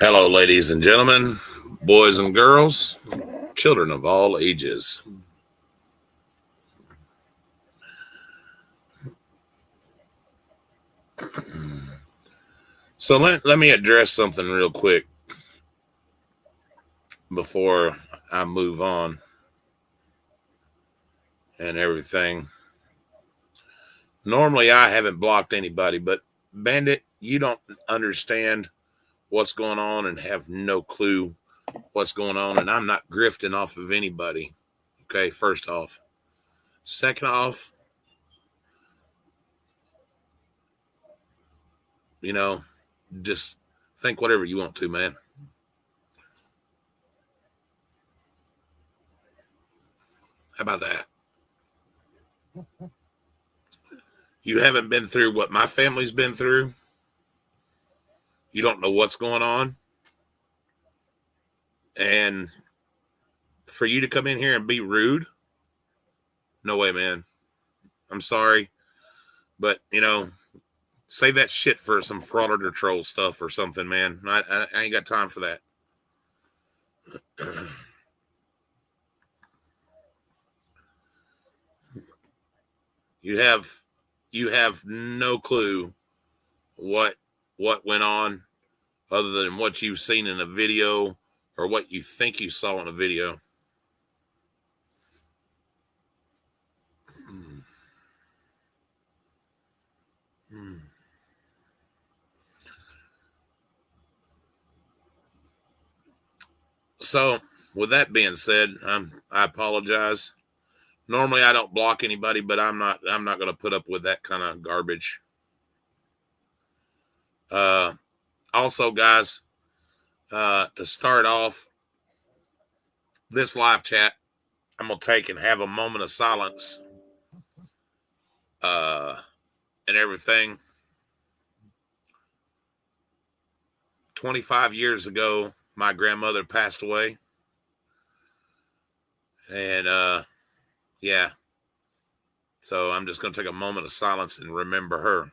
Hello, ladies and gentlemen, boys and girls, children of all ages. So let me address something real quick before I move on and everything. Normally, I haven't blocked anybody, but Bandit, you don't understand what's going on and have no clue what's going on. And I'm not grifting off of anybody. Okay, first off. Second off, you know, just think whatever you want to, man. How about that? You haven't been through what my family's been through. You don't know what's going on. And for you to come in here and be rude, no way, man. I'm sorry. But, save that shit for some fraud or troll stuff or something, man. I ain't got time for that. You have no clue what went on other than what you've seen in a video or what you think you saw in a video. So, with that being said, I apologize. Normally, I don't block anybody, but I'm not going to put up with that kind of garbage. Also, guys, to start off this live chat, I'm going to take and have a moment of silence and everything. 25 years ago, my grandmother passed away. And, yeah. So I'm just going to take a moment of silence and remember her.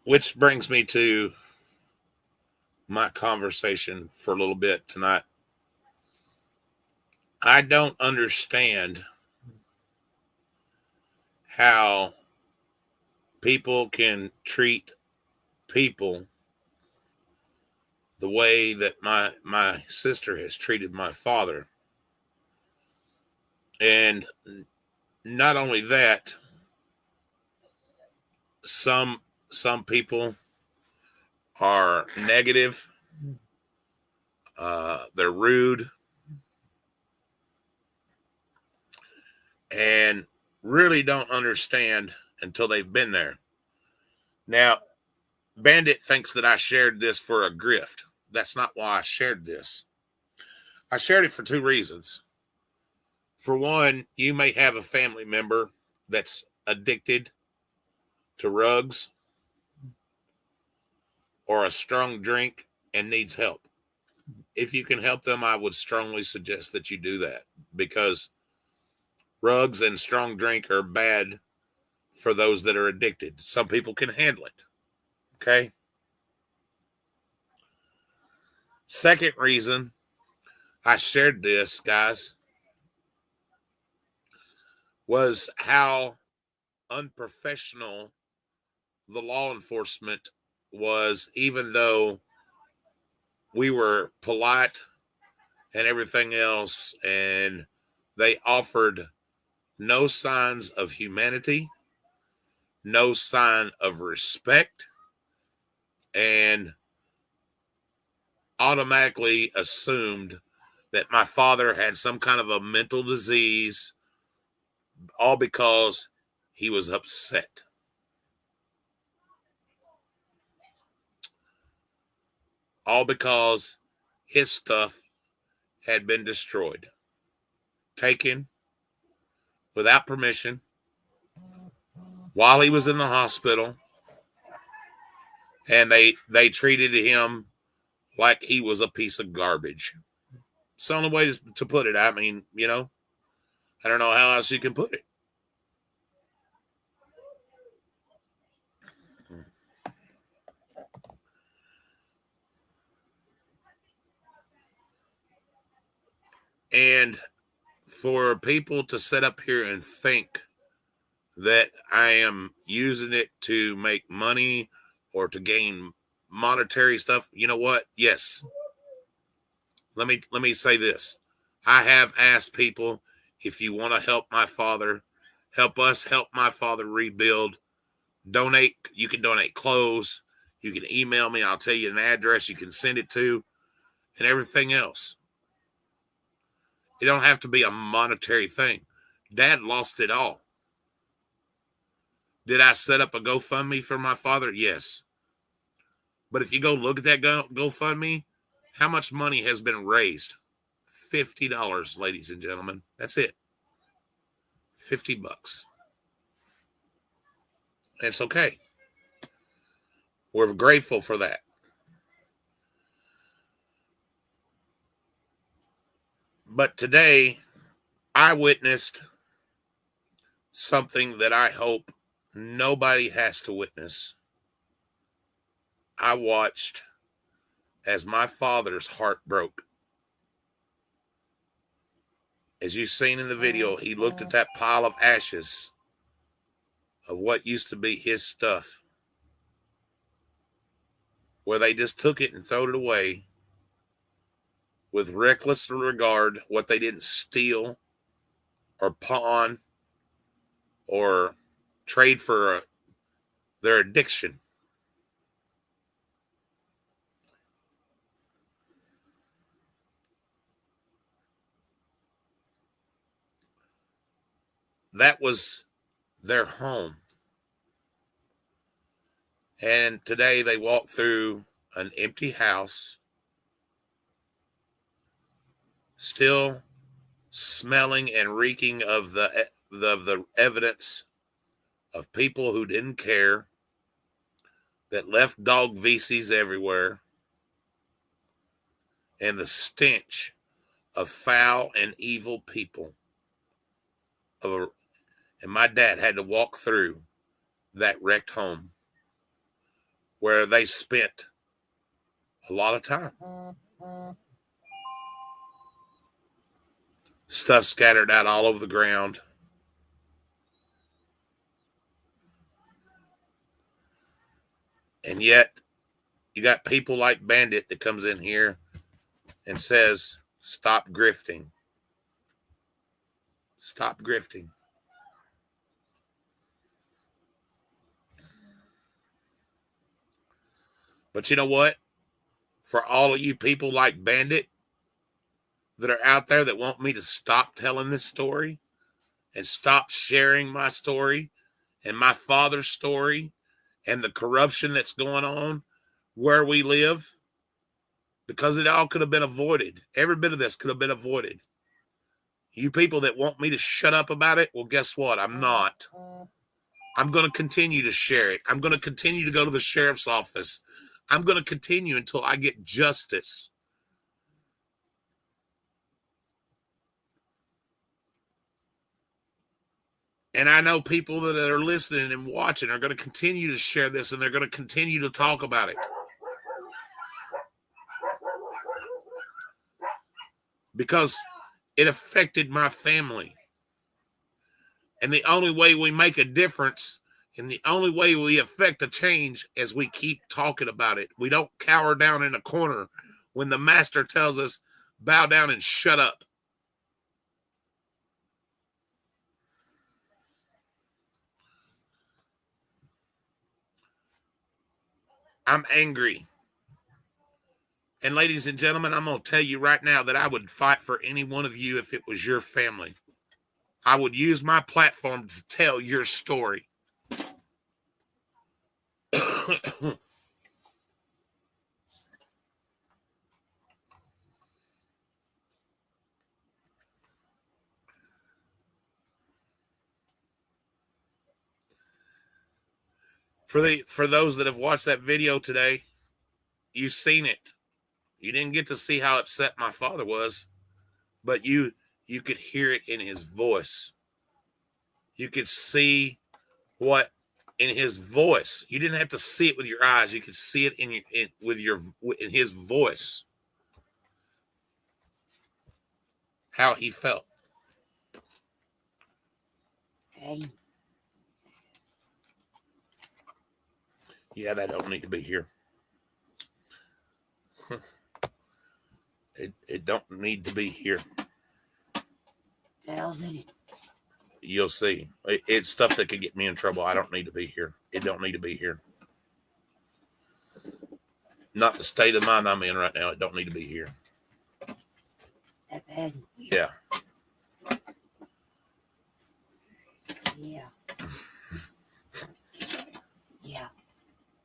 Which brings me to my conversation for a little bit tonight. I don't understand how people can treat people the way that my sister has treated my father. And not only that, some people are negative, they're rude, and really don't understand until they've been there. Now, Bandit thinks that I shared this for a grift. That's not why I shared this. I shared it for two reasons. For one, you may have a family member that's addicted to rugs or a strong drink and needs help. If you can help them, I would strongly suggest that you do that, because rugs and strong drink are bad for those that are addicted. Some people can handle it. Okay. Second reason I shared this, guys, was how unprofessional the law enforcement was, even though we were polite and everything else, and they offered no signs of humanity, no sign of respect, and automatically assumed that my father had some kind of a mental disease, all because he was upset. All because his stuff had been destroyed, taken without permission while he was in the hospital, and they treated him like he was a piece of garbage. It's the only way to put it. I mean, I don't know how else you can put it. And for people to sit up here and think that I am using it to make money or to gain monetary stuff, you know what? Yes. Let me say this. I have asked people, if you want to help my father, help us help my father rebuild, donate. You can donate clothes. You can email me. I'll tell you an address you can send it to, and everything else. It don't have to be a monetary thing. Dad lost it all. Did I set up a GoFundMe for my father? Yes. But if you go look at that GoFundMe, how much money has been raised? $50, ladies and gentlemen. That's it. $50. It's okay. We're grateful for that. But today, I witnessed something that I hope nobody has to witness. I watched as my father's heart broke. As you've seen in the video, he looked at that pile of ashes of what used to be his stuff, where they just took it and threw it away with reckless regard, what they didn't steal or pawn or trade for their addiction. That was their home. And today they walk through an empty house, still smelling and reeking of the evidence of people who didn't care, that left dog feces everywhere, and the stench of foul and evil people. And my dad had to walk through that wrecked home where they spent a lot of time. Stuff scattered out all over the ground. And yet, you got people like Bandit that comes in here and says, stop grifting. Stop grifting. But you know what? For all of you people like Bandit that are out there that want me to stop telling this story and stop sharing my story and my father's story and the corruption that's going on where we live, because it all could have been avoided. Every bit of this could have been avoided. You people that want me to shut up about it, well, guess what? I'm not. I'm going to continue to share it. I'm going to continue to go to the sheriff's office. I'm going to continue until I get justice. And I know people that are listening and watching are going to continue to share this, and they're going to continue to talk about it. Because it affected my family. And the only way we make a difference and the only way we affect a change is we keep talking about it. We don't cower down in a corner when the master tells us, bow down and shut up. I'm angry. And ladies and gentlemen, I'm going to tell you right now that I would fight for any one of you if it was your family. I would use my platform to tell your story. For those that have watched that video today, you've seen it. You didn't get to see how upset my father was, but you could hear it in his voice. You could see what in his voice. You didn't have to see it with your eyes. You could see it in his voice. How he felt. Okay. Yeah, that don't need to be here. It don't need to be here. The hell's in it? You'll see. It's stuff that could get me in trouble. I don't need to be here. It don't need to be here. Not the state of mind I'm in right now. It don't need to be here. That bad? Yeah. Yeah. Yeah.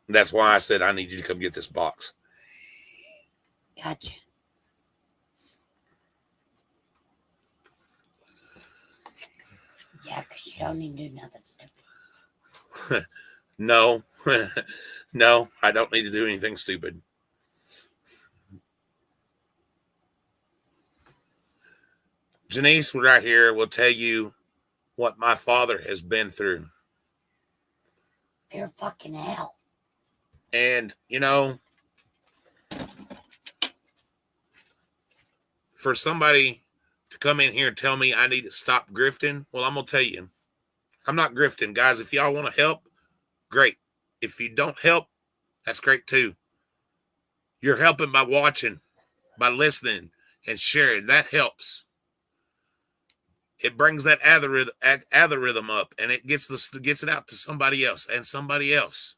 That's why I said I need you to come get this box. Gotcha. Yeah, because you don't need to do nothing stupid. No. No, I don't need to do anything stupid. Janice right here will tell you what my father has been through. Pure fucking hell. And, you know, for somebody to come in here and tell me I need to stop grifting, well, I'm going to tell you, I'm not grifting. Guys, if y'all want to help, great. If you don't help, that's great too. You're helping by watching, by listening, and sharing. That helps. It brings that algorithm up, and it gets it out to somebody else and somebody else.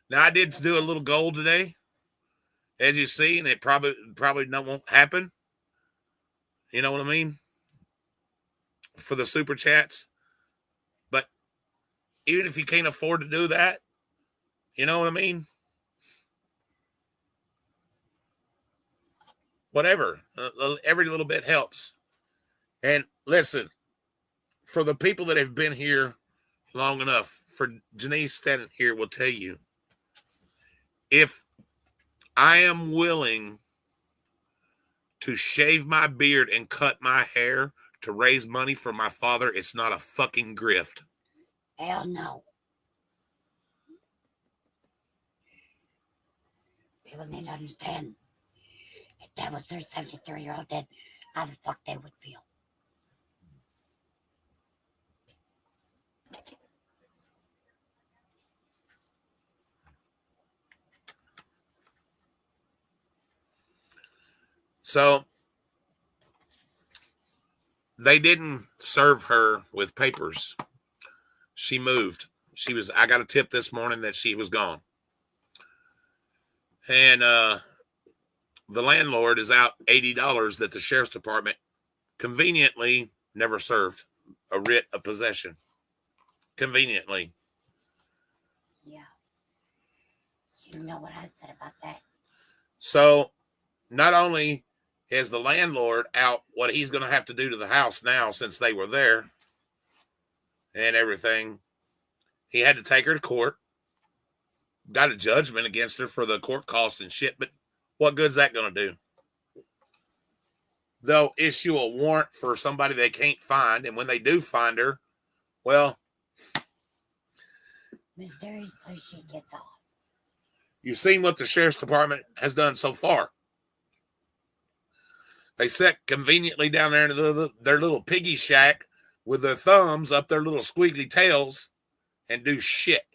Now, I did do a little goal today, as you see, and it probably won't happen. You know what I mean? For the super chats. But even if you can't afford to do that, you know what I mean? Whatever. Every little bit helps. And listen, for the people that have been here long enough, for Janice standing here will tell you, if I am willing to shave my beard and cut my hair to raise money for my father, it's not a fucking grift. Hell no. People need to understand, if that was their 73-year-old dad, how the fuck they would feel. So they didn't serve her with papers. She moved. I got a tip this morning that she was gone. And the landlord is out $80 that the sheriff's department conveniently never served a writ of possession. Conveniently. Yeah. You know what I said about that. So not only is the landlord out what he's going to have to do to the house now since they were there and everything, he had to take her to court. Got a judgment against her for the court cost and shit, but what good's that going to do? They'll issue a warrant for somebody they can't find, and when they do find her, well, mysteriously she gets off. You've seen what the sheriff's department has done so far. They sit conveniently down there in their little piggy shack with their thumbs up their little squiggly tails and do shit.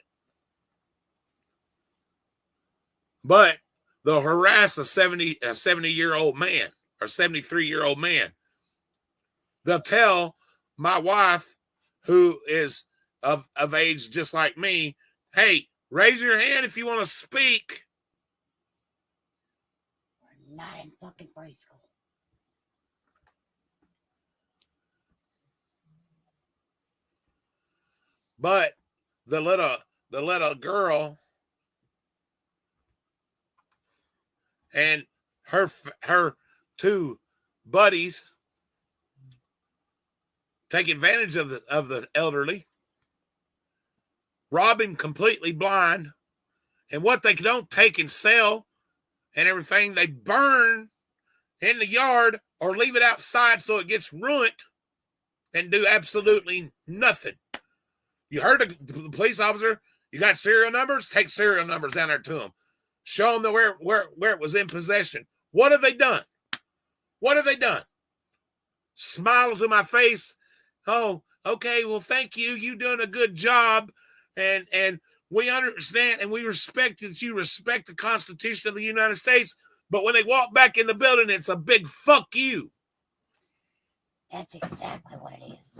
But they'll harass a 70-year-old man or 73-year-old man. They'll tell my wife, who is of age just like me, hey, raise your hand if you want to speak. We're not in fucking preschool. But the little girl and her two buddies take advantage of the elderly rob him completely blind, and what they don't take and sell and everything, they burn in the yard or leave it outside so it gets ruined and do absolutely nothing. You heard the police officer, you got serial numbers? Take serial numbers down there to them. Show them where it was in possession. What have they done? What have they done? Smile to my face. Oh, okay, well, thank you. You're doing a good job. And we understand and we respect that you respect the Constitution of the United States. But when they walk back in the building, it's a big fuck you. That's exactly what it is.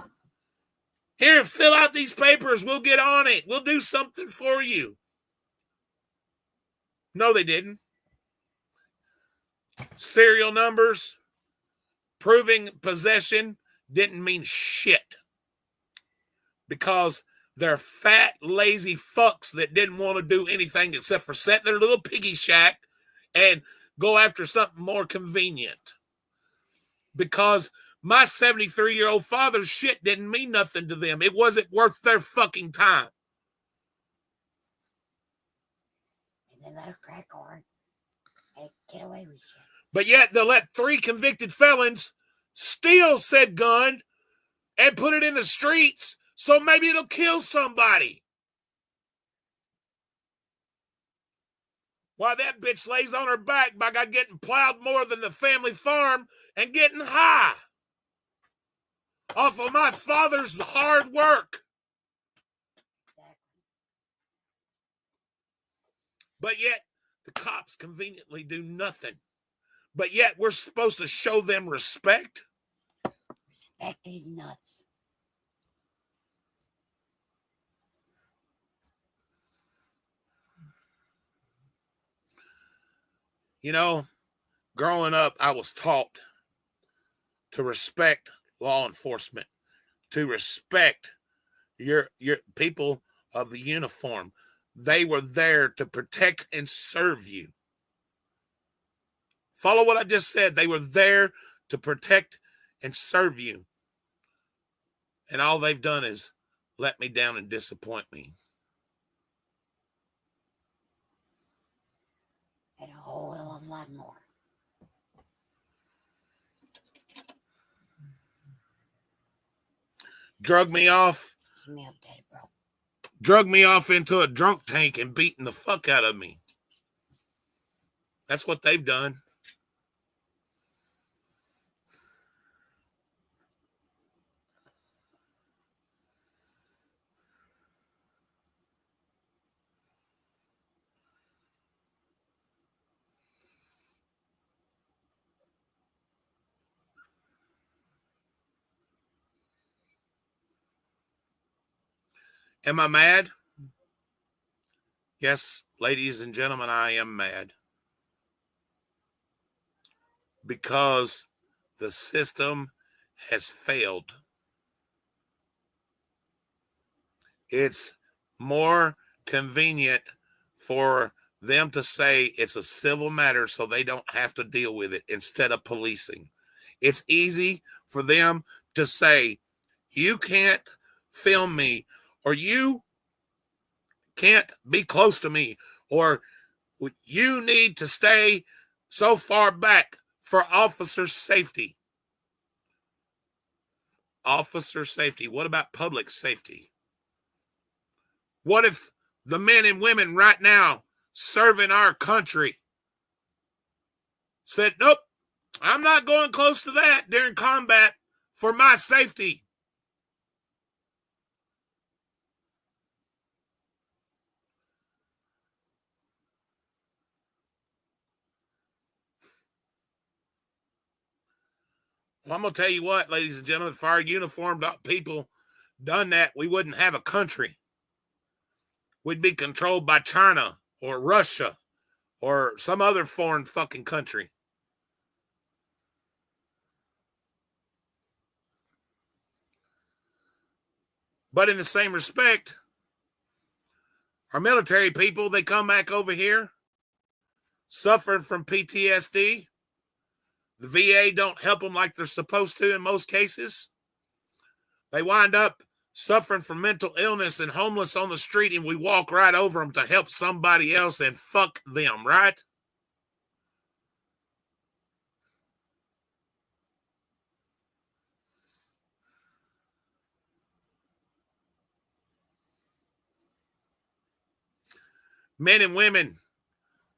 Here, fill out these papers. We'll get on it. We'll do something for you. No, they didn't. Serial numbers, proving possession didn't mean shit. Because they're fat, lazy fucks that didn't want to do anything except for set their little piggy shack and go after something more convenient. Because my 73-year-old father's shit didn't mean nothing to them. It wasn't worth their fucking time. And they let her crack on and get away with shit. But yet they'll let 3 convicted felons steal said gun and put it in the streets so maybe it'll kill somebody. While that bitch lays on her back by getting plowed more than the family farm and getting high off of my father's hard work. Exactly. But yet the cops conveniently do nothing. But yet we're supposed to show them respect. Respect these nuts. You know, growing up, I was taught to respect law enforcement, to respect your people of the uniform. They were there to protect and serve you. Follow what I just said. They were there to protect and serve you. And all they've done is let me down and disappoint me. And a whole hell of a lot more. Drug me off. Keep me updated, bro. Drug me off into a drunk tank and beating the fuck out of me. That's what they've done. Am I mad? Yes, ladies and gentlemen, I am mad. Because the system has failed. It's more convenient for them to say it's a civil matter so they don't have to deal with it instead of policing. It's easy for them to say, you can't film me, or you can't be close to me, or you need to stay so far back for officer safety. Officer safety. What about public safety? What if the men and women right now serving our country said, nope, I'm not going close to that during combat for my safety? Well, I'm going to tell you what, ladies and gentlemen, if our uniformed people done that, we wouldn't have a country. We'd be controlled by China or Russia or some other foreign fucking country. But in the same respect, our military people, they come back over here suffering from PTSD. The VA don't help them like they're supposed to in most cases. They wind up suffering from mental illness and homeless on the street, and we walk right over them to help somebody else and fuck them, right? Men and women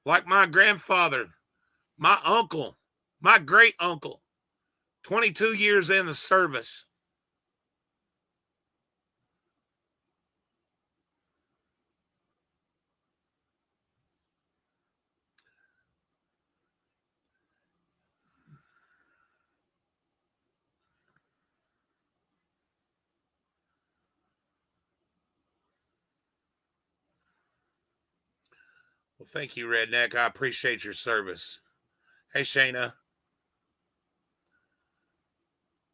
like my grandfather, my uncle, my great uncle, 22 years in the service. Well, thank you, Redneck. I appreciate your service. Hey, Shayna.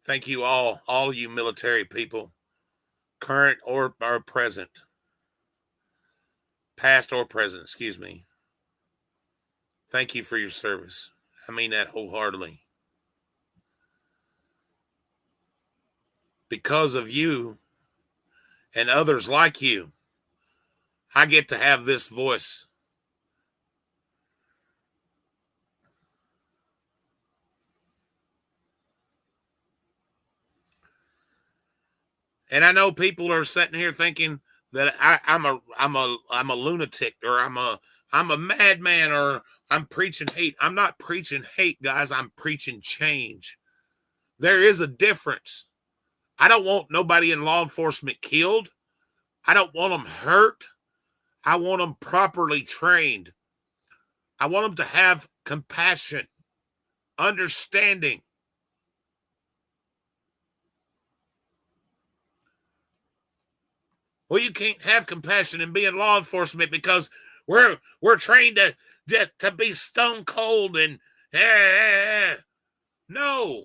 Thank you all you military people, current or present, past or present, excuse me. Thank you for your service. I mean that wholeheartedly. Because of you and others like you, I get to have this voice. And I know people are sitting here thinking that I'm a lunatic, or I'm a madman, or I'm preaching hate. I'm not preaching hate, guys. I'm preaching change. There is a difference. I don't want nobody in law enforcement killed. I don't want them hurt. I want them properly trained. I want them to have compassion, understanding. Well, you can't have compassion and be in law enforcement because we're trained to be stone cold and no.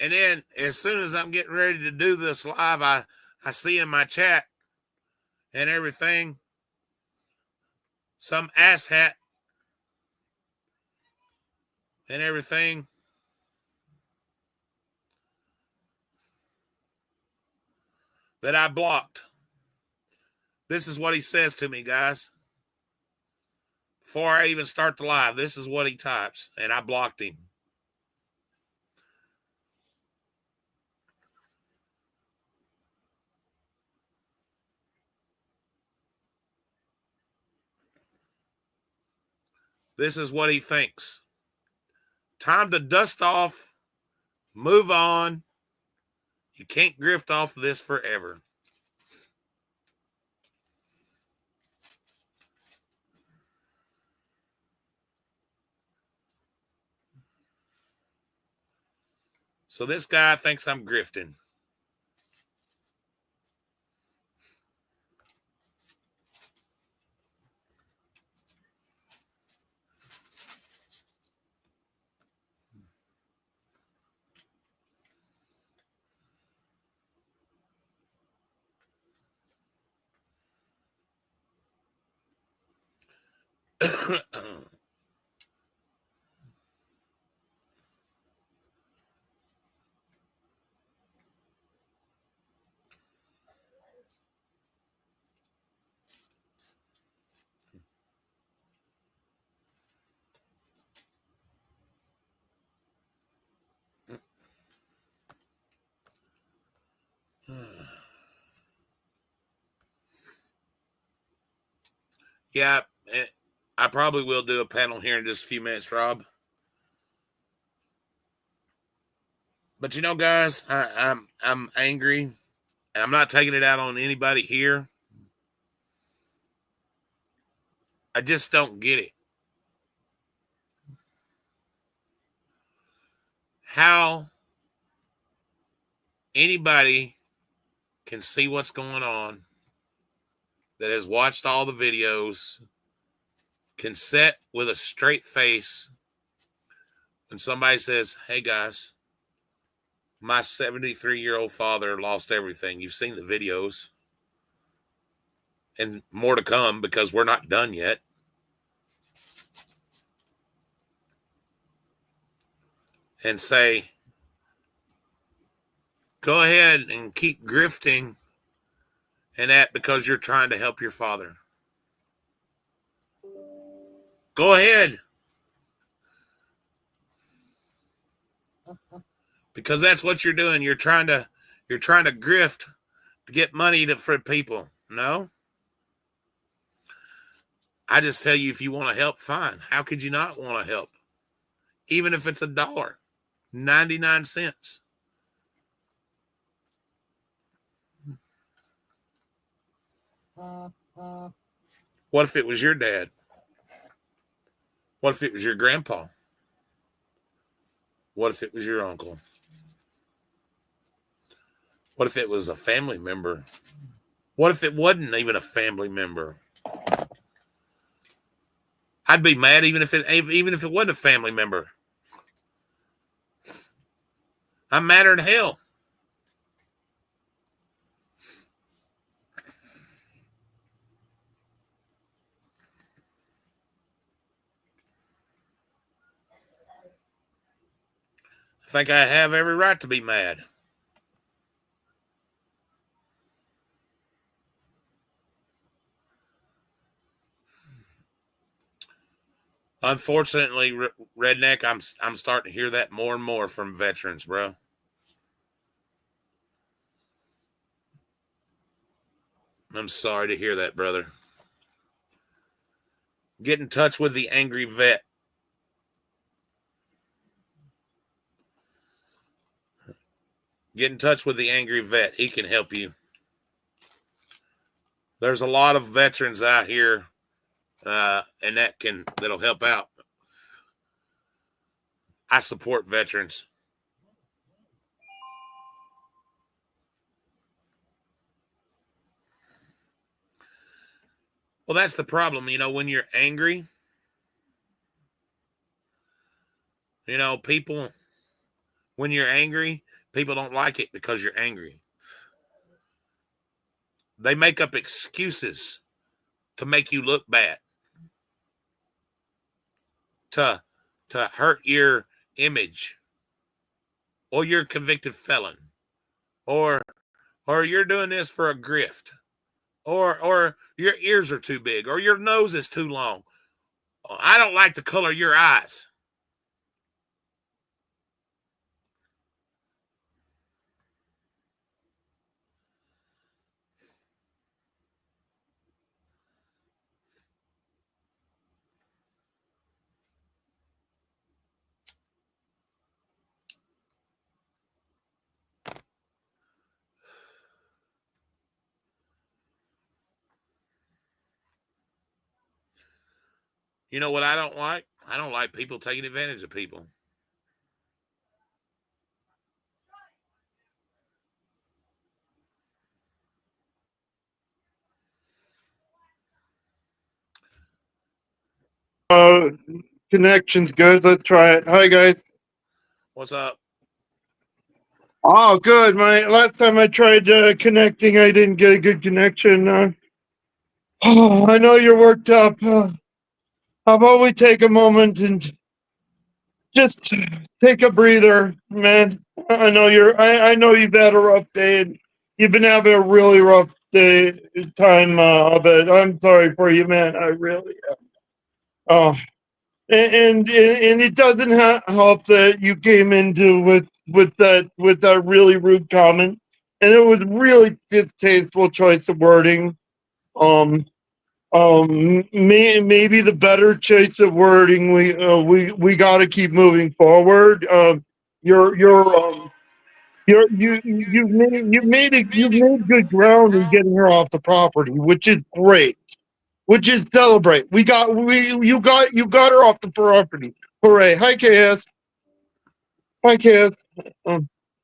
And then as soon as I'm getting ready to do this live, I see in my chat and everything some asshat and everything that I blocked. This is what he says to me, guys. Before I even start the live, this is what he types, and I blocked him. This is what he thinks. Time to dust off, move on. You can't grift off of this forever. So this guy thinks I'm grifting. Yeah, I probably will do a panel here in just a few minutes, Rob. But you know, guys, I'm angry, and I'm not taking it out on anybody here. I just don't get it. How anybody can see what's going on that has watched all the videos, can sit with a straight face when somebody says, hey guys, my 73-year-old father lost everything. You've seen the videos. And more to come because we're not done yet. And say, go ahead and keep grifting and that because you're trying to help your father. Go ahead. Because that's what you're doing. You're trying to grift to get money for people. No. I just tell you, if you want to help, fine. How could you not want to help? Even if it's $1, 99 cents. What if it was your dad? What if it was your grandpa? What if it was your uncle? What if it was a family member? What if it wasn't even a family member? I'd be mad even if it wasn't a family member. I'm madder than hell. I think I have every right to be mad. Unfortunately, Redneck, I'm starting to hear that more and more from veterans, bro. I'm sorry to hear that, brother. Get in touch with the angry vet. Get in touch with the angry vet. He can help you. There's a lot of veterans out here, and that'll help out. I support veterans. Well, that's the problem. When you're angry, people, when you're angry, people don't like it because you're angry. They make up excuses to make you look bad, to hurt your image, or you're a convicted felon, or you're doing this for a grift, or your ears are too big, or your nose is too long. I don't like the color of your eyes. You know what I don't like? I don't like people taking advantage of people. Connection's good. Let's try it. Hi, guys. What's up? Oh, good. My last time I tried connecting, I didn't get a good connection. I know you're worked up. How about we take a moment and just take a breather, man? I know I know you've had a rough day, and you've been having a really rough time of it. I'm sorry for you, man. I really am. Oh. And it doesn't help that you came into with that really rude comment, and it was really distasteful choice of wording. Maybe the better choice of wording. We got to keep moving forward. You've made good ground in getting her off the property, which is great. Which is celebrate. You got her off the property. Hooray! Hi, KS. Hi, KS.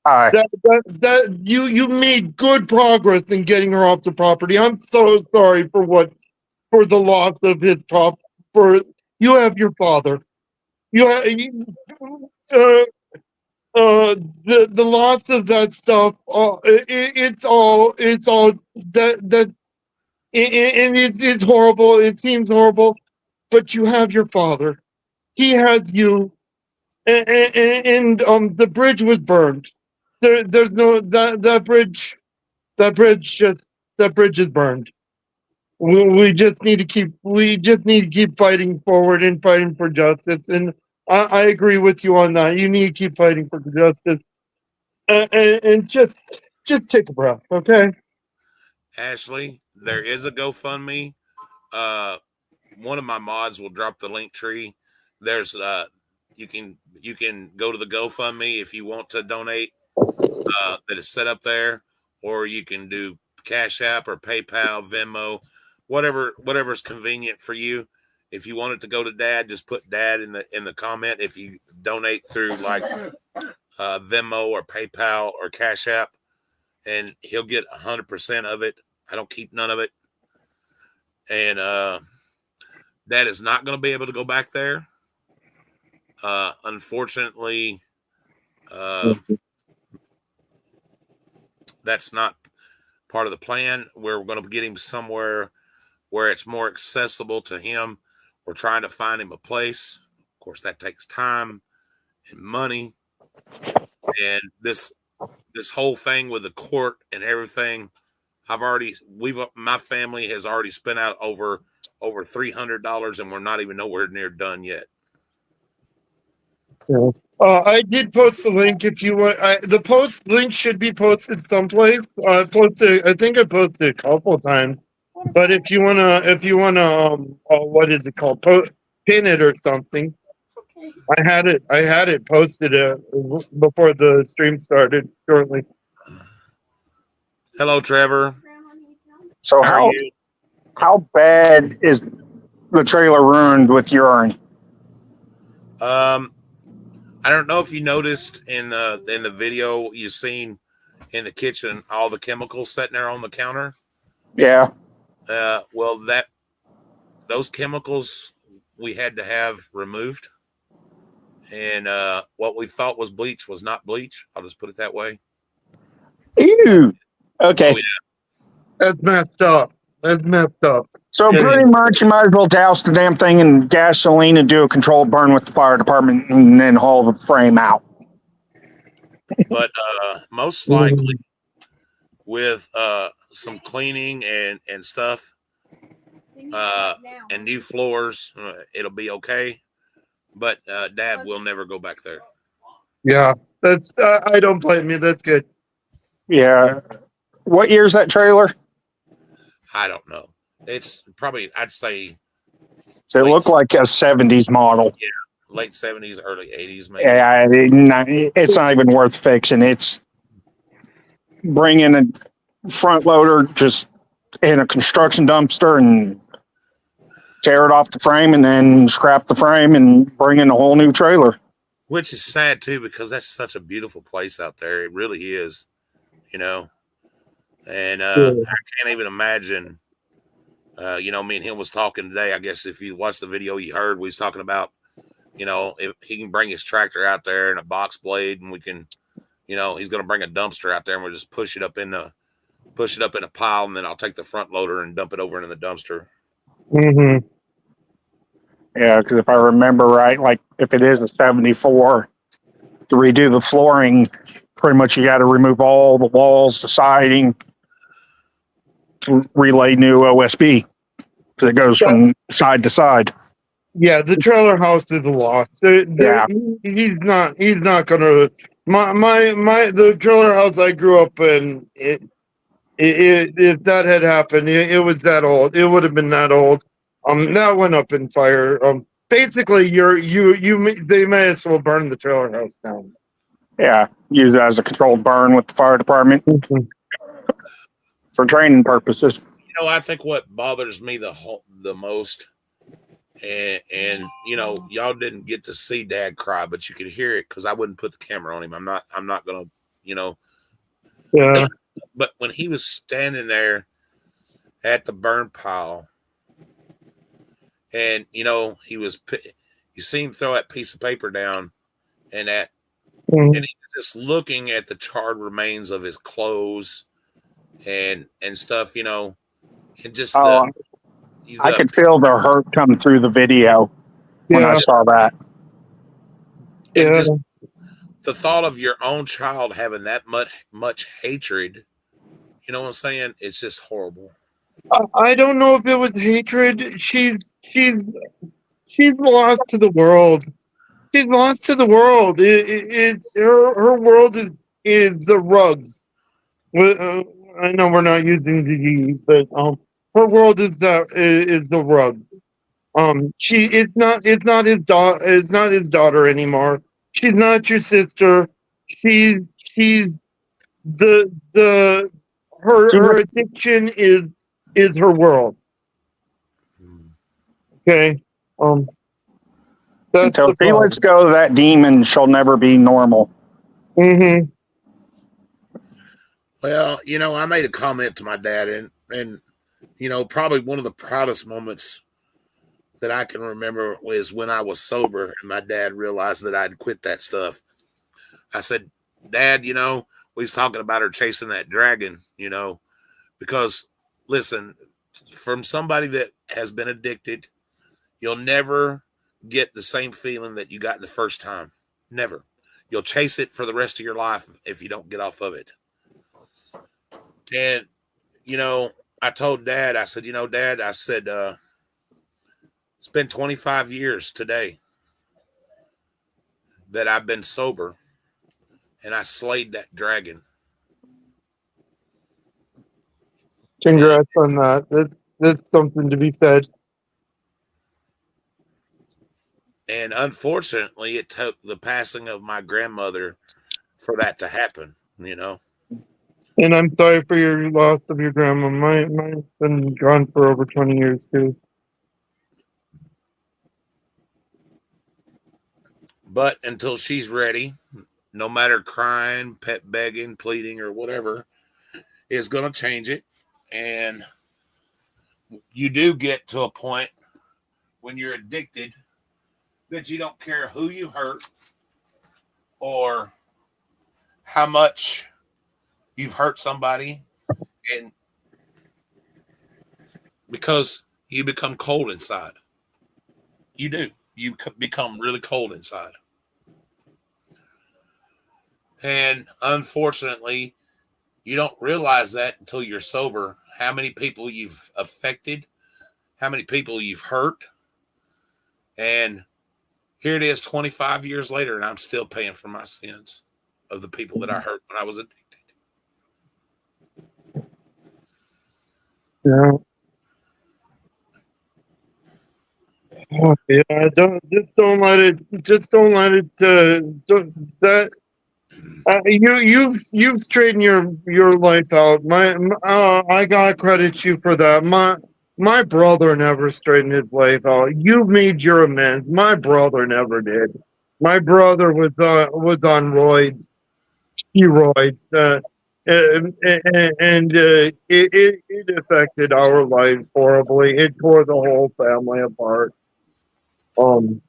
Hi. That you made good progress in getting her off the property. I'm so sorry for the loss of his you have your father. You have uh, the loss of that stuff. It's all that and it's horrible. It seems horrible, but you have your father. He has you, and the bridge was burned. There's no that bridge. That bridge is burned. We just need to keep fighting forward and fighting for justice. And I agree with you on that. You need to keep fighting for justice, and just take a breath, okay? Ashley, there is a GoFundMe. One of my mods will drop the link tree. There's you can go to the GoFundMe if you want to donate. That is set up there, or you can do Cash App or PayPal, Venmo, whatever's convenient for you. If you want it to go to Dad, just put Dad in the comment. If you donate through like Venmo or PayPal or Cash App, and he'll get 100% of it. I don't keep none of it. And Dad is not going to be able to go back there. Unfortunately, that's not part of the plan. We're going to get him somewhere where it's more accessible to him. We're trying to find him a place. Of course, that takes time and money. And this whole thing with the court and everything, my family has already spent out over $300, and we're not even nowhere near done yet. Yeah. I did post the link if you want. The post link should be posted someplace. I think I posted a couple of times. But if you wanna, what is it called? Pin it or something. I had it posted before the stream started shortly. Hello, Trevor. So How are you? how bad is the trailer ruined with urine? I don't know if you noticed in the video you seen in the kitchen all the chemicals sitting there on the counter. Yeah. Well, those chemicals we had to have removed, and what we thought was bleach was not bleach. I'll just put it that way. Ew. Okay. Oh, yeah. That's messed up. So Yeah, pretty much you might as well douse the damn thing in gasoline and do a controlled burn with the fire department and then haul the frame out. But most likely with some cleaning and stuff and new floors, it'll be okay. But Dad will never go back there. Yeah, that's. I don't blame you. That's good. Yeah. What year's that trailer? I don't know. It's probably, I'd say, Does it look like a 70s model? late 70s, early 80s, maybe. Yeah, it's not even worth fixing. It's bring in a front loader just in a construction dumpster and tear it off the frame and then scrap the frame and bring in a whole new trailer. Which is sad, too, because that's such a beautiful place out there. It really is, And I can't even imagine, me and him was talking today. I guess if you watched the video, you heard we was talking about, if he can bring his tractor out there and a box blade, and we can, he's going to bring a dumpster out there, and we'll just push it up in a pile, and then I'll take the front loader and dump it over into the dumpster. Mm-hmm. Yeah, because if I remember right, like if it is a 74, to redo the flooring, pretty much you got to remove all the walls, the siding, to relay new OSB. Because it goes from side to side. Yeah, the trailer house is a loss. Yeah. He's not gonna. The trailer house I grew up in. If that had happened, it was that old. It would have been that old. That went up in fire. Basically, they may as well burn the trailer house down. Yeah, use it as a controlled burn with the fire department for training purposes. I think what bothers me the most, and y'all didn't get to see Dad cry, but you could hear it because I wouldn't put the camera on him. I'm not gonna, Yeah. But when he was standing there at the burn pile, And you see him throw that piece of paper down, and that, Mhm. and he was just looking at the charred remains of his clothes and stuff, and just Oh, I the could feel the hurt come through the video when I Yeah, saw that. and yeah. just the thought of your own child having that much hatred. You know what I'm saying? It's just horrible. I don't know if it was hatred. She's lost to the world. She's lost to the world. It's her world is the rugs. Well, I know we're not using the G's, but her world is the rug. It's not his daughter anymore. She's not your sister. She's she's the She her just, addiction is her world. Okay, um, that's until the she lets problem. go of that demon, she'll never be normal. Hmm. Well, I made a comment to my dad, and probably one of the proudest moments that I can remember was when I was sober and my dad realized that I'd quit that stuff. I said, Dad, we was talking about her chasing that dragon, because listen, from somebody that has been addicted, you'll never get the same feeling that you got the first time. Never. You'll chase it for the rest of your life if you don't get off of it. And, I told Dad, I said, Dad, I said, it's been 25 years today that I've been sober and I slayed that dragon. And, Congrats on that. That's something to be said. and unfortunately, it took the passing of my grandmother for that to happen. And I'm sorry for your loss of your grandma. Mine's been gone for over 20 years too. But until she's ready, no matter crying, pet begging, pleading, or whatever, is going to change it. And you do get to a point when you're addicted that you don't care who you hurt or how much you've hurt somebody, and because you become cold inside. You do. You become really cold inside. And unfortunately, you don't realize that until you're sober, how many people you've affected, how many people you've hurt. And here it is 25 years later, and I'm still paying for my sins of the people that I hurt when I was addicted. Yeah. Oh, yeah. Don't let it. That you've straightened your life out. I gotta credit you for that. My brother never straightened his life out. You made your amends. My brother never did. My brother was on steroids, it affected our lives horribly. It tore the whole family apart. Um,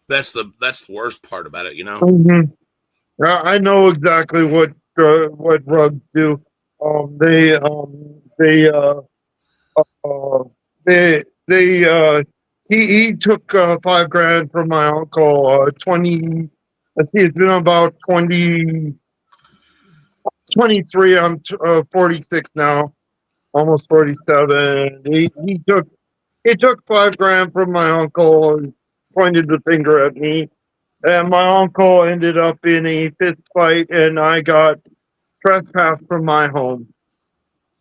That's the worst part about it. mhm. I know exactly what drugs do. Um, they um, they uh, uh, they he took 5 grand from my uncle. 20. Let's see, it's been about 23. I'm 46 now, almost 47. He took 5 grand from my uncle and pointed the finger at me. And my uncle ended up in a fist fight, and I got trespassed from my home.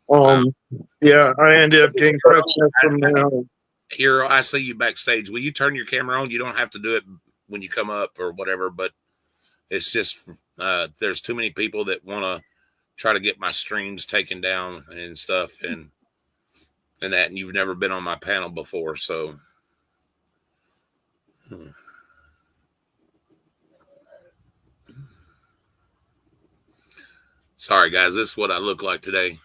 Wow. Um, yeah, I ended up getting trespassed from my home. Hero, I see you backstage. Will you turn your camera on? You don't have to do it when you come up or whatever, but it's just there's too many people that want to try to get my streams taken down and stuff and that, and you've never been on my panel before, so sorry guys, this is what I look like today.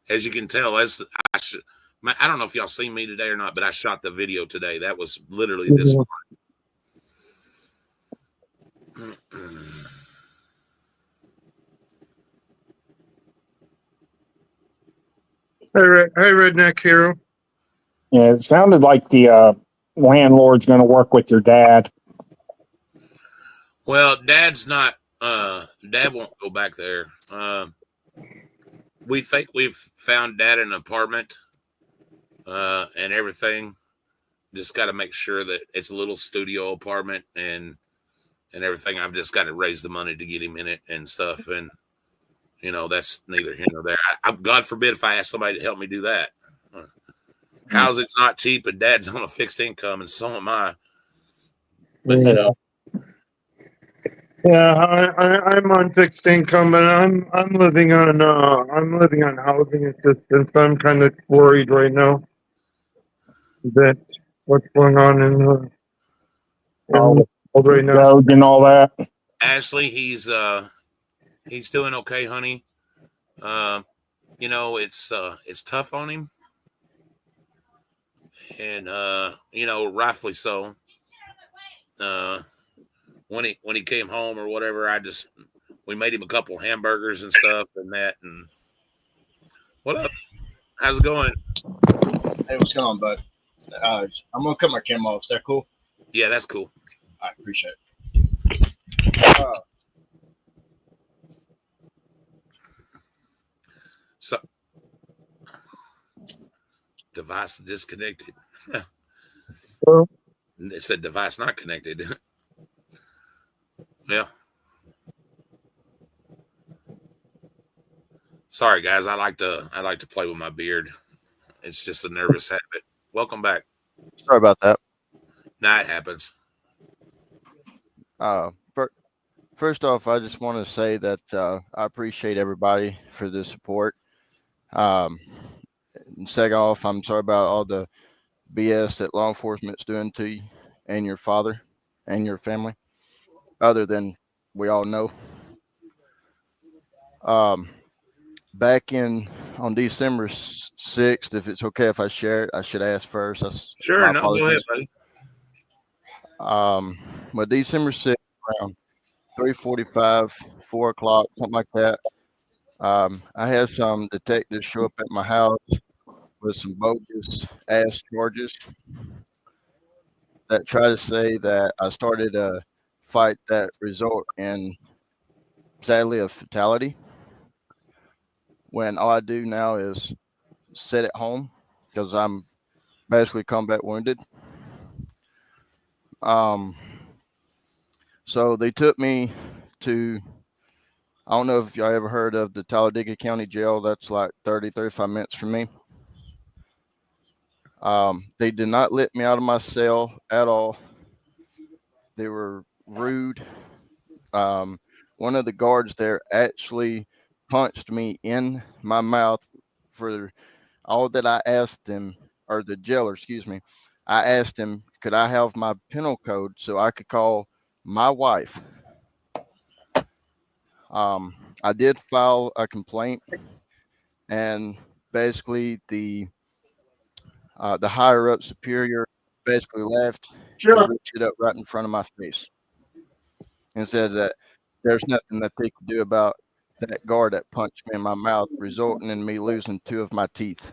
As you can tell, as I don't know if y'all seen me today or not, but I shot the video today. That was literally this one. Hey, Redneck Hero. Yeah, it sounded like the landlord's going to work with your dad. Well, Dad's not. Dad won't go back there. We think we've found Dad an apartment, and everything. Just got to make sure that it's a little studio apartment and everything. I've just got to raise the money to get him in it and stuff. And that's neither here nor there. God forbid if I ask somebody to help me do that. Housing's not cheap, and Dad's on a fixed income, and so am I. But Yeah, I'm on fixed income, and I'm living on housing assistance. I'm kind of worried right now that what's going on in the world right now. Road and all that. Ashley, he's doing okay, honey. It's tough on him, and rightfully so. When he came home or whatever, we made him a couple hamburgers and stuff and that. And what up? How's it going? Hey, what's going on, bud? I'm gonna cut my camera off. Is that cool? Yeah, that's cool. I appreciate it. So, device disconnected. It said device not connected. Yeah. Sorry, guys. I like to play with my beard. It's just a nervous habit. Welcome back. Sorry about that. Nah, it happens. First off, I just want to say that I appreciate everybody for the support. And second off, I'm sorry about all the BS that law enforcement's doing to you and your father and your family, other than we all know. Back on December 6th, if it's okay if I share it, I should ask first. Sure, no, go ahead, buddy. But December 6th, around 3:45, 4 o'clock, something like that, I had some detectives show up at my house with some bogus ass charges that try to say that I started a fight that result in, sadly, a fatality. When all I do now is sit at home because I'm basically combat wounded. So they took me to, I don't know if y'all ever heard of the Talladega County Jail. That's like 35 minutes from me. They did not let me out of my cell at all. They were rude. One of the guards there actually punched me in my mouth for all that I asked them, or the jailer, excuse me. I asked him, could I have my penal code so I could call my wife? I did file a complaint, and basically the higher up superior basically left. He ripped it up right in front of my face and said that there's nothing that they could do about that guard that punched me in my mouth, resulting in me losing 2 of my teeth.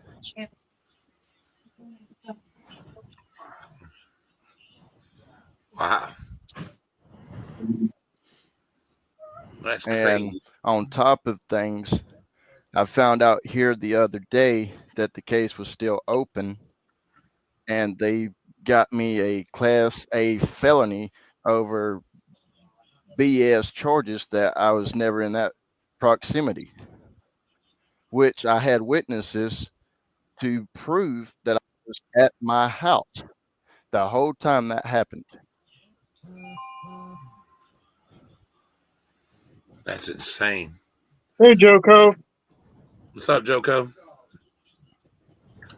Wow. That's crazy. And on top of things, I found out here the other day that the case was still open, and they got me a Class A felony over BS charges that I was never in that proximity, which I had witnesses to prove that I was at my house the whole time that happened. That's insane. Hey, Joko. What's up, Joko?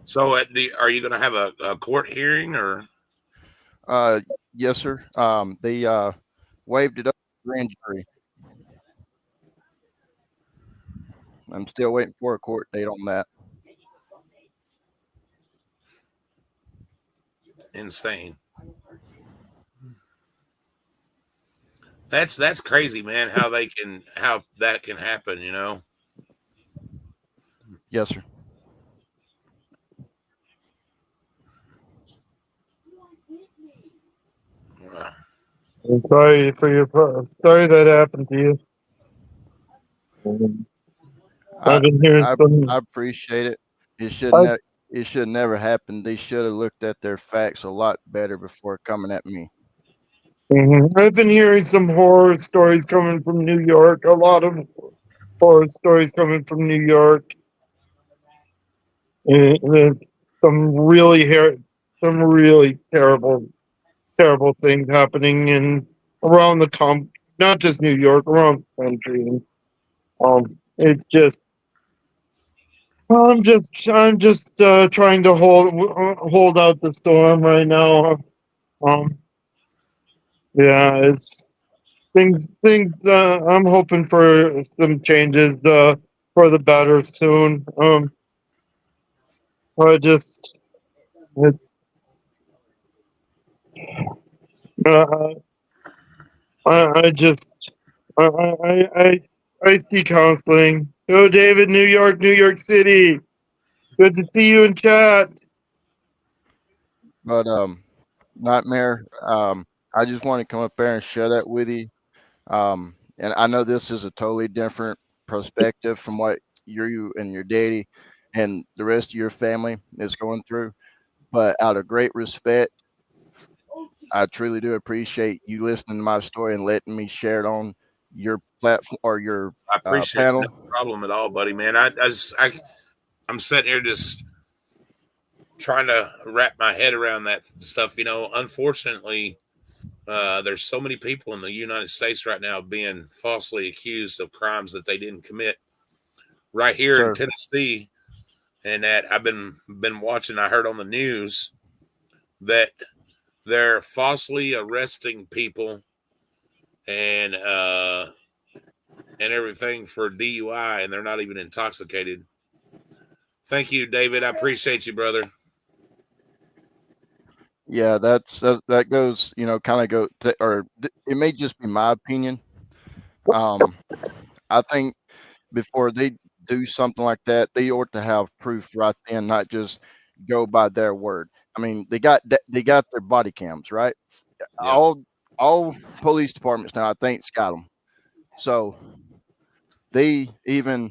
So, are you going to have a court hearing or? Yes, sir. They waived it up to grand jury. I'm still waiting for a court date on that. insane. That's crazy, man. How that can happen, you know? Yes, sir. Wow. I'm sorry for sorry that happened to you. I I've been hearing I some. I appreciate it. It should I, never it should never happen. They should have looked at their facts a lot better before coming at me. I've been hearing some horror stories coming from New York. A lot of horror stories coming from New York. And some some really terrible things happening in around not just New York, around the country. And, it's just I'm just trying to hold out the storm right now. Um, yeah, it's things. I'm hoping for some changes for the better soon. I just it, uh, I just I I see counseling. Oh, David, New York City. Good to see you in chat. But Nightmare, I just want to come up there and share that with you. And I know this is a totally different perspective from what you and your daddy and the rest of your family is going through. But out of great respect, I truly do appreciate you listening to my story and letting me share it on your platform or your I appreciate it. panel. No problem at all, buddy, man. I'm sitting here just trying to wrap my head around that stuff. You know, unfortunately, there's so many people in the United States right now being falsely accused of crimes that they didn't commit. Right here in Sir, Tennessee, and that I've been watching. I heard on the news that they're falsely arresting people and everything for DUI, and they're not even intoxicated. Thank you, David. I appreciate you, brother. yeah, that goes, kind of it may just be my opinion. Um, I think before they do something like that, they ought to have proof right then, not just go by their word. I mean, they got their body cams, right? Yep. All police departments now, I think's got them. So they even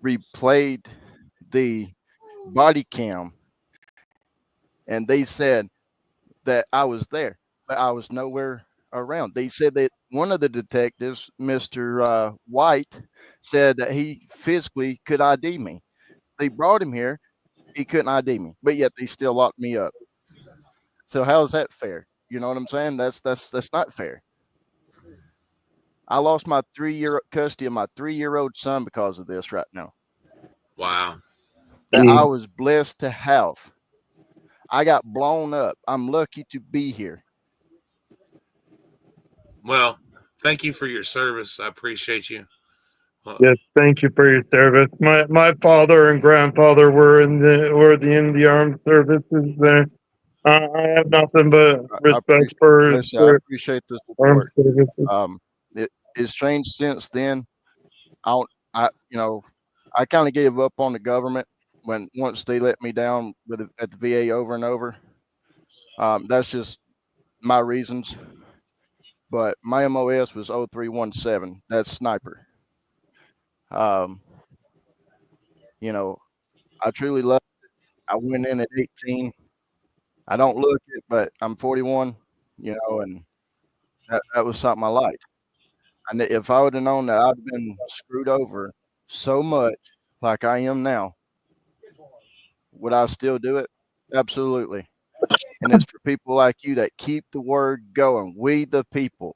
replayed the body cam, and they said that I was there, but I was nowhere around. They said that one of the detectives, Mr. White, said that he physically could ID me. They brought him here. He couldn't ID me, but yet they still locked me up. So how is that fair? You know what I'm saying? That's not fair. I lost my 3 year custody of my 3 year old son because of this right now. Wow. That I was blessed to have. I got blown up. I'm lucky to be here. Well, thank you for your service. I appreciate you. Yes, thank you for your service. My father and grandfather in the armed services. There, I have nothing but I respect appreciate, for bless you. I appreciate the armed support. services. It it's changed since then. I don't, I kind of gave up on the government when once they let me down at the VA over and over. That's just my reasons. But my MOS was 0317. That's sniper. Um, you know, I truly love it. I went in at 18. I don't look it, but I'm 41, and that was something I liked. And if I would have known that I'd been screwed over so much like I am now, would I still do it? Absolutely. And it's for people like you that keep the word going. We the people.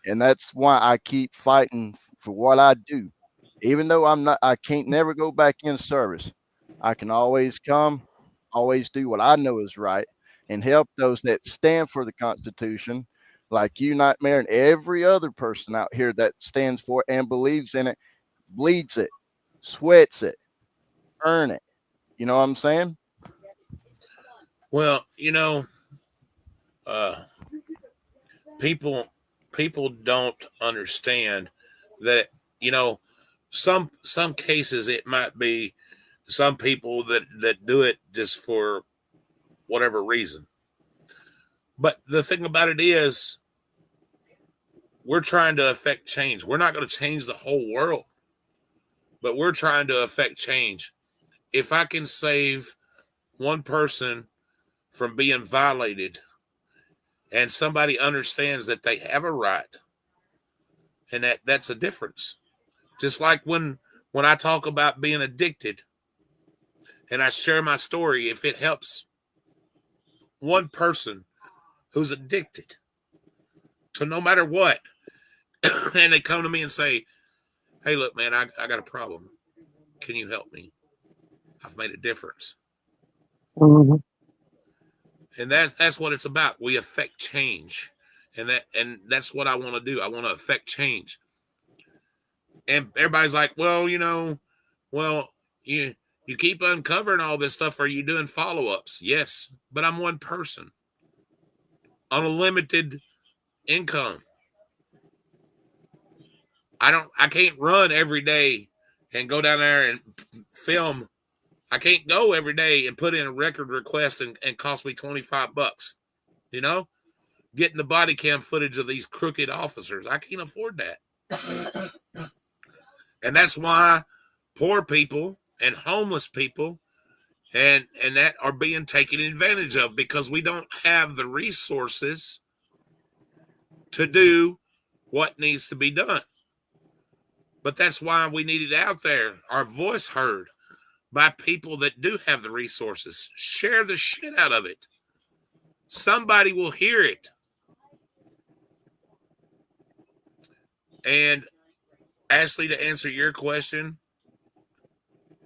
And that's why I keep fighting for what I do. Even though I can't never go back in service. I can always come, always do what I know is right and help those that stand for the Constitution, like you, Nightmare, and every other person out here that stands for it and believes in it, bleeds it, sweats it, earn it. You know what I'm saying? Well, you know, uh, people don't understand that, you know, some cases it might be some people that do it just for whatever reason. But the thing about it is, we're trying to affect change. We're not going to change the whole world, but we're trying to affect change. If I can save one person from being violated and somebody understands that they have a right, and that's a difference. Just like when I talk about being addicted and I share my story, if it helps one person who's addicted to no matter what, and they come to me and say, hey, look, man, I got a problem. Can you help me? I've made a difference. Mhm. And that's what it's about. We affect change. And that's what I want to do. I want to affect change. And everybody's like, well, you keep uncovering all this stuff. Are you doing follow-ups? Yes, but I'm one person on a limited income. I can't run every day and go down there and film. I can't go every day and put in a record request and cost me $25. You know, getting the body cam footage of these crooked officers. I can't afford that. And that's why poor people and homeless people and that are being taken advantage of, because we don't have the resources to do what needs to be done. But that's why we need it out there, our voice heard by people that do have the resources. Share the shit out of it. Somebody will hear it. And Ashley, to answer your question,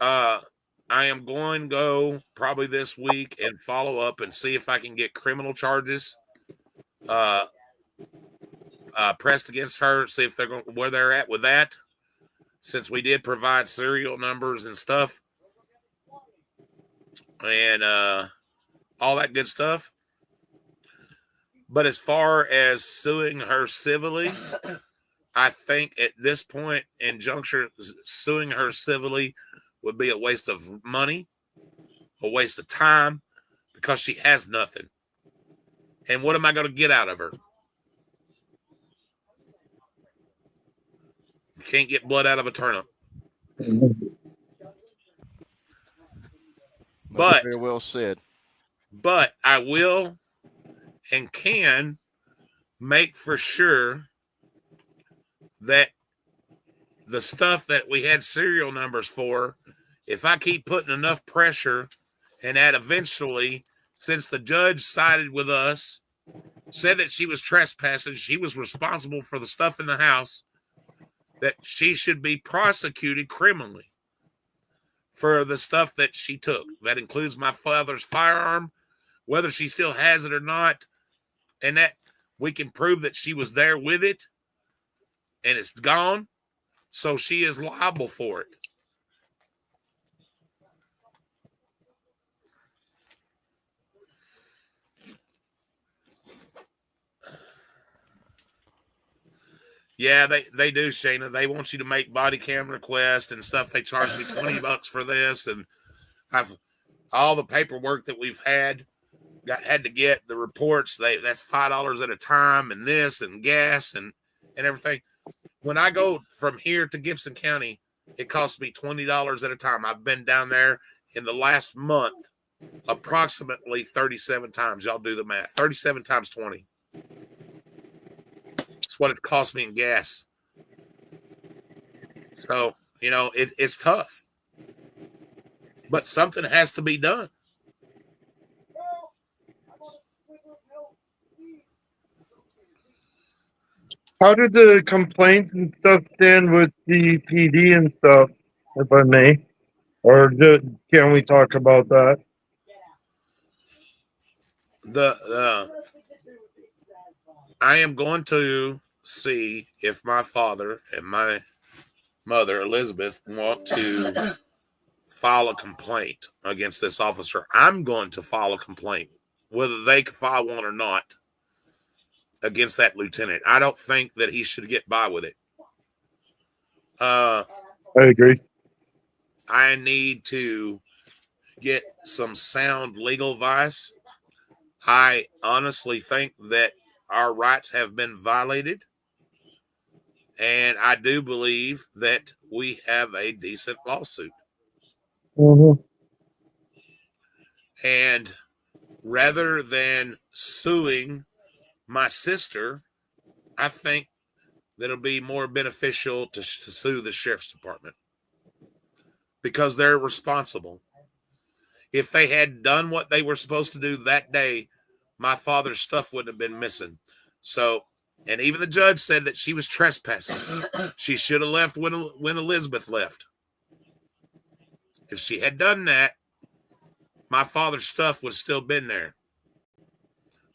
I am going to go probably this week and follow up and see if I can get criminal charges pressed against her. See if they're going where they're at with that, since we did provide serial numbers and stuff and all that good stuff. But as far as suing her civilly, I think at this point in juncture, suing her civilly would be a waste of money, a waste of time, because she has nothing. And what am I going to get out of her? You can't get blood out of a turnip. But very well said. But I will and can make for sure that the stuff that we had serial numbers for, if I keep putting enough pressure, and that eventually, since the judge sided with us, said that she was trespassing, she was responsible for the stuff in the house, that she should be prosecuted criminally for the stuff that she took. That includes my father's firearm, whether she still has it or not, and that we can prove that she was there with it and it's gone, so she is liable for it. Yeah, they do, Shayna. They want you to make body cam requests and stuff. They charge me $20 for this, and I've all the paperwork that we've had to get the reports. That's $5 at a time, and this and gas and everything. When I go from here to Gibson County, it costs me $20 at a time. I've been down there in the last month approximately 37 times. Y'all do the math. 37 times 20. It's what it cost me in gas. So, it's tough. But something has to be done. How did the complaints and stuff stand with the PD and stuff, if I may? Or can we talk about that? I am going to see if my father and my mother, Elizabeth, want to file a complaint against this officer. I'm going to file a complaint, whether they can file one or not. against that lieutenant. I don't think that he should get by with it. I agree. I need to get some sound legal advice. I honestly think that our rights have been violated. And I do believe that we have a decent lawsuit. Mm-hmm. And rather than suing my sister, I think that it'll be more beneficial to sue the sheriff's department because they're responsible. If they had done what they were supposed to do that day, my father's stuff wouldn't have been missing. So, and even the judge said that she was trespassing. She should have left when Elizabeth left. If she had done that, my father's stuff would have still been there.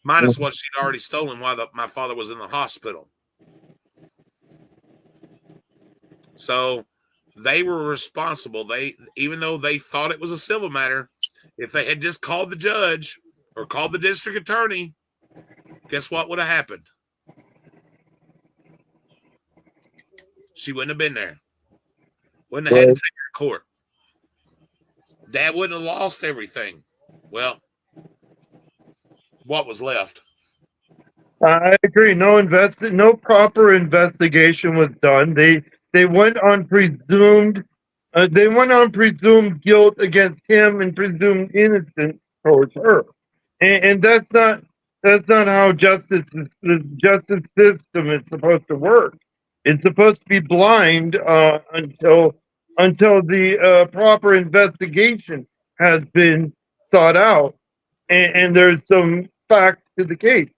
Minus what she'd already stolen while my father was in the hospital. So they were responsible. Even though they thought it was a civil matter, if they had just called the judge or called the district attorney, guess what would have happened? She wouldn't have been there. Wouldn't have had to take her to court. Dad wouldn't have lost everything. Well, what was left? I agree. No proper investigation was done. They went on presumed guilt against him and presumed innocence towards her, and that's not how the justice system is supposed to work. It's supposed to be blind until the proper investigation has been sought out, and there's some facts to the case.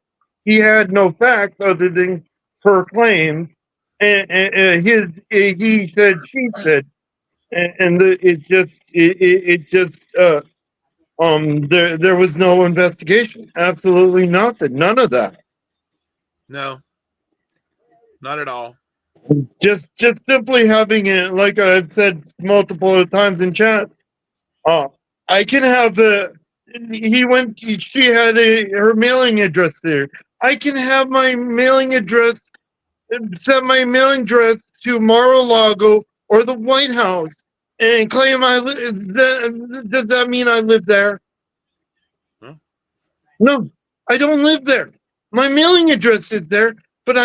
He had no facts other than her claims, and he said, she said, and there was no investigation, absolutely nothing, none of that. No, not at all. Just simply having it, like I've said multiple times in chat. I can have she had her mailing address there. I can have my mailing address, send my mailing address to Mar-a-Lago or the White House and claim does that mean I live there? Huh? No, I don't live there. My mailing address is there, but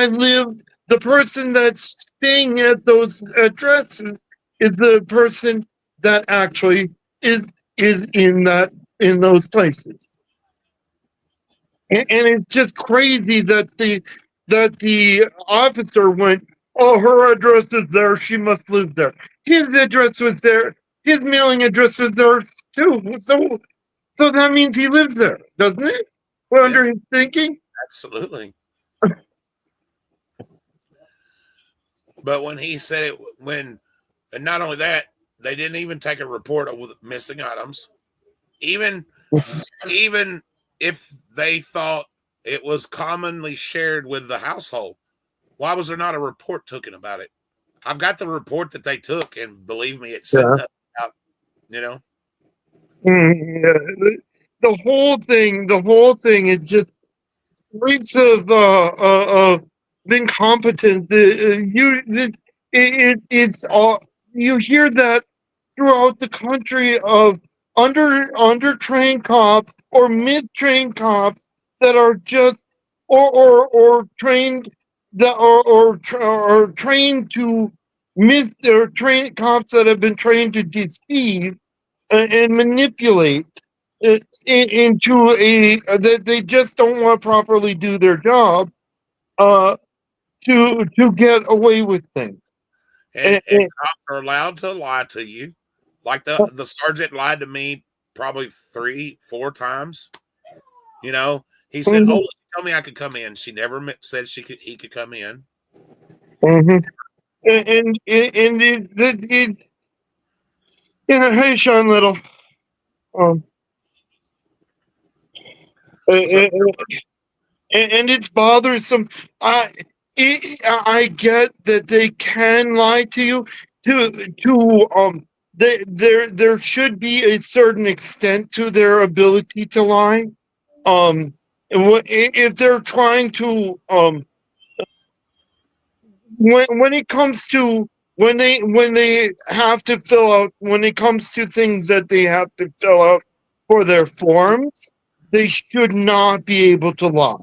the person that's staying at those addresses is the person that actually is in those places. And it's just crazy that the officer went, oh, her address is there, she must live there. His address was there, his mailing address was there too. So that means he lives there, doesn't it? Well, under his thinking? Absolutely. But when he said it, and not only that, they didn't even take a report of missing items. Even if they thought it was commonly shared with the household, why was there not a report taken about it? I've got the report that they took, and believe me, it said nothing about, The whole thing is just reeks of incompetence. It's all you hear that throughout the country of under-trained cops or mid-trained cops that are just or trained that or trained to or trained cops that have been trained to deceive and manipulate into that they just don't want to properly do their job to get away with things. And cops are allowed to lie to you. Like the sergeant lied to me probably 3-4 times. He said, "Oh, she told me I could come in." She never said he could come in. Mm-hmm. And hey, Sean Little. And it's bothersome. I get that they can lie to you. There should be a certain extent to their ability to lie. If they're trying to when it comes to when they have to fill out when it comes to things that they have to fill out for their forms, they should not be able to lie,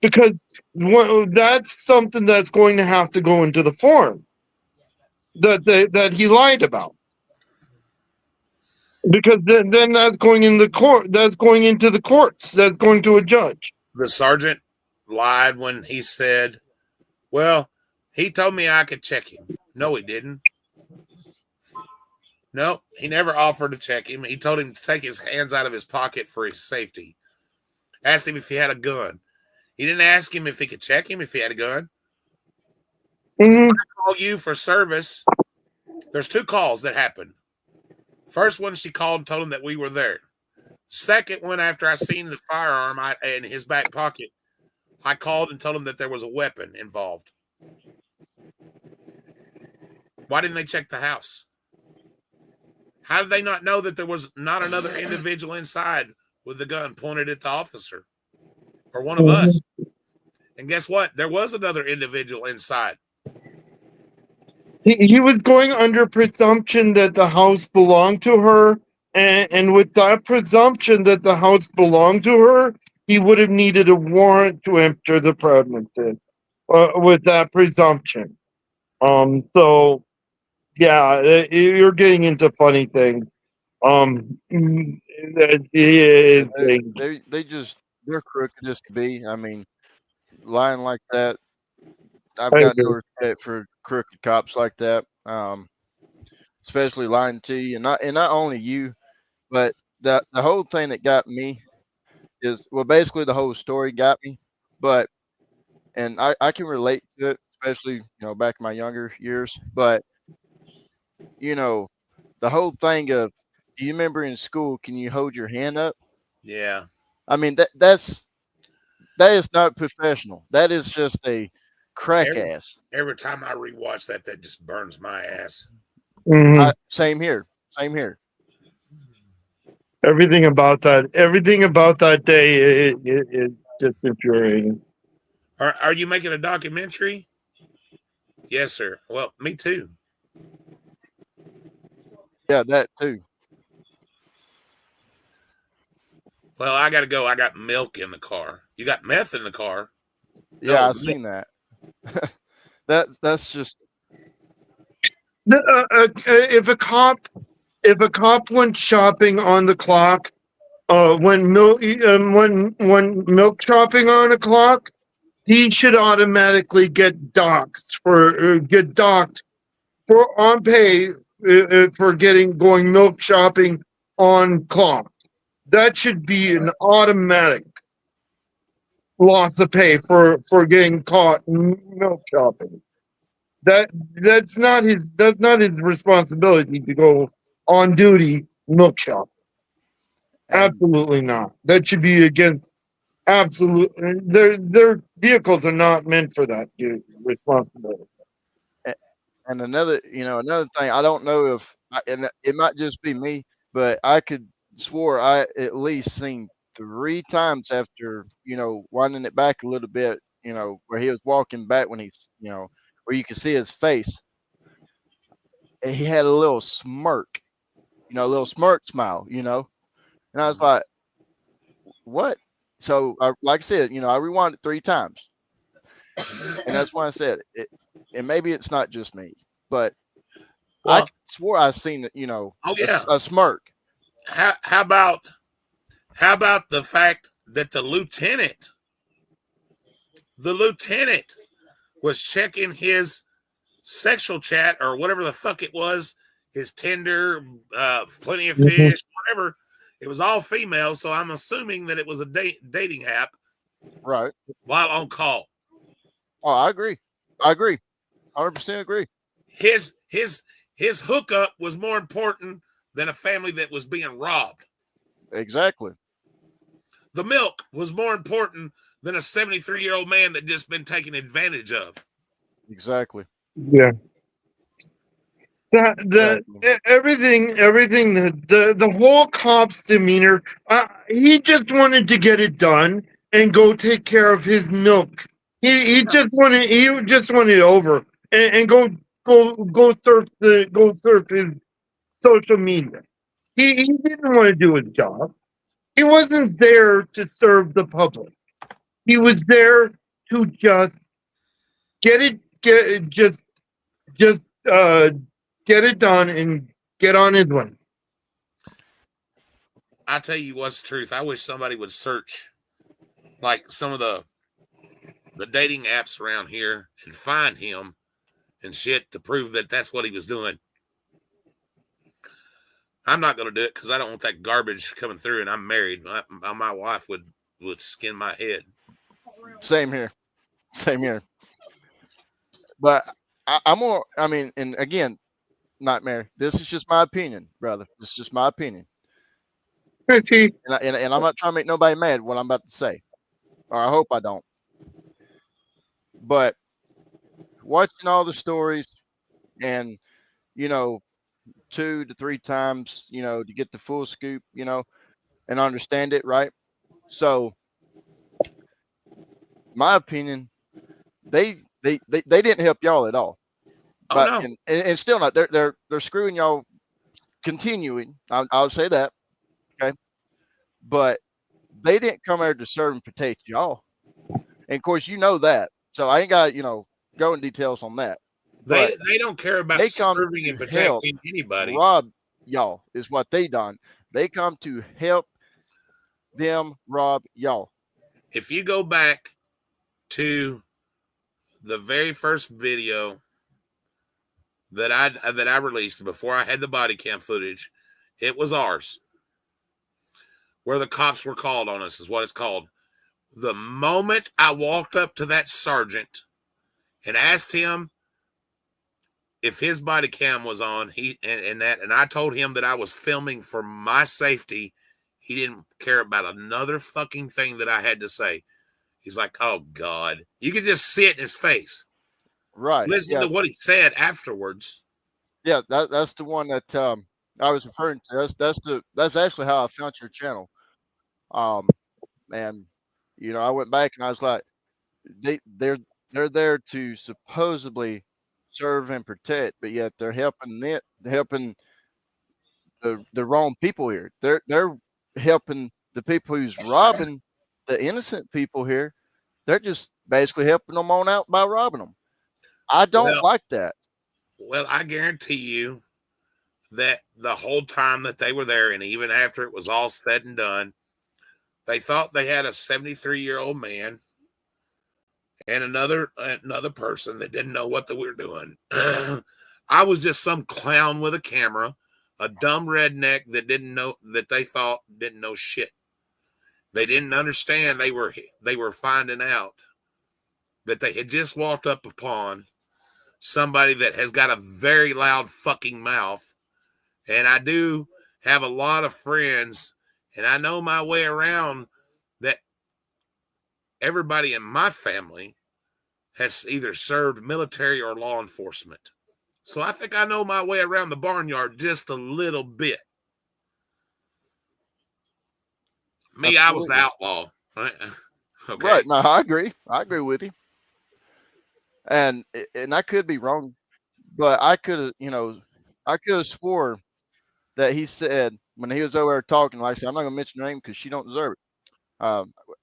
because that's something that's going to have to go into the form that he lied about, because then that's going in the court, that's going into the courts, that's going to a judge. The sergeant lied when he said, well, he told me I could check him. No, he didn't. No, he never offered to check him. He told him to take his hands out of his pocket for his safety. Asked him if he had a gun. He didn't ask him if he could check him if he had a gun. Mhm. I call you for service. There's 2 calls that happened. First one, she called and told him that we were there. Second one, after I seen the firearm in his back pocket, I called and told him that there was a weapon involved. Why didn't they check the house? How did they not know that there was not another individual inside with the gun pointed at the officer or one of us? And guess what? There was another individual inside. He was going under presumption that the house belonged to her, and with that presumption that the house belonged to her, he would have needed a warrant to enter the premises with that presumption. So yeah, you're getting into funny things. That is They're crooked as to be. I mean, lying like that, I've I got agree. no respect for crooked cops like that. Especially lying to you, and not only you, but the whole thing that got me is, well, basically the whole story got me, but and I can relate to it, especially back in my younger years. But you know the whole thing of, do you remember in school? Can you hold your hand up? Yeah. I mean that is not professional. That is just a crack Every, ass. every time I rewatch that just burns my ass. Mhm. Same here. Same here. Everything about that day is just infuriating. Are you making a documentary? Yes, sir. Well, me too. Yeah, that too. Well, I got to go. I got milk in the car. You got meth in the car? Yeah, No. I seen that. That's just If a cop went shopping on the clock, when milk shopping on a clock, he should automatically get docked for on pay for going milk shopping on clock. That should be an automatic loss of pay for getting caught milk shopping. That's not his responsibility to go on duty milk shop. and Absolutely not. That should be against absolute. Their vehicles are not meant for that responsibility. and another thing, I don't know if and it might just be me, but I could swore I at least seen 3 times after winding it back a little bit, where he was walking back when he's where you could see his face. And he had a little smirk, a little smirk smile, and I was like, what? So like I said, I rewound it 3 times, and that's why I said it. And maybe it's not just me, but I Well, swore I seen oh yeah. a smirk. How about the fact that the lieutenant was checking his sexual chat or whatever the fuck it was, his Tinder, plenty of Mhm. fish, whatever. It was all female, so I'm assuming that it was a dating app Right. while on call. Oh, I agree. I agree. 100% agree. His hookup was more important than a family that was being robbed. Exactly. The milk was more important than a 73-year-old man that just been taken advantage of. Exactly. Yeah. Exactly. Everything, the whole cop's demeanor. He just wanted to get it done, and go take care of his milk. He just wanted over and go surf his social media. He didn't want to do his job. He wasn't there to serve the public. He was there to just just get it done and get on his way. I tell you what's the truth. I wish somebody would search like some of the dating apps around here and find him and shit to prove that that's what he was doing. I'm not going to do it because I don't want that garbage coming through, and I'm married. My wife would skin my head. Same here. Same here. But I'm more, I mean, and again, Nightmare, this is just my opinion, brother. This is just my opinion. See, And I'm not trying to make nobody mad what I'm about to say, or I hope I don't. But watching all the stories and, 2 to 3 times, to get the full scoop, and understand it, right? So, my opinion, they didn't help y'all at all. Oh, But no. and still not. They're screwing y'all. Continuing, I'll say that. Okay, but they didn't come here to serve and protect y'all. And of course, you know that. So I ain't got go in details on that. But They don't care about they come serving and to help protecting anybody. rob y'all is what they done. They come to help them rob y'all. If you go back to the very first video that I released before I had the body cam footage, it was ours. Where the cops were called on us is what it's called. The moment I walked up to that sergeant and asked him if his body cam was on, and I told him that I was filming for my safety, he didn't care about another fucking thing that I had to say. He's like, "Oh God," you could just see it in his face. Right. Listen to what he said afterwards. Yeah, that's the one that I was referring to. That's actually how I found your channel. And I went back and I was like, they're there to supposedly serve and protect, but yet they're helping the wrong people here. They're helping the people who's robbing the innocent people here. They're just basically helping them on out by robbing them. I don't like that. Well, I guarantee you that the whole time that they were there, and even after it was all said and done, they thought they had a 73-year-old man and another person that didn't know what they were doing. I was just some clown with a camera, a dumb redneck that didn't know, that they thought didn't know shit. They didn't understand they were finding out that they had just walked up upon somebody that has got a very loud fucking mouth. And I do have a lot of friends, and I know my way around that everybody in my family has either served military or law enforcement. So I think I know my way around the barnyard just a little bit. Me, I was the outlaw. Right? Okay. Right. No, I agree. I agree with you. And I could be wrong, but I could have swore that he said when he was over there talking, like I said, I'm not gonna mention her name because she don't deserve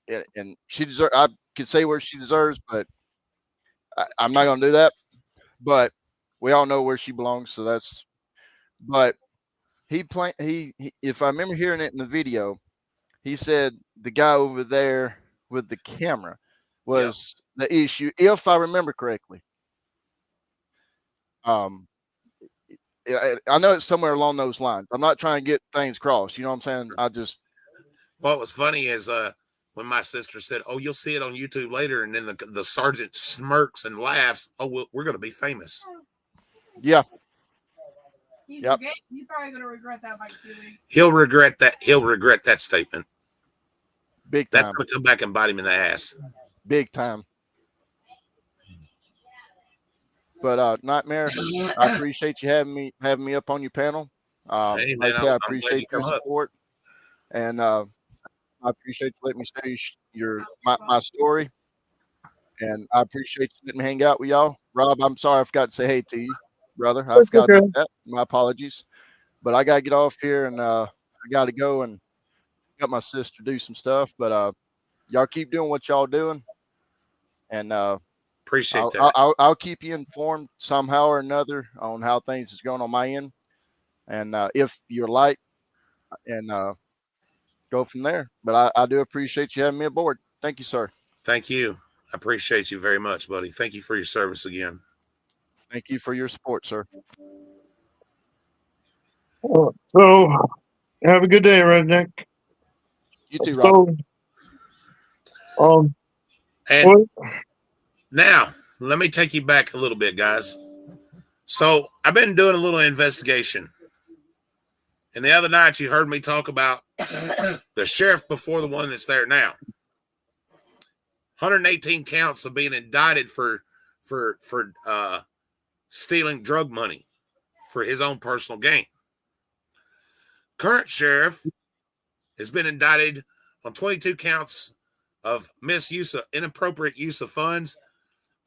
it. And she deserves. I could say where she deserves, but I'm not gonna do that. But we all know where she belongs, so that's. But he if I remember hearing it in the video, he said the guy over there with the camera was the issue, if I remember correctly. I know it's somewhere along those lines. I'm not trying to get things crossed. You know what I'm saying? What was funny is when my sister said, "Oh, you'll see it on YouTube later," and then the sergeant smirks and laughs. "Oh, we're going to be famous." Yeah. You're probably going to regret that in like 2 weeks. He'll regret that. He'll regret that statement. Big time. That's going to come back and bite him in the ass. Big time. But Nightmare, I appreciate you having me up on your panel. Hey, man, like I said, I I'm glad appreciate you your come up. support, and I appreciate you letting me my story, and I appreciate you letting me hang out with y'all. Rob, I'm sorry I forgot to say hey to you, brother. I That's forgot okay. about that. My apologies. But I gotta get off here, and I gotta go and got my sister do some stuff. But y'all keep doing what y'all doing, and Appreciate that. I'll keep you informed somehow or another on how things is going on my end, and if you're like, and go from there. But I do appreciate you having me aboard. Thank you, sir. Thank you. I appreciate you very much, buddy. Thank you for your service again. Thank you for your support, sir. So, have a good day, Redneck. You too, Rob. So, um, And what? now, let me take you back a little bit, guys. So, I've been doing a little investigation. And the other night, you heard me talk about the sheriff before the one that's there now. 118 counts of being indicted for stealing drug money for his own personal gain. Current sheriff has been indicted on 22 counts of misuse of inappropriate use of funds,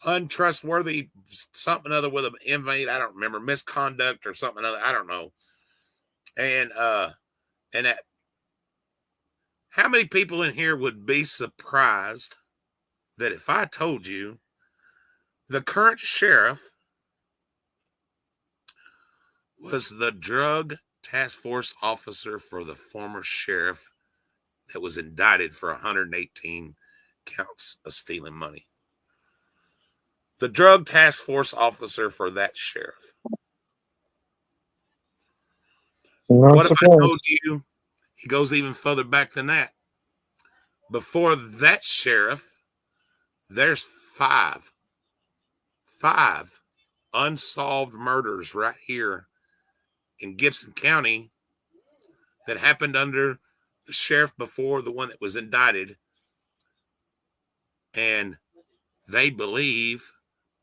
untrustworthy something other with an inmate. I don't remember, misconduct or something other. I don't know. And that, how many people in here would be surprised that if I told you the current sheriff was the drug task force officer for the former sheriff that was indicted for 118 counts of stealing money? The drug task force officer for that sheriff. What if I told you he goes even further back than that? Before that sheriff, there's five unsolved murders right here in Gibson County that happened under the sheriff before the one that was indicted. And they believe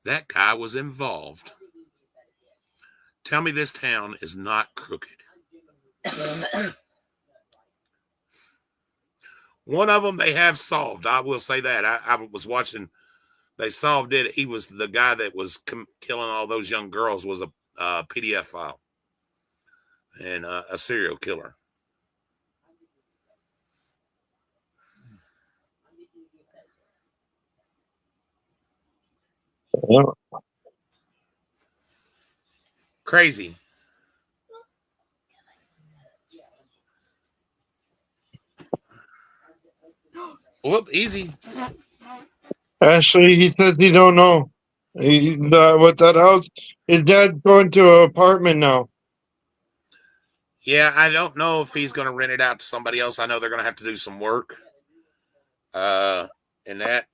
that guy was involved. Tell me this town is not crooked. One of them they have solved. I will say that. I was watching. They solved it. He was the guy that was killing all those young girls was a PDF file and a serial killer. Yeah. Crazy. Whoop, easy. Ashley, he says he don't know. He's what that house. His dad's going to an apartment now. Yeah, I don't know if he's going to rent it out to somebody else. I know they're going to have to do some work. And that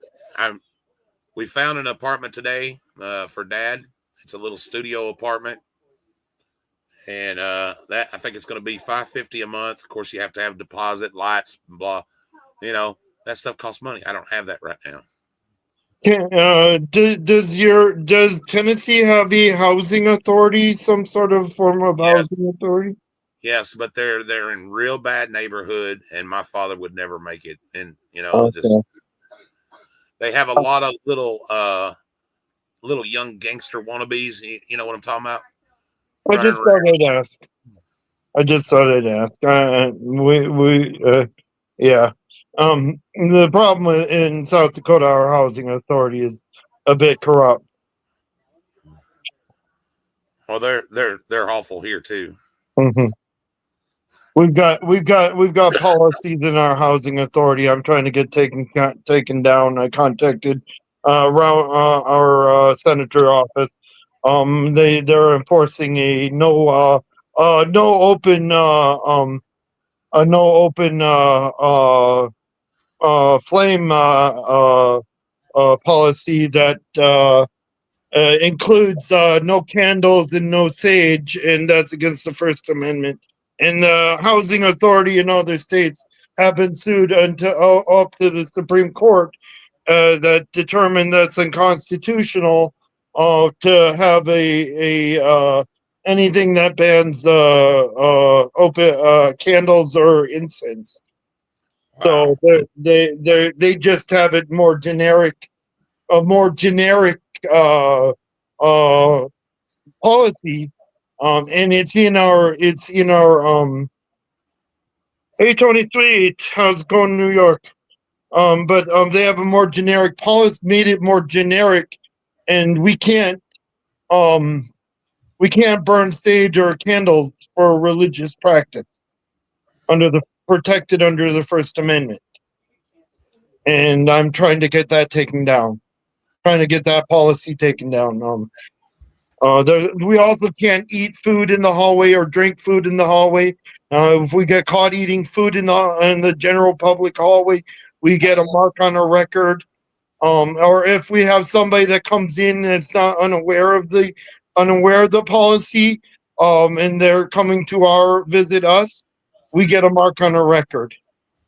we found an apartment today for Dad. It's a little studio apartment, and that I think it's going to be $550 a month. Of course, you have to have deposit, lights, blah. You know that stuff costs money. I don't have that right now. Does Tennessee have a housing authority, some sort of form of housing authority? Yes, but they're in real bad neighborhood, and my father would never make it. And Okay. They have a lot of little young gangster wannabes. You know what I'm talking about? I just thought I'd ask. Yeah. The problem in South Dakota, our housing authority is a bit corrupt. Well, they're awful here too. Mm-hmm. We've got policies in our housing authority. I'm trying to get taken down. I contacted around our senator office. They're enforcing a no open flame policy that includes no candles and no sage, and that's against the First Amendment. And the housing authority in other states have been sued until up to the Supreme Court that determined that's unconstitutional to have a anything that bans open candles or incense. So Wow. they just have it more generic, a more generic uh policy. And it's in our A23. How's it going, New York? But they have a more generic policy, made it more generic, and um we can't burn sage or candles for religious practice under the protected under the First Amendment. And I'm trying to get that taken down. Trying to get that policy taken down. We also can't eat food in the hallway or drink food in the hallway. If we get caught eating food in the general public hallway, we get a mark on our record. Or if we have somebody that comes in and it's not unaware of the policy, and they're coming to visit us, we get a mark on our record.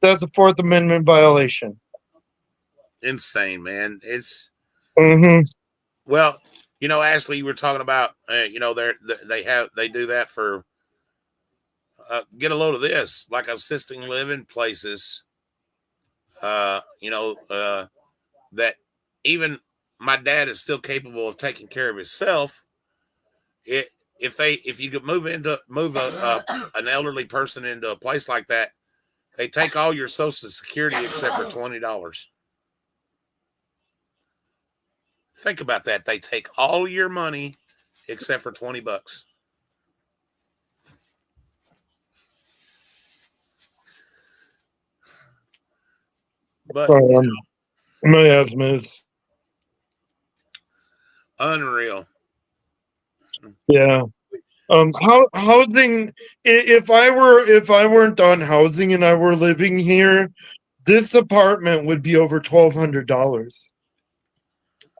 That's a Fourth Amendment violation. Insane, man. It's Hmm. well, Ashley, you were talking about, they do that for get a load of this, like assisting living places. That even my dad is still capable of taking care of himself. If you could move an elderly person into a place like that, they take all your Social Security except for $20. Think about that. They take all your money except for $20. But My asthma is unreal. yeah. Housing. If I weren't on housing and I were living here, this apartment would be over $1,200.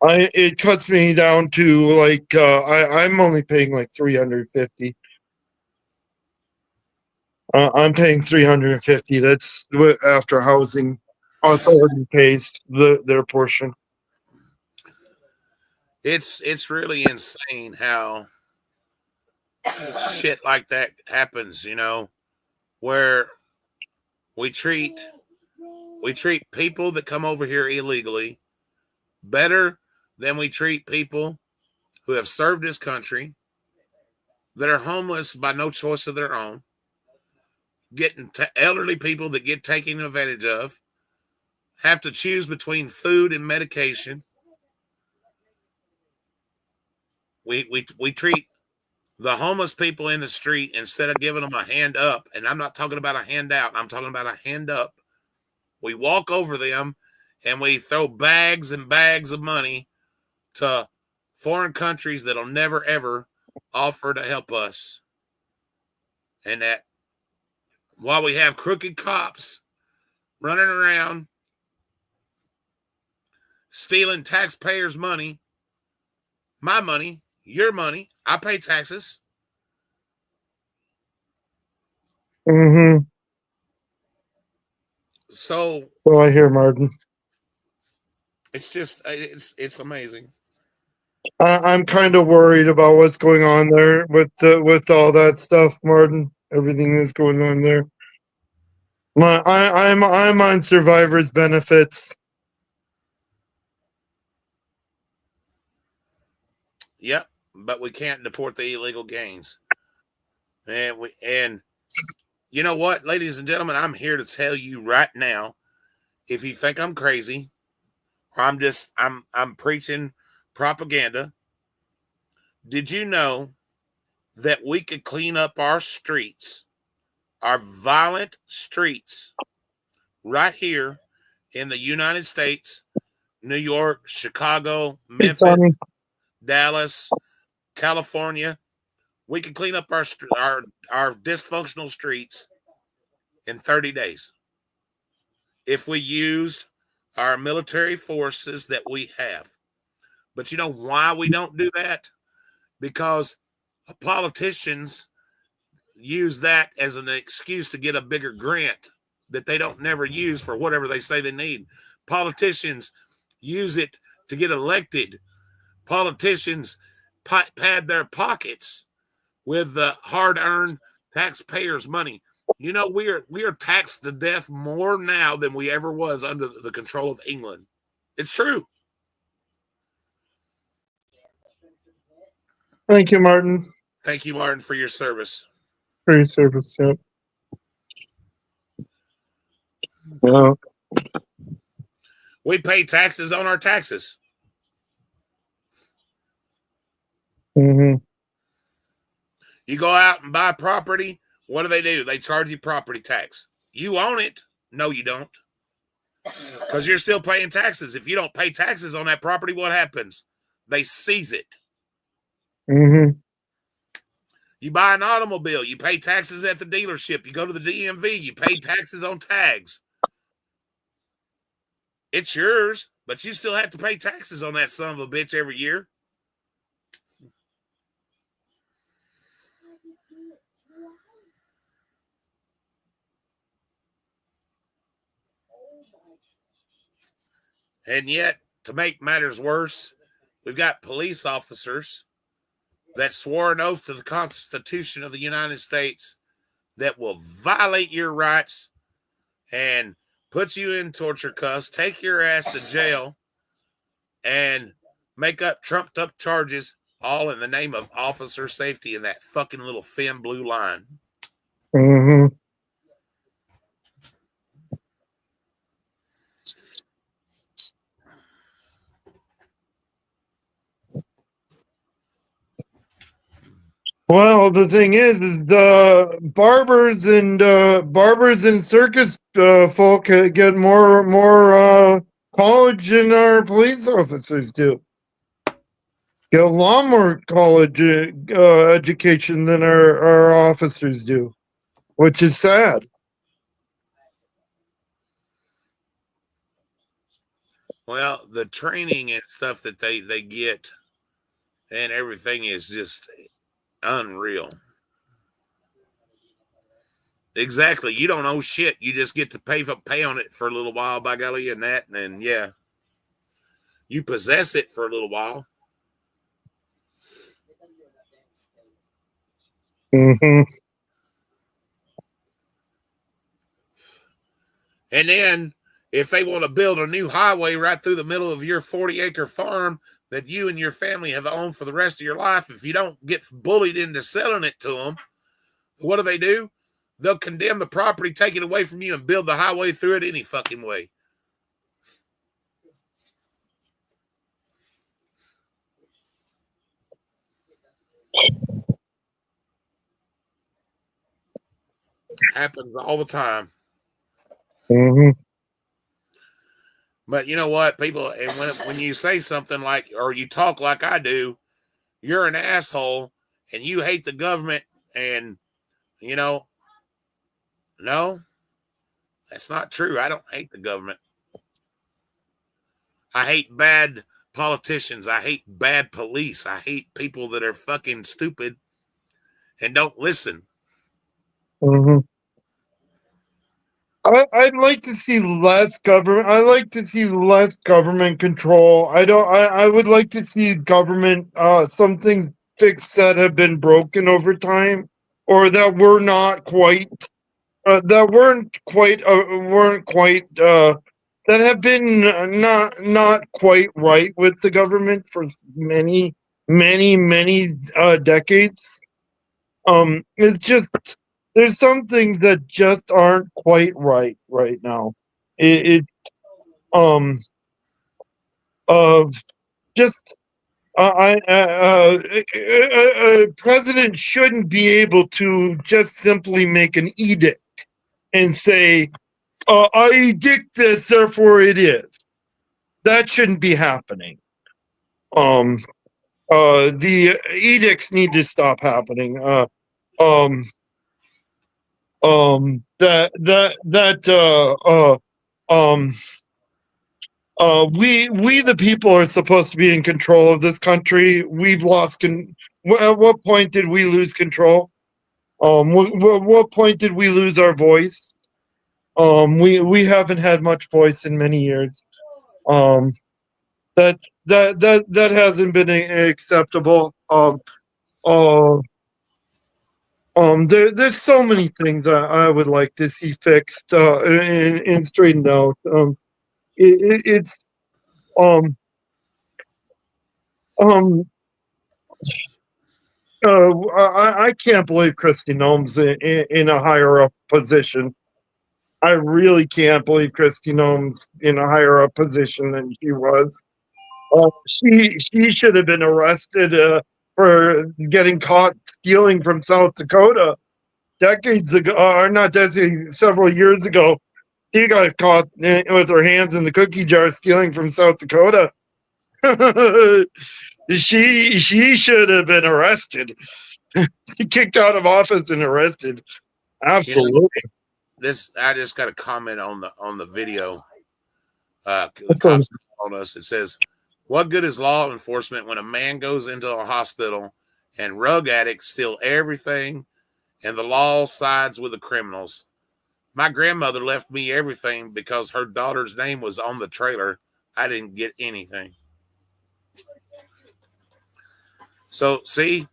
It cuts me down to like I'm only paying like $350. I'm paying $350. That's after housing authority pays their portion. It's really insane how shit like that happens, where we treat people that come over here illegally better than we treat people who have served this country, that are homeless by no choice of their own, getting elderly people that get taken advantage of, have to choose between food and medication. We treat the homeless people in the street, instead of giving them a hand up, and I'm not talking about a handout, I'm talking about a hand up. We walk over them and we throw bags and bags of money to foreign countries that'll never, ever offer to help us. And that while we have crooked cops running around stealing taxpayers' money, my money, your money, I pay taxes. Mm-hmm. So I hear, Martin. it's just it's amazing. I'm kind of worried about what's going on there with all that stuff, Martin. Everything that's going on there. I'm on survivors benefits. Yep, but we can't deport the illegal gangs. And you know what, ladies and gentlemen, I'm here to tell you right now, if you think I'm crazy, or I'm preaching propaganda, did you know that we could clean up our streets, our violent streets, right here in the United States, New York, Chicago, Memphis, Dallas, California? We could clean up our dysfunctional streets in 30 days if we used our military forces that we have. But you know why we don't do that? Because politicians use that as an excuse to get a bigger grant that they don't never use for whatever they say they need. Politicians use it to get elected. Politicians pad their pockets with the hard-earned taxpayers' money. You know, we are taxed to death more now than we ever was under the control of England. It's true. Thank you, Martin, Thank you, Martin, for your service. for your service. Yep. Yeah. We pay taxes on our taxes. Mm-hmm. You go out and buy property. What do? They charge you property tax. You own it. No, you don't. Because you're still paying taxes. If you don't pay taxes on that property, what happens? They seize it. Mm-hmm. You buy an automobile. You pay taxes at the dealership. You go to the DMV. You pay taxes on tags. It's yours, but you still have to pay taxes on that son of a bitch every year. And yet, to make matters worse, we've got police officers that swore an oath to the Constitution of the United States that will violate your rights and put you in torture cuffs, take your ass to jail, and make up trumped up charges, all in the name of officer safety and that fucking little thin blue line. Mm-hmm. Well, the thing is the barbers and circus folk get more college than our police officers do. Get a lot more college education than our officers do, which is sad. Well, the training and stuff that they get and everything is just unreal. Exactly. You don't know shit. You just get to pay on it for a little while, by golly, and that, and yeah, you possess it for a little while. Mm-hmm. And then if they want to build a new highway right through the middle of your 40-acre farm that you and your family have owned for the rest of your life, if you don't get bullied into selling it to them, what do? They'll condemn the property, take it away from you, and build the highway through it any fucking way. Happens all the time. Mm-hmm. But you know what, people, and when you say something like, or you talk like I do, you're an asshole and you hate the government, and no, that's not true. I don't hate the government. I hate bad politicians. I hate bad police. I hate people that are fucking stupid and don't listen. Mm-hmm. I'd like to see less government. I like to see less government control. I would like to see government some things fixed that have been broken over time, or that were not quite that weren't quite that have been not quite right with the government for many decades. It's just there's some things that just aren't quite right now. It um just a president shouldn't be able to just simply make an edict and say, "I edict this, therefore it is." That shouldn't be happening. The edicts need to stop happening. We the people are supposed to be in control of this country. We've lost at what point did we lose control? What point did we lose our voice? We haven't had much voice in many years. That hasn't been acceptable. There's so many things I would like to see fixed and straightened out. It's um um I can't believe Christy Gnome's in a higher up position. I really can't believe Christy Gnome's in a higher up position than she was. She should have been arrested for getting caught stealing from South Dakota decades ago, or not decades, several years ago. She got caught with her hands in the cookie jar stealing from South Dakota. She should have been arrested. Kicked out of office and arrested. Absolutely. This I just got a comment on the video. The That's cops on us. It says, "What good is law enforcement when a man goes into a hospital and rug addicts steal everything, and the law sides with the criminals? My grandmother left me everything because her daughter's name was on the trailer. I didn't get anything." So see,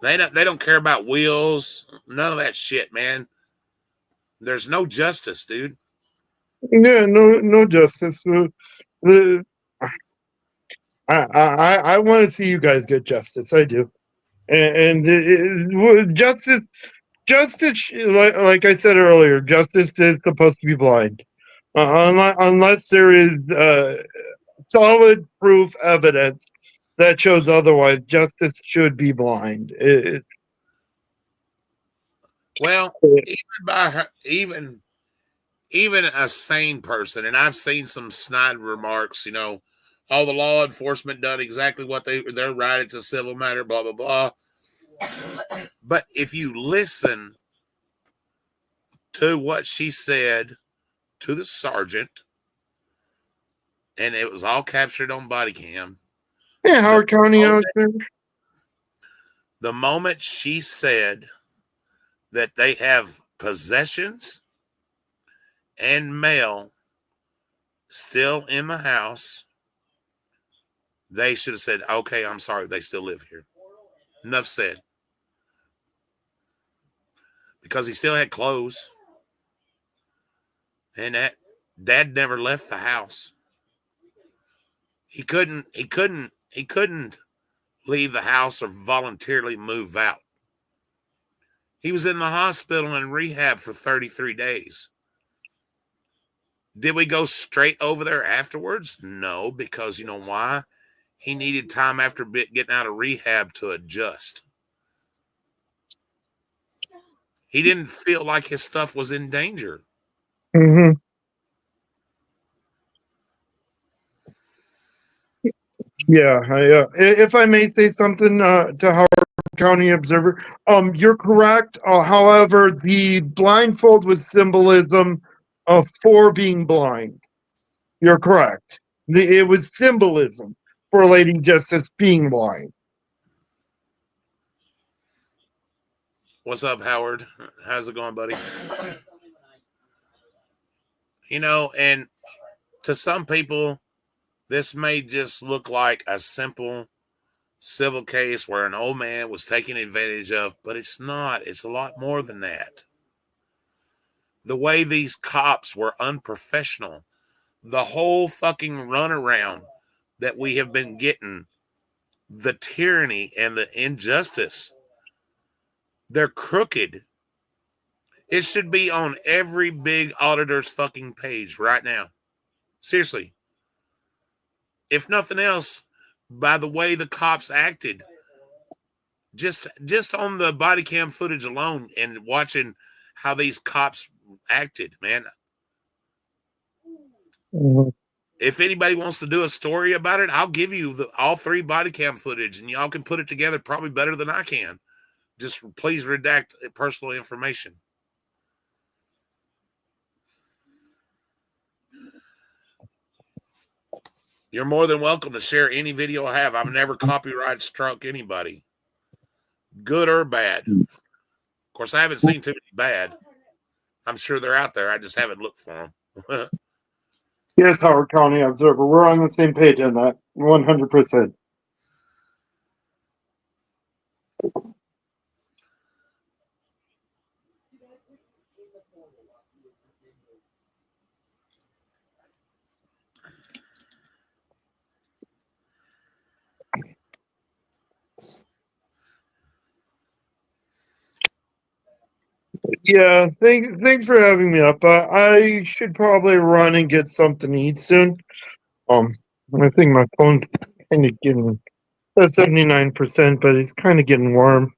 they don't care about wills, none of that shit, man. There's no justice, dude. Yeah, no justice. The I want to see you guys get justice. I do, and justice, like I said earlier, justice is supposed to be blind, unless there is solid proof evidence that shows otherwise. Justice should be blind. Well, even by her, even a sane person, and I've seen some snide remarks, all the law enforcement done exactly what they're right. It's a civil matter, blah, blah, blah. But if you listen to what she said to the sergeant, and it was all captured on body cam. Yeah, Howard County out there. The moment she said that they have possessions and mail still in the house, they should have said, "Okay, I'm sorry, they still live here." Enough said. Because he still had clothes. And that dad never left the house. He couldn't leave the house or voluntarily move out. He was in the hospital and rehab for 33 days. Did we go straight over there afterwards? No, because you know why? He needed time after getting out of rehab to adjust. He didn't feel like his stuff was in danger. Mm-hmm. Yeah, if I may say something to Howard County Observer, you're correct. However, the blindfold was symbolism for being blind. You're correct. It was symbolism for Lady Justice being blind. What's up, Howard? How's it going, buddy? And to some people, this may just look like a simple civil case where an old man was taken advantage of, but it's not. It's a lot more than that. The way these cops were unprofessional, the whole fucking runaround that we have been getting, the tyranny and the injustice, they're crooked. It should be on every big auditor's fucking page right now. Seriously. If nothing else, by the way the cops acted, just on the body cam footage alone and watching how these cops acted, man. Mm-hmm. If anybody wants to do a story about it, I'll give you all 3 body cam footage, and y'all can put it together probably better than I can. Just please redact personal information. You're more than welcome to share any video I have. I've never copyright struck anybody, good or bad. Of course, I haven't seen too many bad. I'm sure they're out there. I just haven't looked for them. Yes, Howard County Observer. We're on the same page on that. 100%. Yeah, thanks for having me up. I should probably run and get something to eat soon. I think my phone's kind of getting at 79%, but it's kind of getting warm.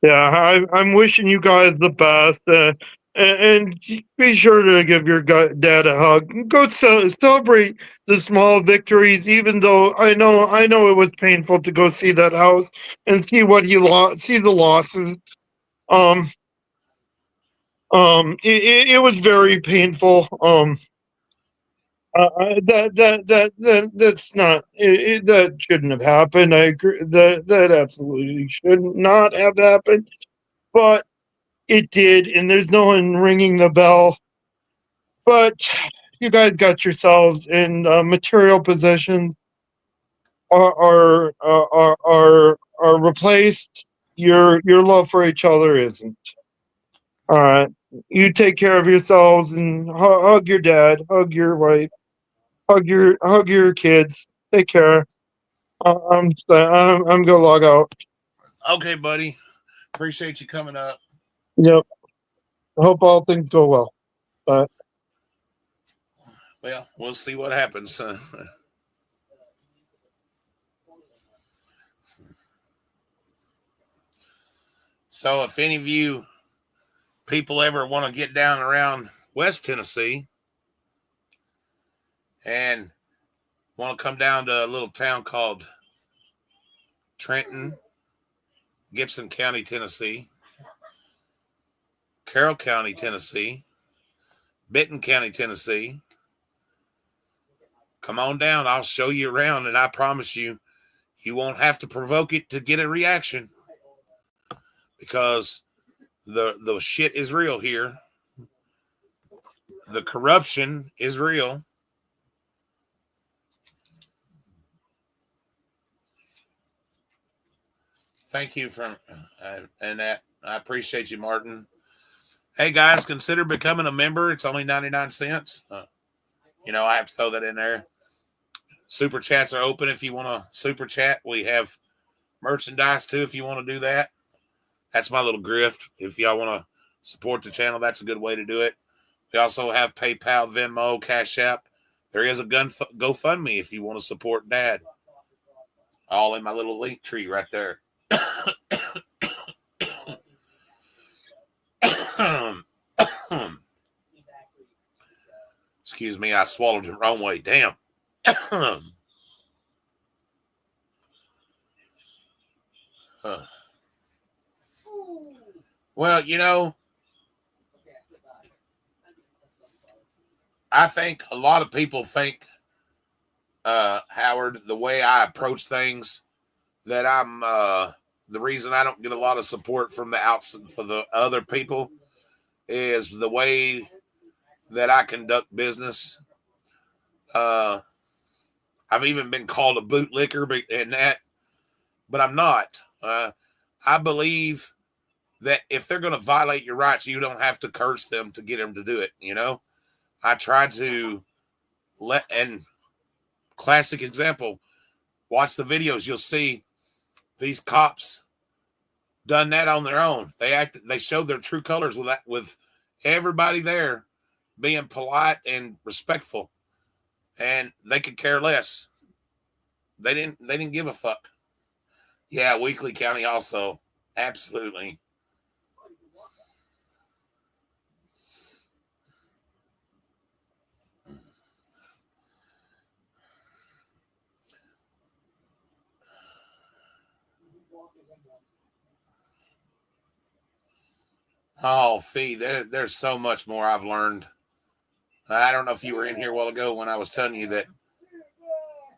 Yeah, I'm wishing you guys the best. And be sure to give your dad a hug. Go celebrate the small victories, even though I know it was painful to go see that house and see what he lost, see the losses. Um, it was very painful. That's not that shouldn't have happened. I agree that absolutely should not have happened, but it did, and there's no one ringing the bell. But you guys got yourselves in material possessions are replaced. Your love for each other isn't. All right, you take care of yourselves and hug your dad, hug your wife, hug your kids. Take care. I'm gonna log out. Okay, buddy. Appreciate you coming up. Yep. I hope all things go well. Bye. Well, we'll see what happens. So, if any of you people ever want to get down around West Tennessee and want to come down to a little town called Trenton, Gibson County, Tennessee, Carroll County, Tennessee, Benton County, Tennessee, come on down. I'll show you around, and I promise you, you won't have to provoke it to get a reaction because the shit is real here. The corruption is real. Thank you for and that I appreciate you, Martin. Hey guys, consider becoming a member. It's only 99 cents. I have to throw that in there. Super chats are open if you want to super chat. We have merchandise too if you want to do that. That's my little grift. If y'all want to support the channel, that's a good way to do it. We also have PayPal, Venmo, Cash App. There is a GoFundMe if you want to support Dad. All in my little link tree right there. Excuse me, I swallowed it the wrong way. Damn. Well, I think a lot of people think, Howard, the way I approach things, that I'm the reason I don't get a lot of support from the outside for the other people is the way that I conduct business. I've even been called a bootlicker but I'm not. I believe that if they're going to violate your rights, you don't have to curse them to get them to do it. I try to and classic example, watch the videos. You'll see these cops done that on their own. They showed their true colors with everybody there being polite and respectful, and they could care less. They didn't give a fuck. Yeah, Weakley County also. Absolutely. Oh, Fee, there's so much more I've learned. I don't know if you were in here a while ago when I was telling you that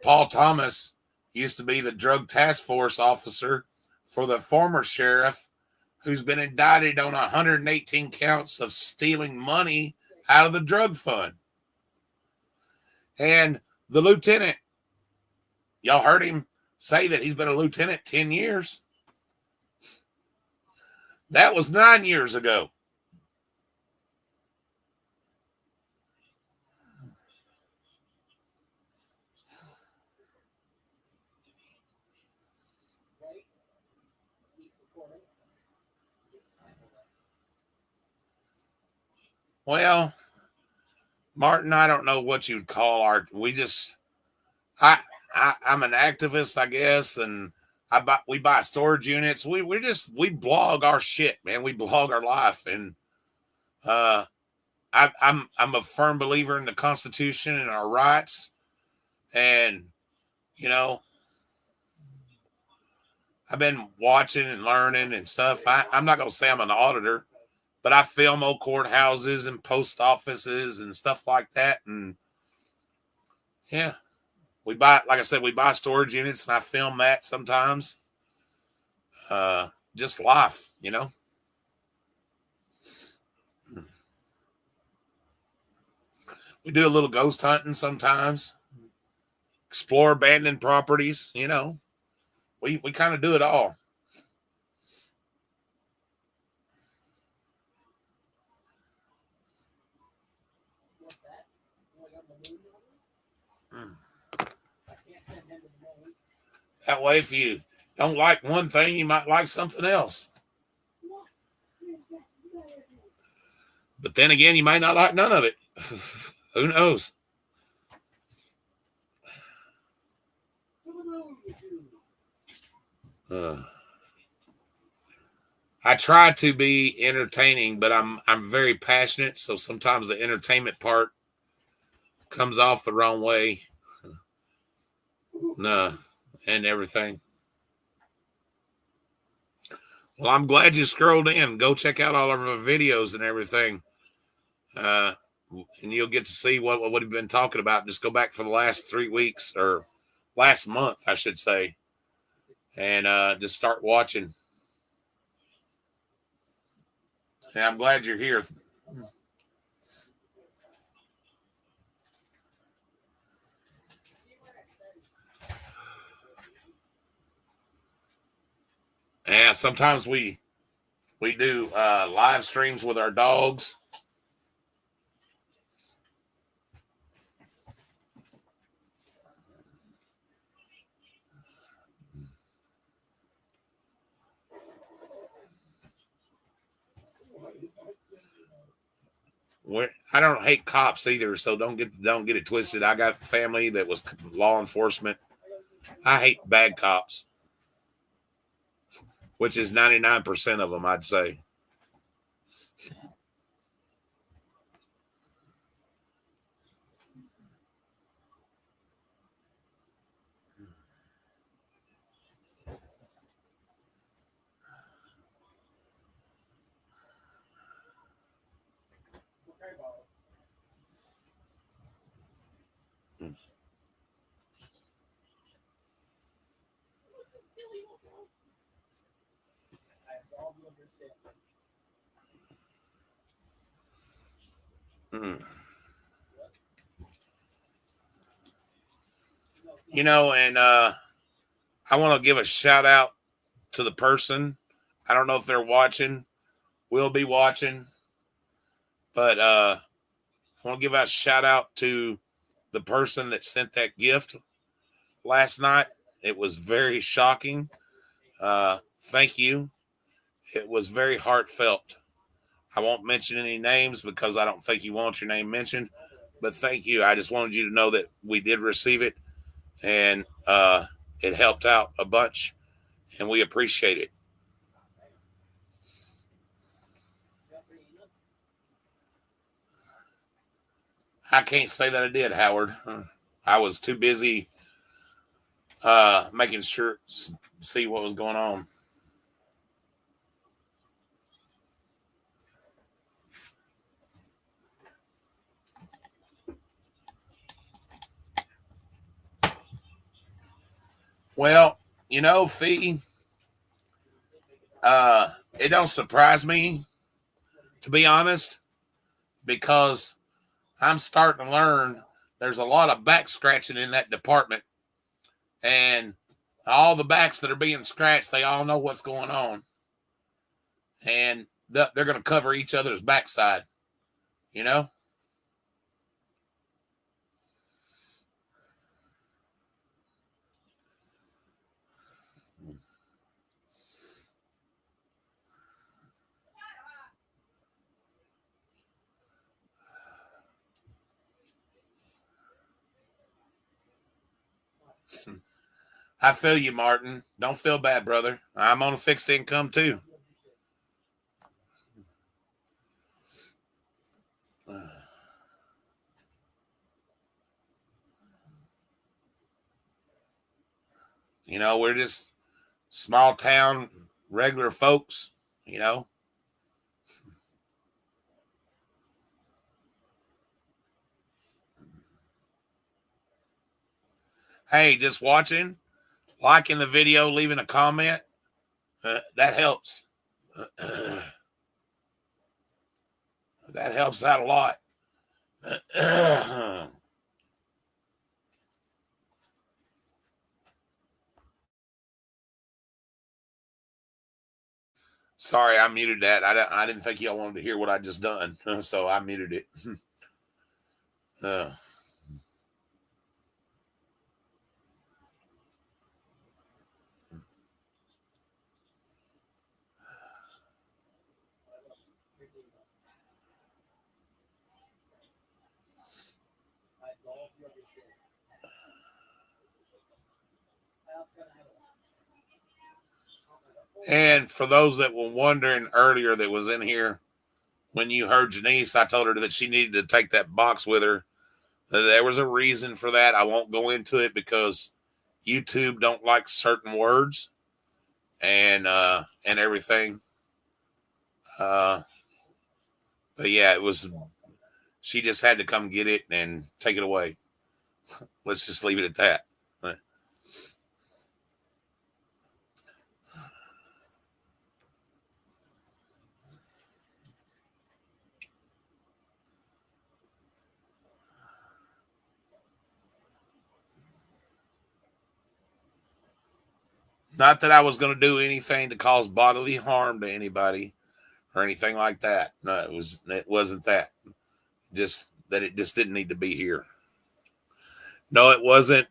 Paul Thomas used to be the drug task force officer for the former sheriff who's been indicted on 118 counts of stealing money out of the drug fund. And the lieutenant, y'all heard him say that he's been a lieutenant 10 years. That was 9 years ago. Well, Martin, I don't know what you'd call our. I, I'm an activist, I guess, and we buy storage units. We blog our shit, man. We blog our life, and uh, I'm a firm believer in the Constitution and our rights, and you know, I've been watching and learning and stuff. I'm not gonna say I'm an auditor, but I film old courthouses and post offices and stuff like that, and yeah. We buy, like I said, we buy storage units, and I film that sometimes. Just life, you know. We do a little ghost hunting sometimes. Explore abandoned properties, you know. We kind of do it all. That way, if you don't like one thing, you might like something else. But then again, you might not like none of it. Who knows? I try to be entertaining, but I'm very passionate, so sometimes the entertainment part comes off the wrong way. No, and everything. Well, I'm glad you scrolled in. Go check out all of our videos and everything. And you'll get to see what we've been talking about. Just go back for the last 3 weeks or last month, I should say, and just start watching. And I'm glad you're here. Yeah, sometimes we do live streams with our dogs. I don't hate cops either, so don't get it twisted. I got family that was law enforcement. I hate bad cops, which is 99% of them, I'd say. Mm. You know, and I want to give a shout out to the person. I don't know if they're watching, will be watching, but I want to give a shout out to the person that sent that gift last night. It was very shocking. Thank you. It was very heartfelt. I won't mention any names because I don't think you want your name mentioned, but thank you. I just wanted you to know that we did receive it, and it helped out a bunch, and we appreciate it. I can't say that I did, Howard. I was too busy making sure see what was going on. Well, you know, Fee, it don't surprise me, to be honest, because I'm starting to learn there's a lot of back scratching in that department, and all the backs that are being scratched, they all know what's going on, and they're going to cover each other's backside, you know? I feel you, Martin. Don't feel bad, brother. I'm on a fixed income too. You know, we're just small town, regular folks, you know. Hey, just watching, liking the video, leaving a comment, that helps. That helps out a lot. Sorry, I muted that. I didn't think y'all wanted to hear what I just done, so I muted it. And for those that were wondering earlier that was in here, when you heard Janice, I told her that she needed to take that box with her. There was a reason for that. I won't go into it because YouTube don't like certain words and everything. But yeah, it was. She just had to come get it and take it away. Let's just leave it at that. Not that I was going to do anything to cause bodily harm to anybody or anything like that. No, it wasn't that. Just that it just didn't need to be here. No, it wasn't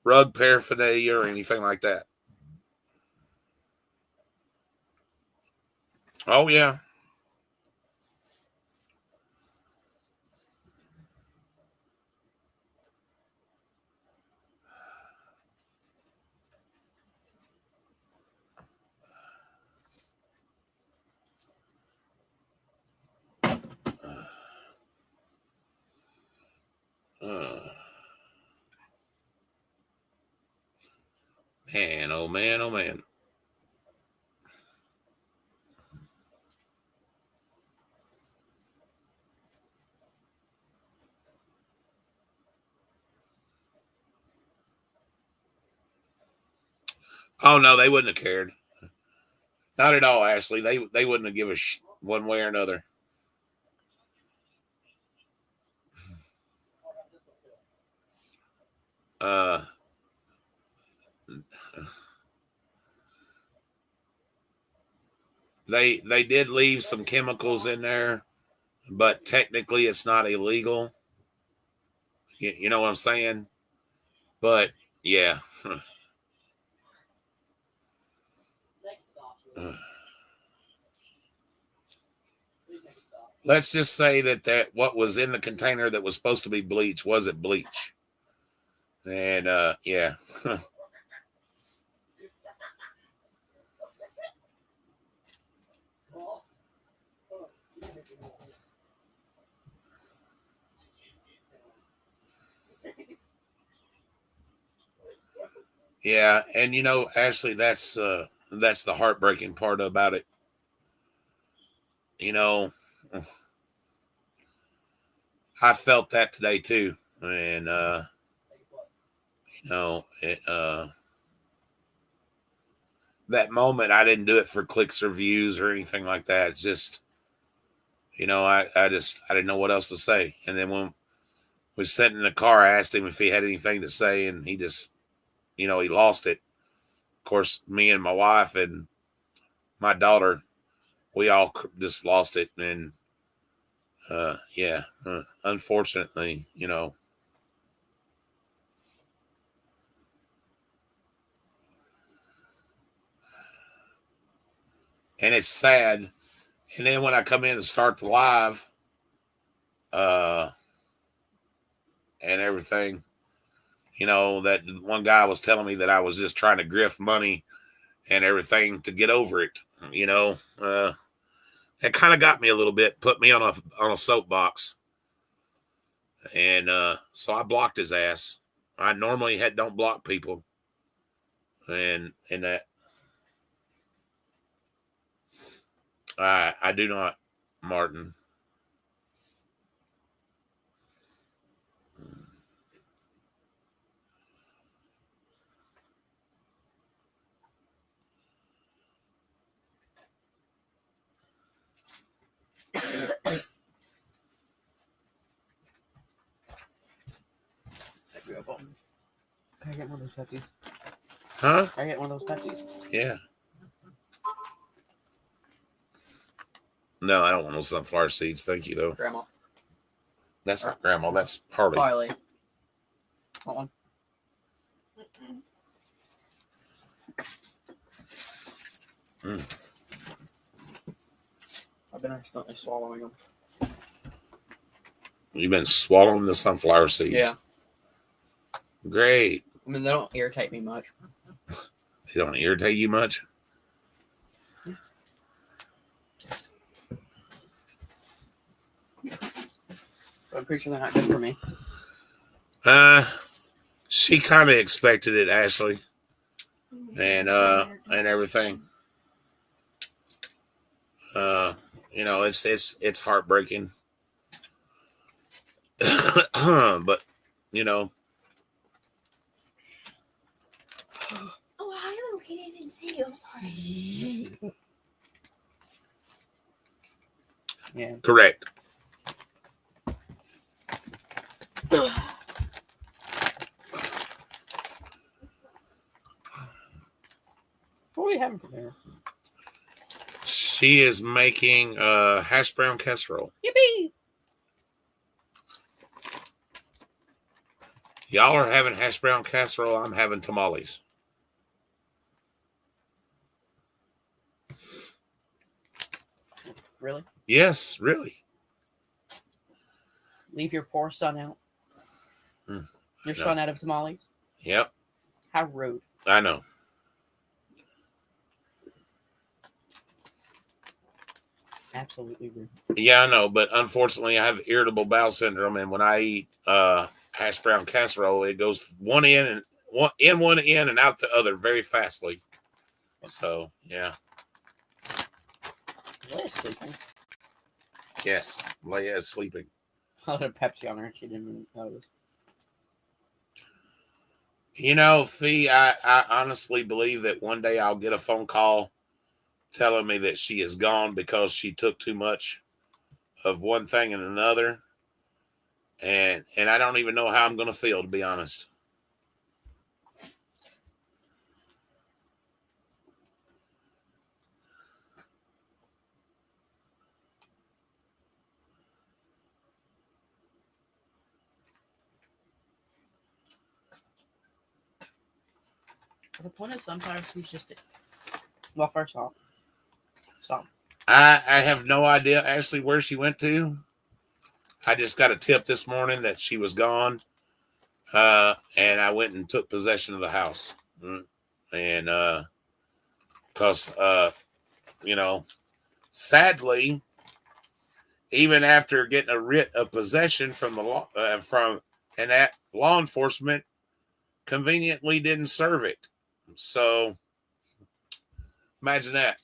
rug paraphernalia or anything like that. Oh yeah. Man, oh man, oh man. Oh no, they wouldn't have cared. Not at all, Ashley. They wouldn't have given one way or another. They did leave some chemicals in there, but technically it's not illegal. You know what I'm saying? But yeah. Let's just say that what was in the container that was supposed to be bleach wasn't bleach. And yeah. Yeah, and you know, Ashley, that's the heartbreaking part about it. You know, I felt that today too. And you know, that moment I didn't do it for clicks or views or anything like that. It's just, you know, I didn't know what else to say. And then when we were sitting in the car, I asked him if he had anything to say, and he just, you know, he lost it. Of course, me and my wife and my daughter, we all just lost it. And yeah, unfortunately, you know. And it's sad. And then when I come in to start the live, and everything, You know, that one guy was telling me that I was just trying to grift money and everything to get over it. You know, it kind of got me a little bit, put me on a soapbox. And so I blocked his ass. I normally don't block people. And that I do not, Martin. Can I get one of those Pepsis? Huh? Can I get one of those Pepsis? Yeah. No, I don't want no sunflower seeds. Thank you, though. Grandma. That's not Grandma. That's Harley. Harley. Want one? I've been accidentally swallowing them. You've been swallowing the sunflower seeds. Yeah. Great. I mean, they don't irritate me much. They don't irritate you much? But I'm pretty sure they're not good for me. She kind of expected it, Ashley. And everything. You know, it's heartbreaking. But, you know. Oh, hi, little kid. I didn't see you. I'm sorry. Yeah. Correct. What are we having for dinner? She is making hash brown casserole. Yippee! Y'all are having hash brown casserole. I'm having tamales. Really? Yes, really. Leave your poor son out. Your No. son out of tamales? Yep, How rude. I know. Absolutely rude. Yeah, I know, but unfortunately, I have irritable bowel syndrome, and when I eat hash brown casserole, it goes one end and out the other very fastly. So, yeah, Leia's sleeping. yes, Leia is sleeping. I had a Pepsi on her and she didn't even notice. You know, Fee, I honestly believe that one day I'll get a phone call telling me that she is gone because she took too much of one thing and another. And I don't even know how I'm going to feel, to be honest. The point is sometimes he's just... Well, first off, stop. I have no idea, Ashley, where she went to. I just got a tip this morning that she was gone. And I went and took possession of the house. And because, you know, sadly, even after getting a writ of possession from the law, law enforcement conveniently didn't serve it. So imagine that.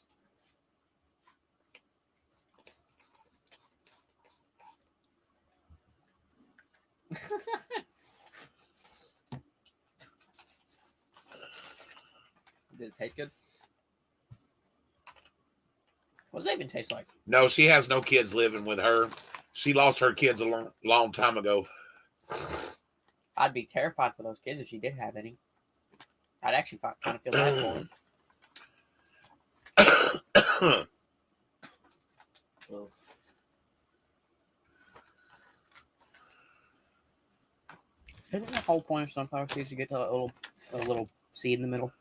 Did it taste good? What does that even taste like? No, she has no kids living with her. She lost her kids a long time ago. I'd be terrified for those kids if she did have any. I'd actually kind of feel bad for them. Isn't the whole point of sunflower seeds to get to a little seed in the middle?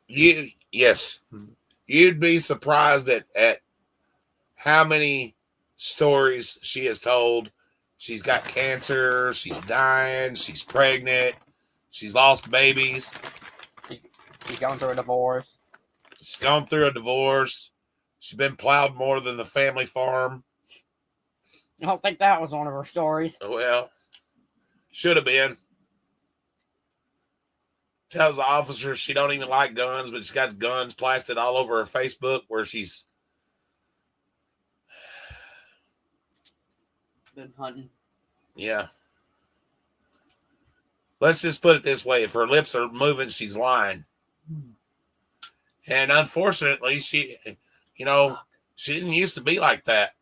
Yes. You'd be surprised at how many stories she has told. She's got cancer. She's dying. She's pregnant. She's lost babies. She's going through a divorce. She's gone through a divorce. She's been plowed more than the family farm. I don't think that was one of her stories. Well, should have been. Tells the officer she don't even like guns, but she got guns plastered all over her Facebook where she's Been hunting. yeah. Let's just put it this way. If her lips are moving, she's lying. And unfortunately, she didn't used to be like that.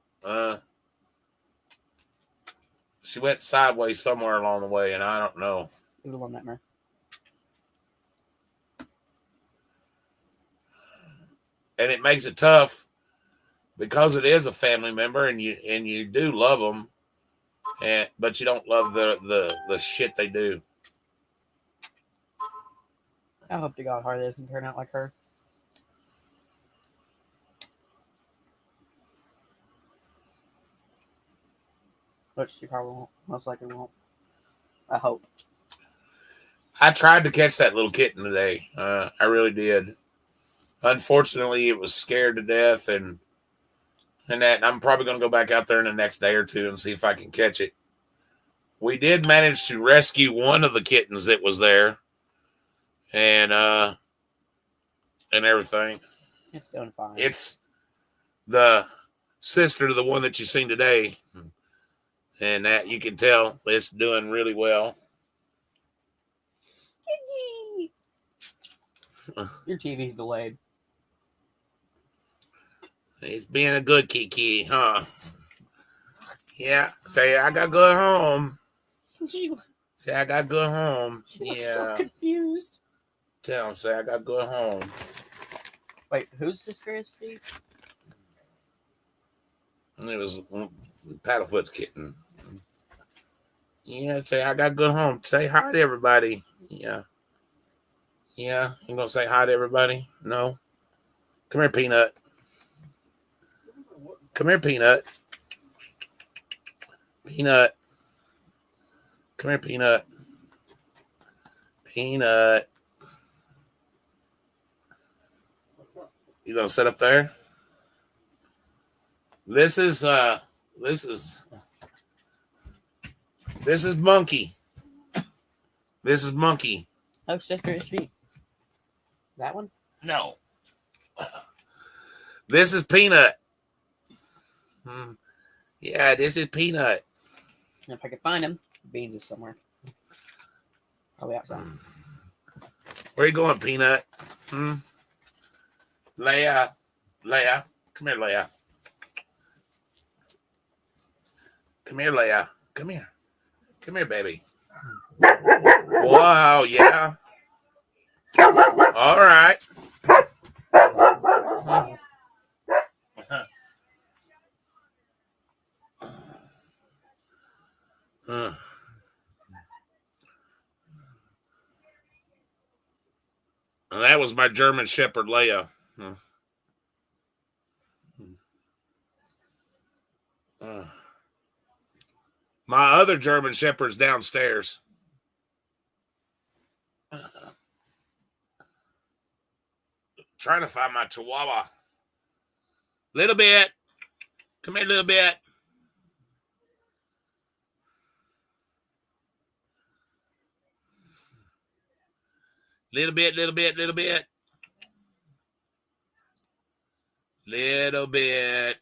She went sideways somewhere along the way, and I don't know. It was a little nightmare. And it makes it tough because it is a family member, and you do love them, but you don't love the shit they do. I hope to God Harley doesn't turn out like her. Which she probably won't. Most likely won't. I hope. I tried to catch that little kitten today. I really did. Unfortunately, it was scared to death, and I'm probably going to go back out there in the next day or two and see if I can catch it. We did manage to rescue one of the kittens that was there, and everything. It's doing fine. It's the sister to the one that you seen today, and that you can tell it's doing really well. Your TV's delayed. It's being a good kiki, huh? Yeah. Say I got good home. Say I got good home. She looks Yeah. so confused. Tell him. Say I got good home. Wait, whose sister is she? And it was Paddlefoot's kitten. Yeah. Say I got good home. Say hi to everybody. Yeah. Yeah. You gonna say hi to everybody? No. Come here, Peanut. Come here, Peanut. Peanut. Come here, Peanut. Peanut. You gonna sit up there? This is Monkey. This is Monkey. Whose sister is she? That one? No. This is Peanut. Yeah, this is Peanut. And if I can find him, Beans is somewhere. Probably outside. Where you going, Peanut? Leia. Leia. Come here, Leia. Come here, Leia. Come here. Come here, baby. Wow, yeah. All right. And that was my German Shepherd, Leia. My other German Shepherd's downstairs. Trying to find my Chihuahua. Little bit. Come here, little bit. Little bit, little bit, little bit. Little bit.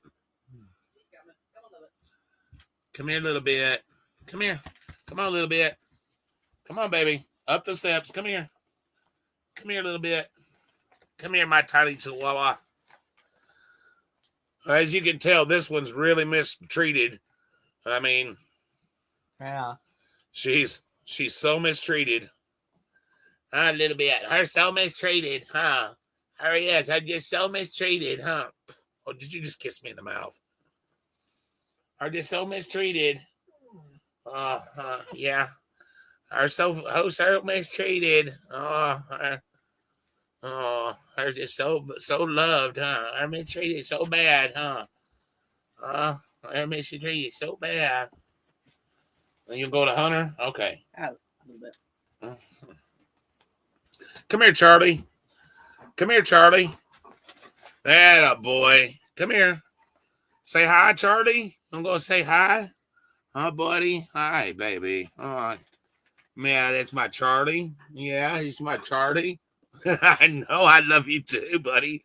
Come here, little bit. Come here. Come on, little bit. Come on, baby. Up the steps. Come here. Come here, little bit. Come here, my tiny Chihuahua. As you can tell, this one's really mistreated. I mean, Yeah. she's so mistreated. A little bit. Her so mistreated, huh? Her yes, I'm just so mistreated, huh? Oh, did you just kiss me in the mouth? Are just so mistreated. Yeah. Are so mistreated. Are just so loved, huh? Are mistreated so bad, huh? Are mistreated so bad. You go to Hunter? Okay. A little bit. Come here, Charlie. Come here, Charlie. That a boy. Come here. Say hi, Charlie. I'm going to say hi. Huh, buddy? Hi, baby. All right. Yeah, that's my Charlie. Yeah, he's my Charlie. I know. I love you too, buddy.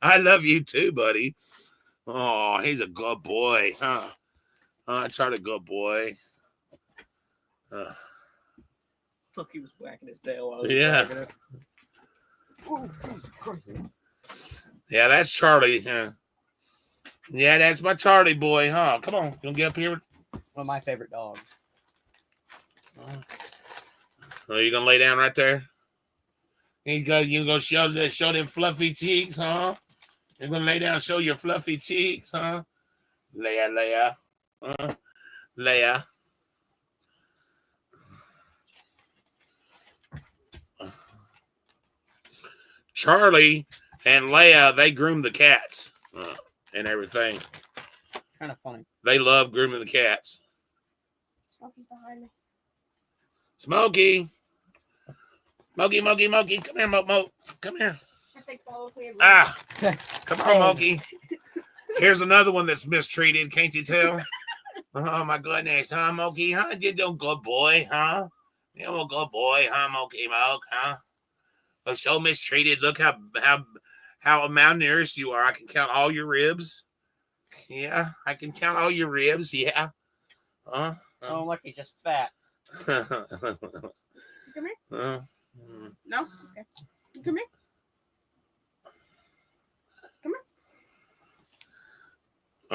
I love you too, buddy. Oh, he's a good boy, huh? Charlie, good boy. Look, he was whacking his tail. While he was Yeah. whacking it. Oh, Jesus Christ. Yeah, that's Charlie. Yeah, that's my Charlie boy, huh? Come on, you gonna get up here? One of my favorite dogs. Oh, you gonna lay down right there? You go show them fluffy cheeks, huh? You're gonna lay down and show your fluffy cheeks, huh? Leia. Leia. Charlie and Leia, they groom the cats and everything. It's kind of funny. They love grooming the cats. Smokey's behind me. Smokey. Mokey. Come here, Mo. Come here. I think follows me. Come on, Mokey. Here's another one that's mistreated. Can't you tell? Oh, my goodness. Huh, Mokey? Huh? You're a good boy, huh? You're a good boy, huh, Mokey Moke, huh? Oh, so mistreated. Look how malnourished you are. I can count all your ribs. Yeah, I can count all your ribs. Yeah. Oh, look, he's just fat. Come here. No? Okay. Come here. Come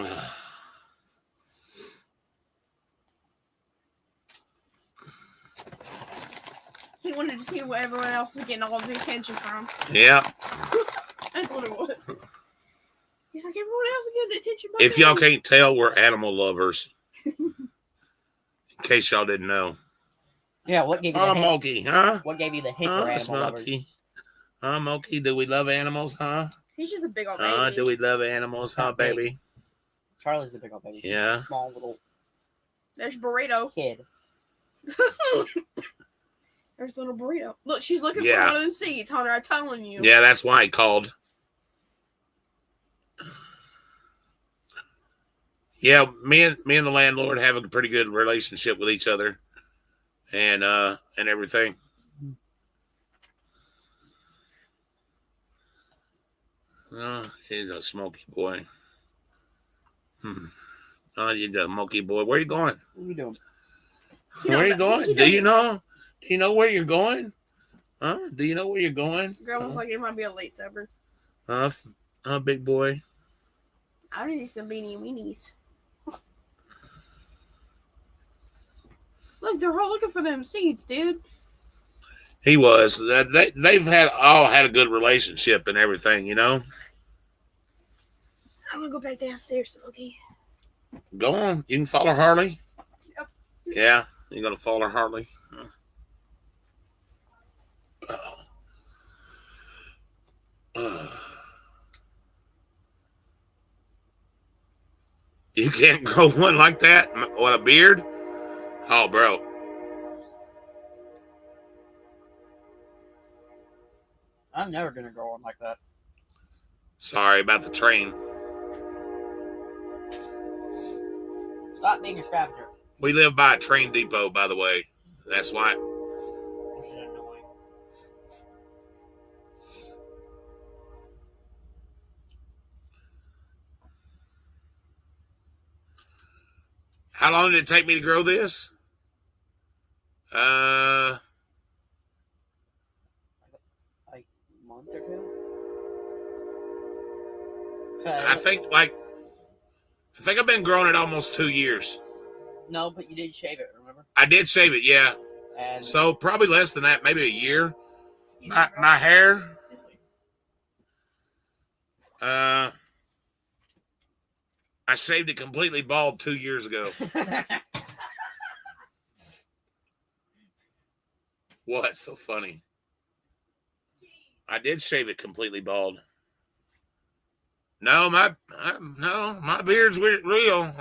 here. He wanted to see what everyone else was getting all the attention from. Yeah. That's what it was. He's like, everyone else is getting attention. But If y'all can't tell, we're animal lovers. In case y'all didn't know. Yeah, what gave you the hint? Mokey, huh? What gave you the hint for animal lovers? Smokey. Mokey, do we love animals, huh? he's just a big old baby. Do we love animals, huh, Not big. baby? Charlie's the big old baby. He's Yeah. a small little There's Burrito. kid. There's little Burrito. Look, she's looking Yeah. for one of them seeds, Hunter. I'm telling you. Yeah, that's why he called. Yeah, me and the landlord have a pretty good relationship with each other, and everything. He's a smoky boy. Oh, you're the smoky boy. Where you going? What are you doing? Where are you going? Do you know? Do you know where you're going? Huh? Do you know where you're going? Grandma's like, it might be a late supper. Big boy. I need some beanie weenies. Look, they're all looking for them seeds, dude. He was. They've all had a good relationship and everything, you know. I'm gonna go back downstairs, Smokey. Go on. You can follow Harley. Yep. Yeah, you're gonna follow Harley. You can't grow one like that? What, a beard? Oh, bro. I'm never gonna grow one like that. Sorry about the train. Stop being a scavenger. We live by a train depot, by the way. That's why. How long did it take me to grow this? Like a month or two? I think I've been growing it almost 2 years. No, but you did shave it, remember? I did shave it, yeah. And So probably less than that, maybe a year. excuse me, My hair, this way. I shaved it completely bald 2 years ago. What's so funny? I did shave it completely bald. No, my beard's real.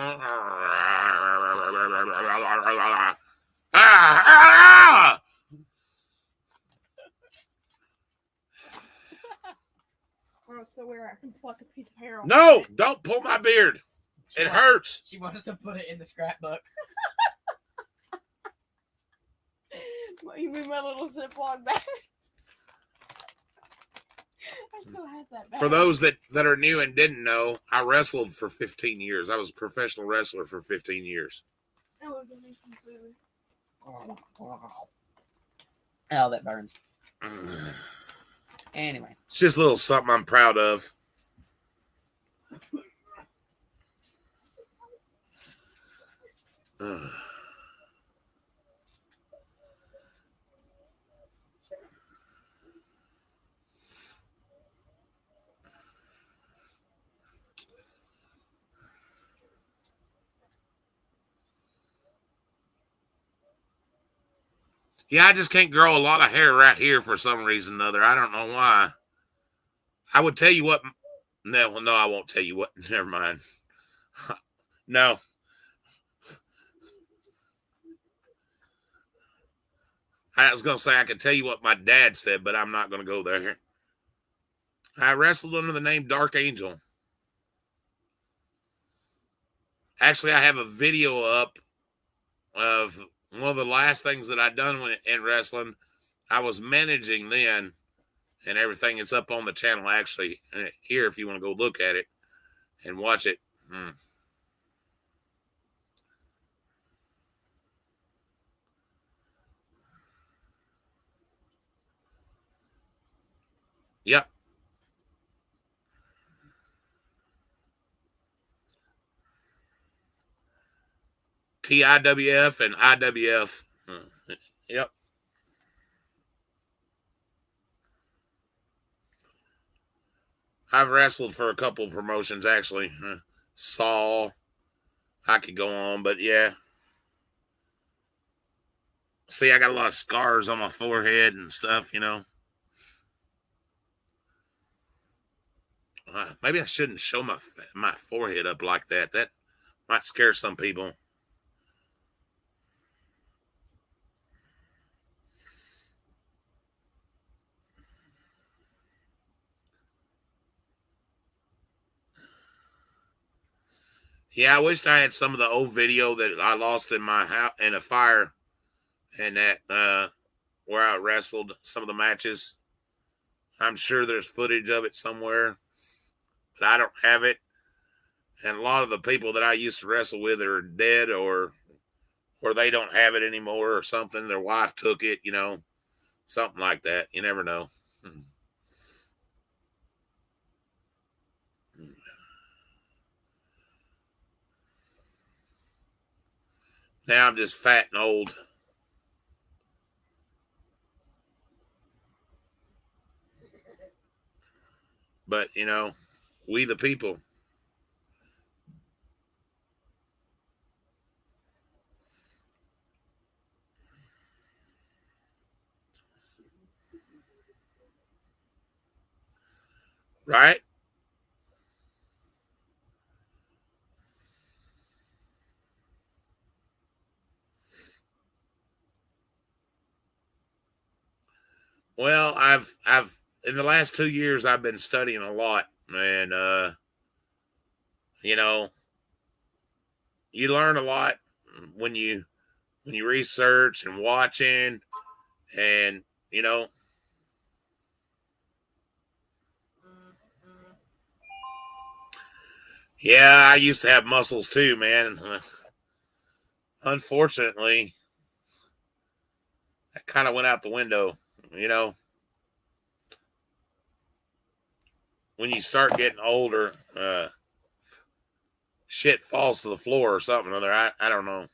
tomorrow so where I can pluck a piece of hair off. No, don't pull my beard. It hurts. She wants to put it in the scrapbook. You mean my little Ziploc bag? I still have that bag. For those that are new and didn't know, I wrestled for 15 years. I was a professional wrestler for 15 years. Oh, give me some food. Oh, that burns. Anyway. It's just a little something I'm proud of. Yeah, I just can't grow a lot of hair right here for some reason or another. I don't know why. I would tell you what. No, I won't tell you what. Never mind. No. I was going to say I could tell you what my dad said, but I'm not going to go there. I wrestled under the name Dark Angel. Actually, I have a video up of one of the last things that I'd done in wrestling. I was managing then and everything. It's up on the channel, actually, here if you want to go look at it and watch it. Yep. TIWF and IWF. Yep. I've wrestled for a couple of promotions, actually. Saw. I could go on, but yeah. See, I got a lot of scars on my forehead and stuff, you know. Maybe I shouldn't show my forehead up like that. That might scare some people. Yeah, I wished I had some of the old video that I lost in my house in a fire, and that where I wrestled some of the matches. I'm sure there's footage of it somewhere, but I don't have it. And a lot of the people that I used to wrestle with are dead, or they don't have it anymore, or something. Their wife took it, you know, something like that. You never know. Now I'm just fat and old. But, you know, we the people. Right? Well, I've in the last 2 years I've been studying a lot, and you know, you learn a lot when you research and watching, and you know, yeah, I used to have muscles too, man. Unfortunately, that kind of went out the window, you know. When you start getting older, shit falls to the floor or something or other. I don't know.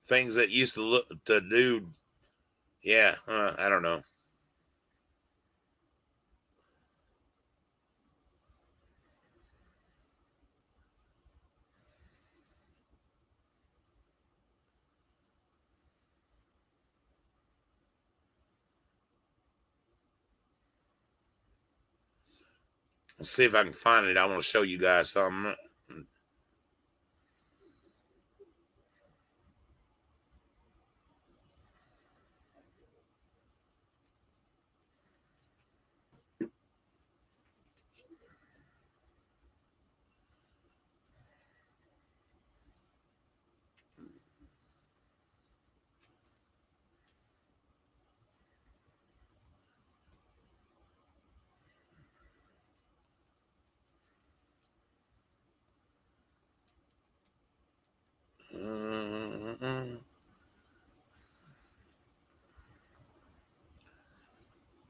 Things that used to look to do, yeah, I don't know. Let's see if I can find it. I want to show you guys something.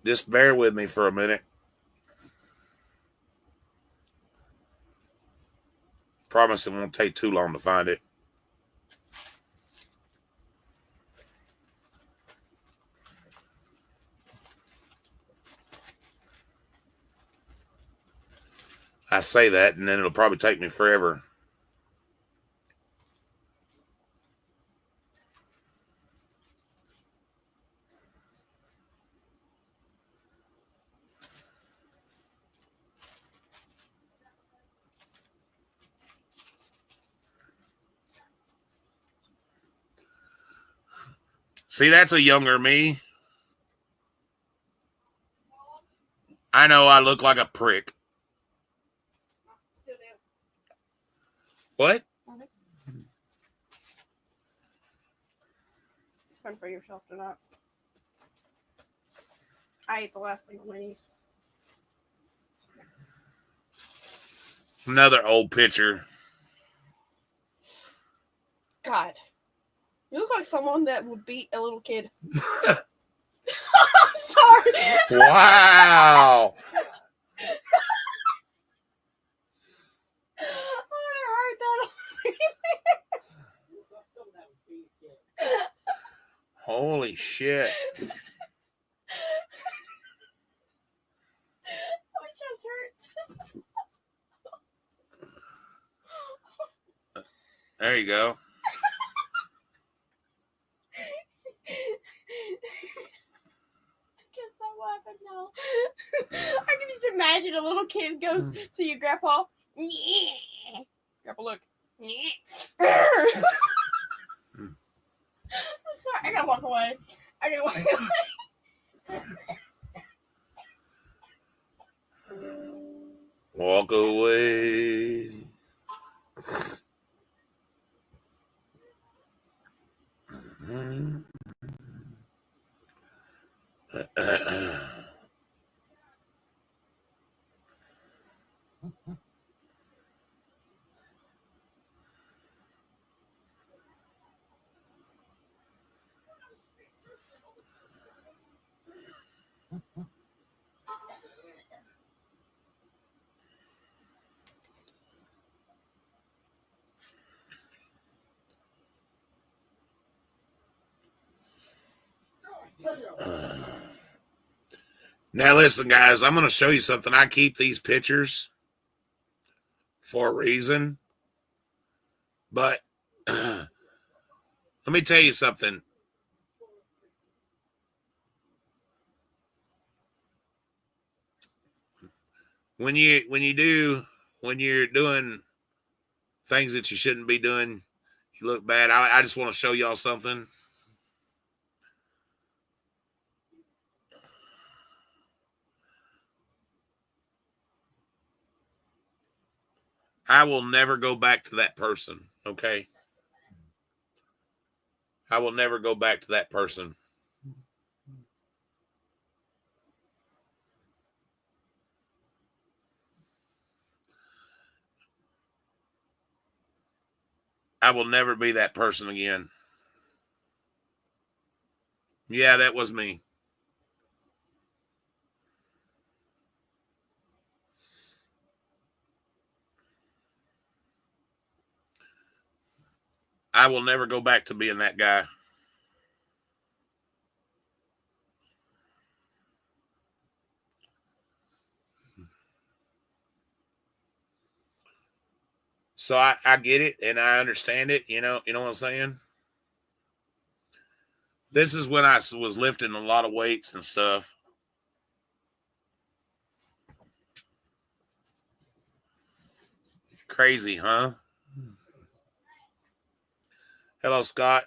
Just bear with me for a minute. Promise it won't take too long to find it. I say that, and then it'll probably take me forever. See, that's a younger me. I know I look like a prick. Still do. What? It's fun for yourself to not. I ate the last thing on my knees. Another old picture. God. You look like someone that would beat a little kid. I'm sorry. Wow. I never heard that. Holy shit. My chest hurts. There you go. I can't stop laughing now. I can just imagine a little kid goes to your grandpa. Grandpa, look. I'm sorry. I gotta walk away. Walk away. Now listen, guys, I'm going to show you something. I keep these pictures for a reason, but let me tell you something. When you're doing things that you shouldn't be doing, you look bad. I just want to show y'all something. I will never go back to that person, okay? I will never go back to that person. I will never be that person again. Yeah, that was me. I will never go back to being that guy. So I get it and I understand it. You know what I'm saying? This is when I was lifting a lot of weights and stuff. Crazy, huh? Hello, Scott.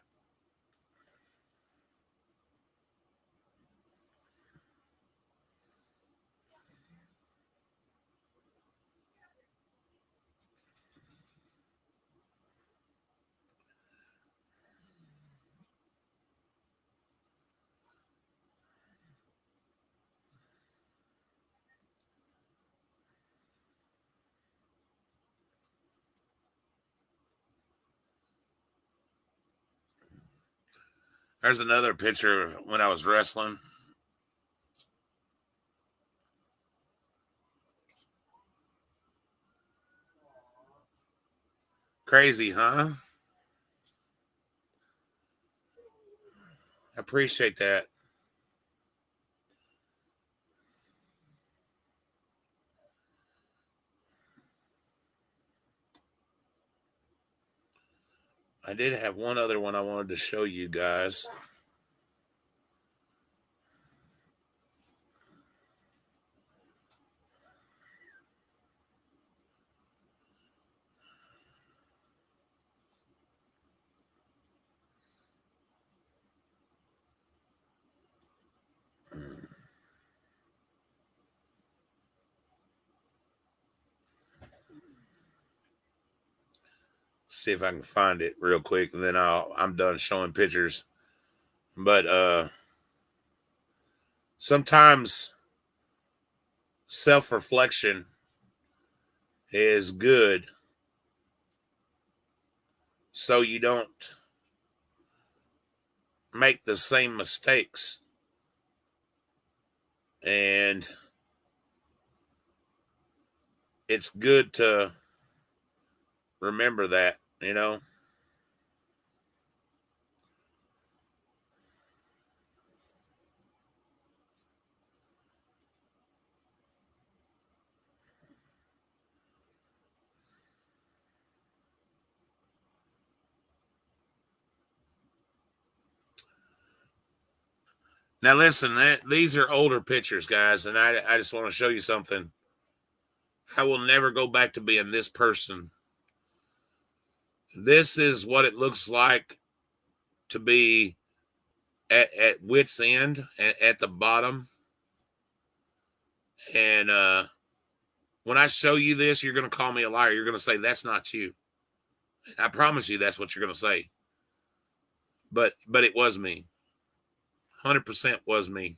There's another picture when I was wrestling. Crazy, huh? I appreciate that. I did have one other one I wanted to show you guys. See if I can find it real quick, and then I'm done showing pictures. But sometimes self-reflection is good, so you don't make the same mistakes. And it's good to remember that, you know. Now listen, these are older pictures, guys, and I just want to show you something. I will never go back to being this person. This is what it looks like to be at wit's end, at the bottom. And when I show you this, you're going to call me a liar. You're going to say, that's not you. I promise you that's what you're going to say. But it was me. 100% was me.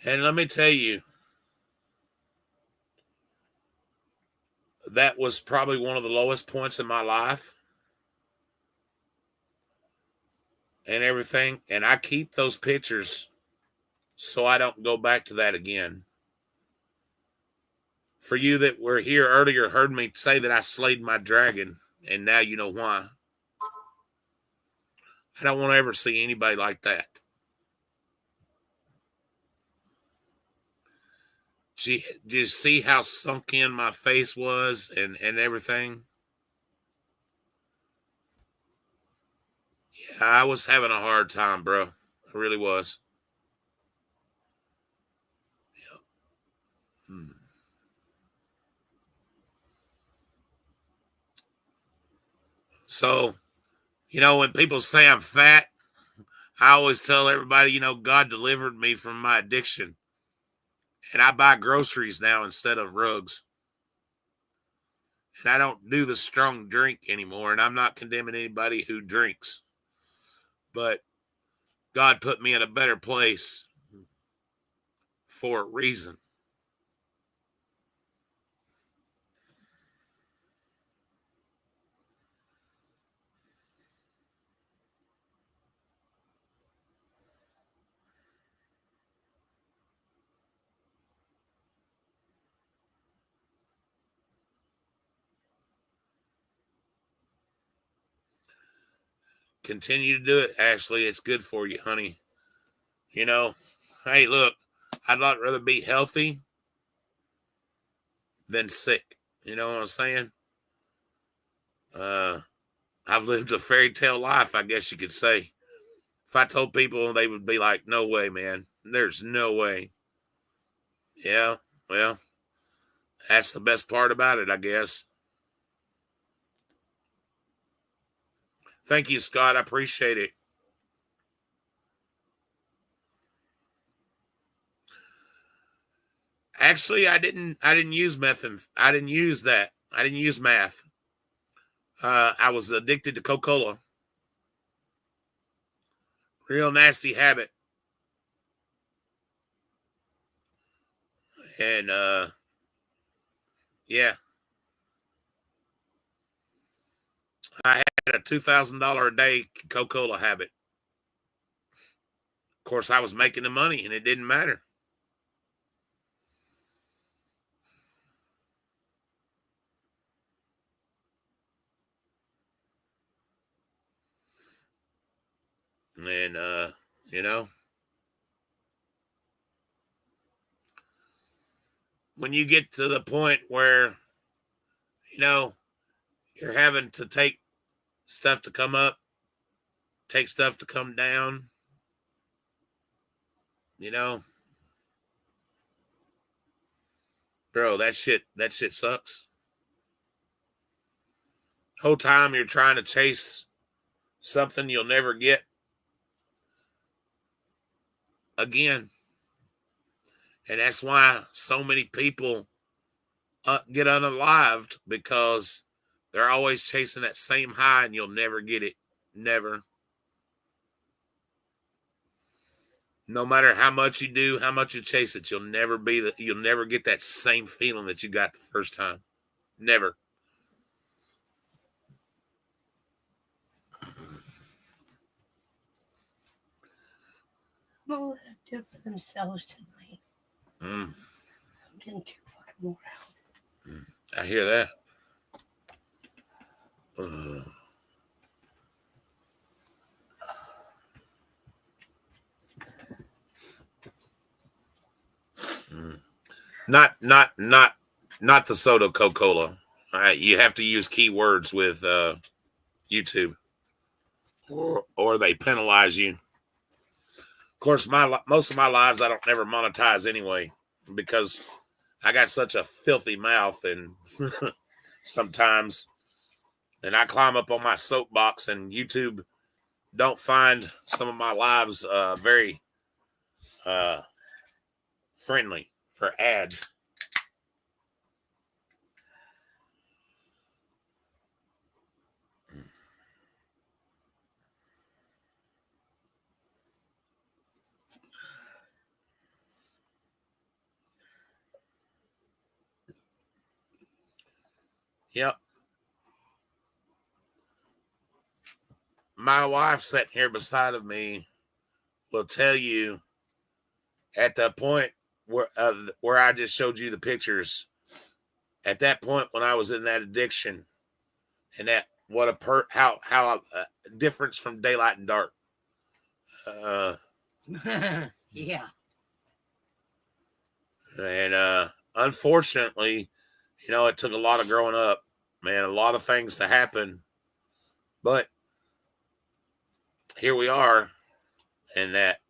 And let me tell you, that was probably one of the lowest points in my life and everything. And I keep those pictures so I don't go back to that again. For you that were here earlier, heard me say that I slayed my dragon, and now you know why. I don't want to ever see anybody like that. Did you see how sunk in my face was and everything? Yeah, I was having a hard time, bro. I really was. Yeah. So, when people say I'm fat, I always tell everybody, God delivered me from my addiction. And I buy groceries now instead of rugs. And I don't do the strong drink anymore. And I'm not condemning anybody who drinks. But God put me in a better place for a reason. Continue to do it, Ashley. It's good for you, honey. Hey, look, I'd like rather be healthy than sick. You know what I'm saying? I've lived a fairy tale life, I guess you could say. If I told people, they would be like, no way, man. There's no way. Yeah, well, that's the best part about it, I guess. Thank you, Scott. I appreciate it. Actually, I didn't use meth and I didn't use that. I didn't use math. I was addicted to Coca-Cola. Real nasty habit. And yeah. I had a $2,000 a day Coca-Cola habit. Of course, I was making the money and it didn't matter. And you know, when you get to the point where, you know, you're having to take stuff to come up, take stuff to come down, you know, bro, that shit sucks. Whole time you're trying to chase something you'll never get again. And that's why so many people get unalived, because they're always chasing that same high and you'll never get it. Never. No matter how much you do, how much you chase it, you'll never get that same feeling that you got the first time. Never. I'm gonna let them do it for themselves tonight. Mm, I'm getting too fucking worn out. I hear that. Not the soda Coca-Cola. You have to use keywords with YouTube, or they penalize you. Of course, most of my lives I don't never monetize anyway, because I got such a filthy mouth, and sometimes, and I climb up on my soapbox, and YouTube don't find some of my lives very friendly for ads. Yep. My wife sitting here beside of me will tell you, at the point where I just showed you the pictures, at that point when I was in that addiction, and that what a how a difference from daylight and dark. Yeah. And unfortunately, you know, it took a lot of growing up, man, a lot of things to happen, but here we are, and that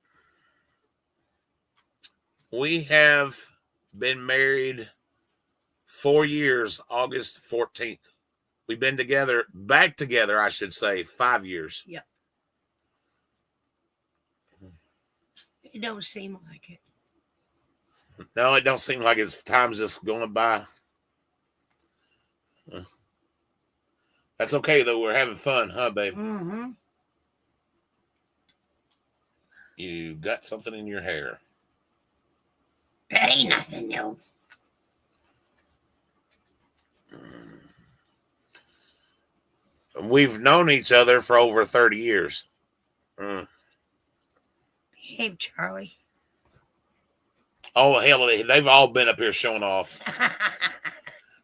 we have been married 4 years, August 14th. We've been back together, I should say, 5 years. Yep. It don't seem like it. No, it don't seem like it's time's just going by. That's okay, though. We're having fun, huh, babe? Mm-hmm. You got something in your hair. That ain't nothing new. We've known each other for over 30 years. Behave, Charlie. Oh, hell, they've all been up here showing off.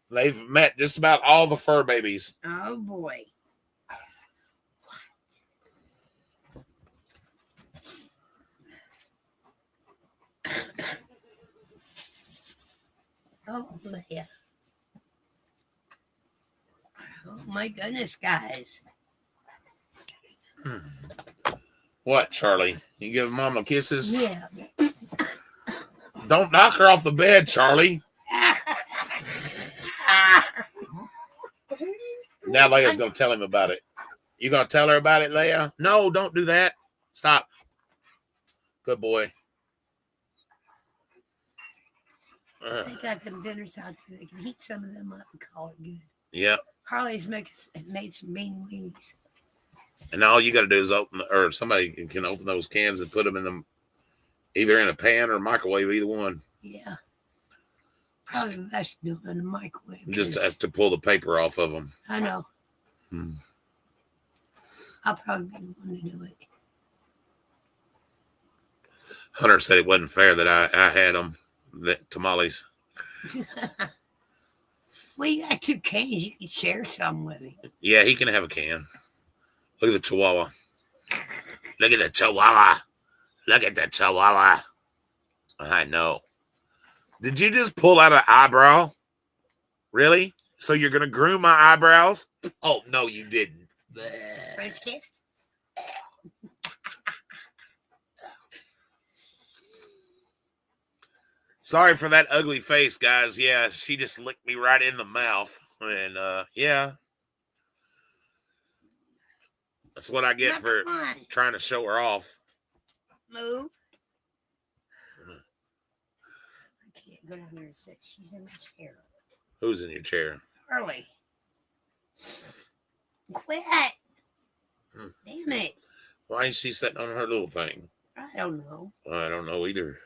They've met just about all the fur babies. Oh, boy. Oh, yeah. Oh, my goodness, guys. What, Charlie? You give Mama kisses? Yeah. Don't knock her off the bed, Charlie. Now Leia's going to tell him about it. You going to tell her about it, Leia? No, don't do that. Stop. Good boy. They got some dinners out there. They can heat some of them up and call it good. Yep. Harley's made some mean wings. And all you got to do is open, or somebody can open those cans and put them in them, either in a pan or microwave, either one. Yeah. Probably best to do it in the microwave. Just 'cause have to pull the paper off of them. I know. Hmm. I'll probably be the one to do it. Hunter said it wasn't fair that I had them, the tamales. Well, you got 2 cans. You can share some with him. Yeah, he can have a can. Look at the chihuahua. Look at the chihuahua. Look at the chihuahua. I know. Did you just pull out an eyebrow? Really? So you're going to groom my eyebrows? Oh, no, you didn't. French kiss? Sorry for that ugly face, guys. Yeah, she just licked me right in the mouth. And, yeah. That's what I get Now, for come on. trying to show her off. Move. I can't go down there and sit. She's in my chair. Who's in your chair? Harley. Quit. Hmm. Damn it. Why is she sitting on her little thing? I don't know. I don't know either.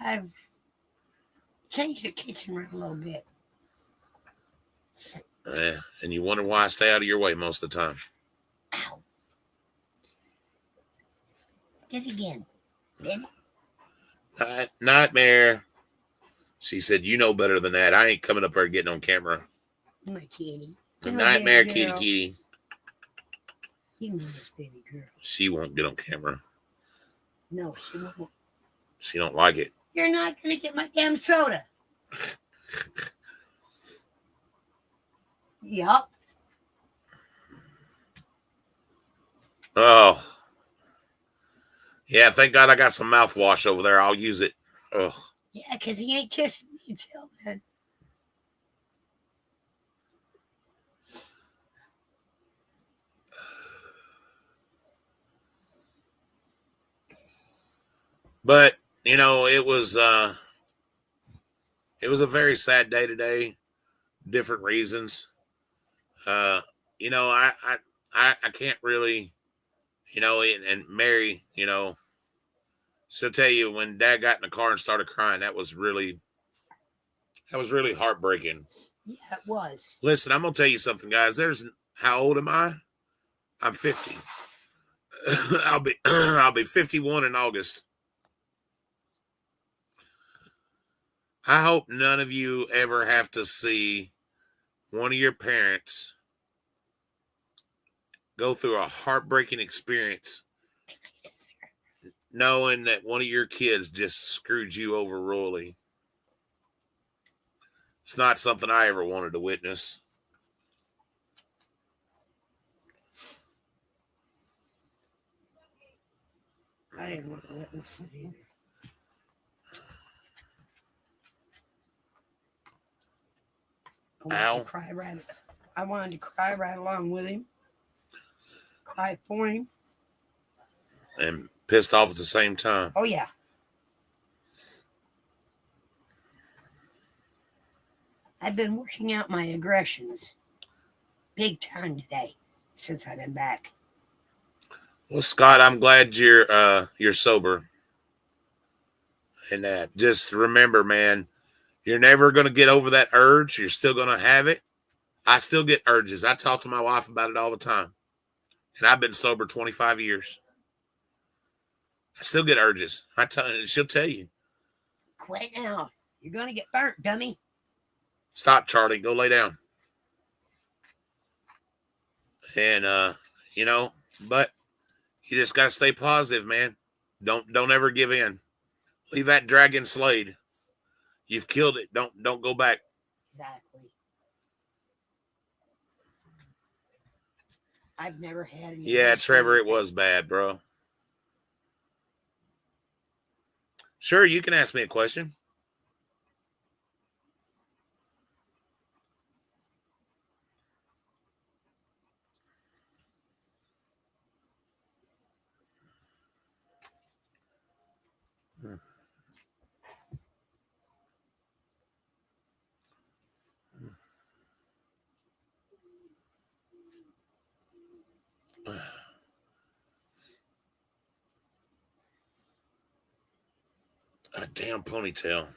I've changed the kitchen around a little bit. And you wonder why I stay out of your way most of the time. Ow. Did it again. Nightmare. She said, you know better than that. I ain't coming up there getting on camera. My kitty. Nightmare kitty. You know this baby girl. She won't get on camera. No, she won't. She don't like it. You're not going to get my damn soda. Yup. Oh. Yeah, thank God I got some mouthwash over there. I'll use it. Ugh. Yeah, because he ain't kissing me until then. But, you know, it was a very sad day today. Different reasons. You know, I can't really, you know, and Mary, you know, she'll tell you when Dad got in the car and started crying, that was really heartbreaking. Yeah, it was. Listen, I'm gonna tell you something, guys. How old am I? I'm 50. I'll be 51 in August. I hope none of you ever have to see one of your parents go through a heartbreaking experience knowing that one of your kids just screwed you over royally. It's not something I ever wanted to witness. I didn't want to witness it either. Ow. I wanted to cry right along with him. Cry for him. And pissed off at the same time. Oh, yeah. I've been working out my aggressions big time today since I've been back. Well, Scott, I'm glad you're sober. And just remember, man, you're never going to get over that urge. You're still going to have it. I still get urges. I talk to my wife about it all the time. And I've been sober 25 years. I still get urges. She'll tell you. Quit now. You're going to get burnt, dummy. Stop, Charlie. Go lay down. And, you know, but you just got to stay positive, man. Don't ever give in. Leave that dragon slayed. You've killed it. Don't go back. Exactly. I've never had any. Yeah, Trevor, it was bad, bro. Sure, you can ask me a question. A damn ponytail.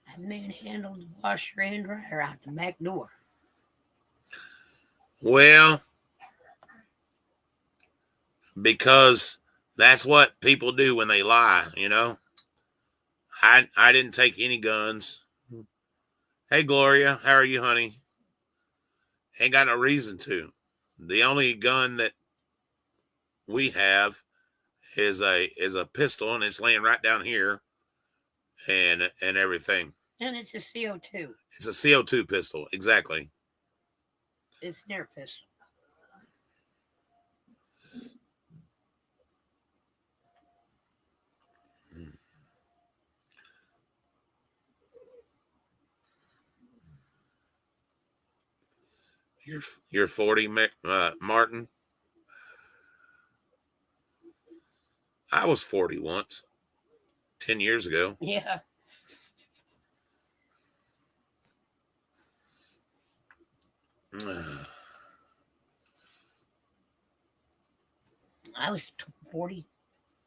That manhandled the washer and dryer out the back door. Well, because that's what people do when they lie, you know. I didn't take any guns. Hey, Gloria, how are you, honey? Ain't got no reason to. The only gun that we have is a pistol, and it's laying right down here, and everything. And it's a CO2. It's a CO2 pistol, exactly. It's an air pistol. You're 40, Martin. I was 40 once, 10 years ago. Yeah. I was 40,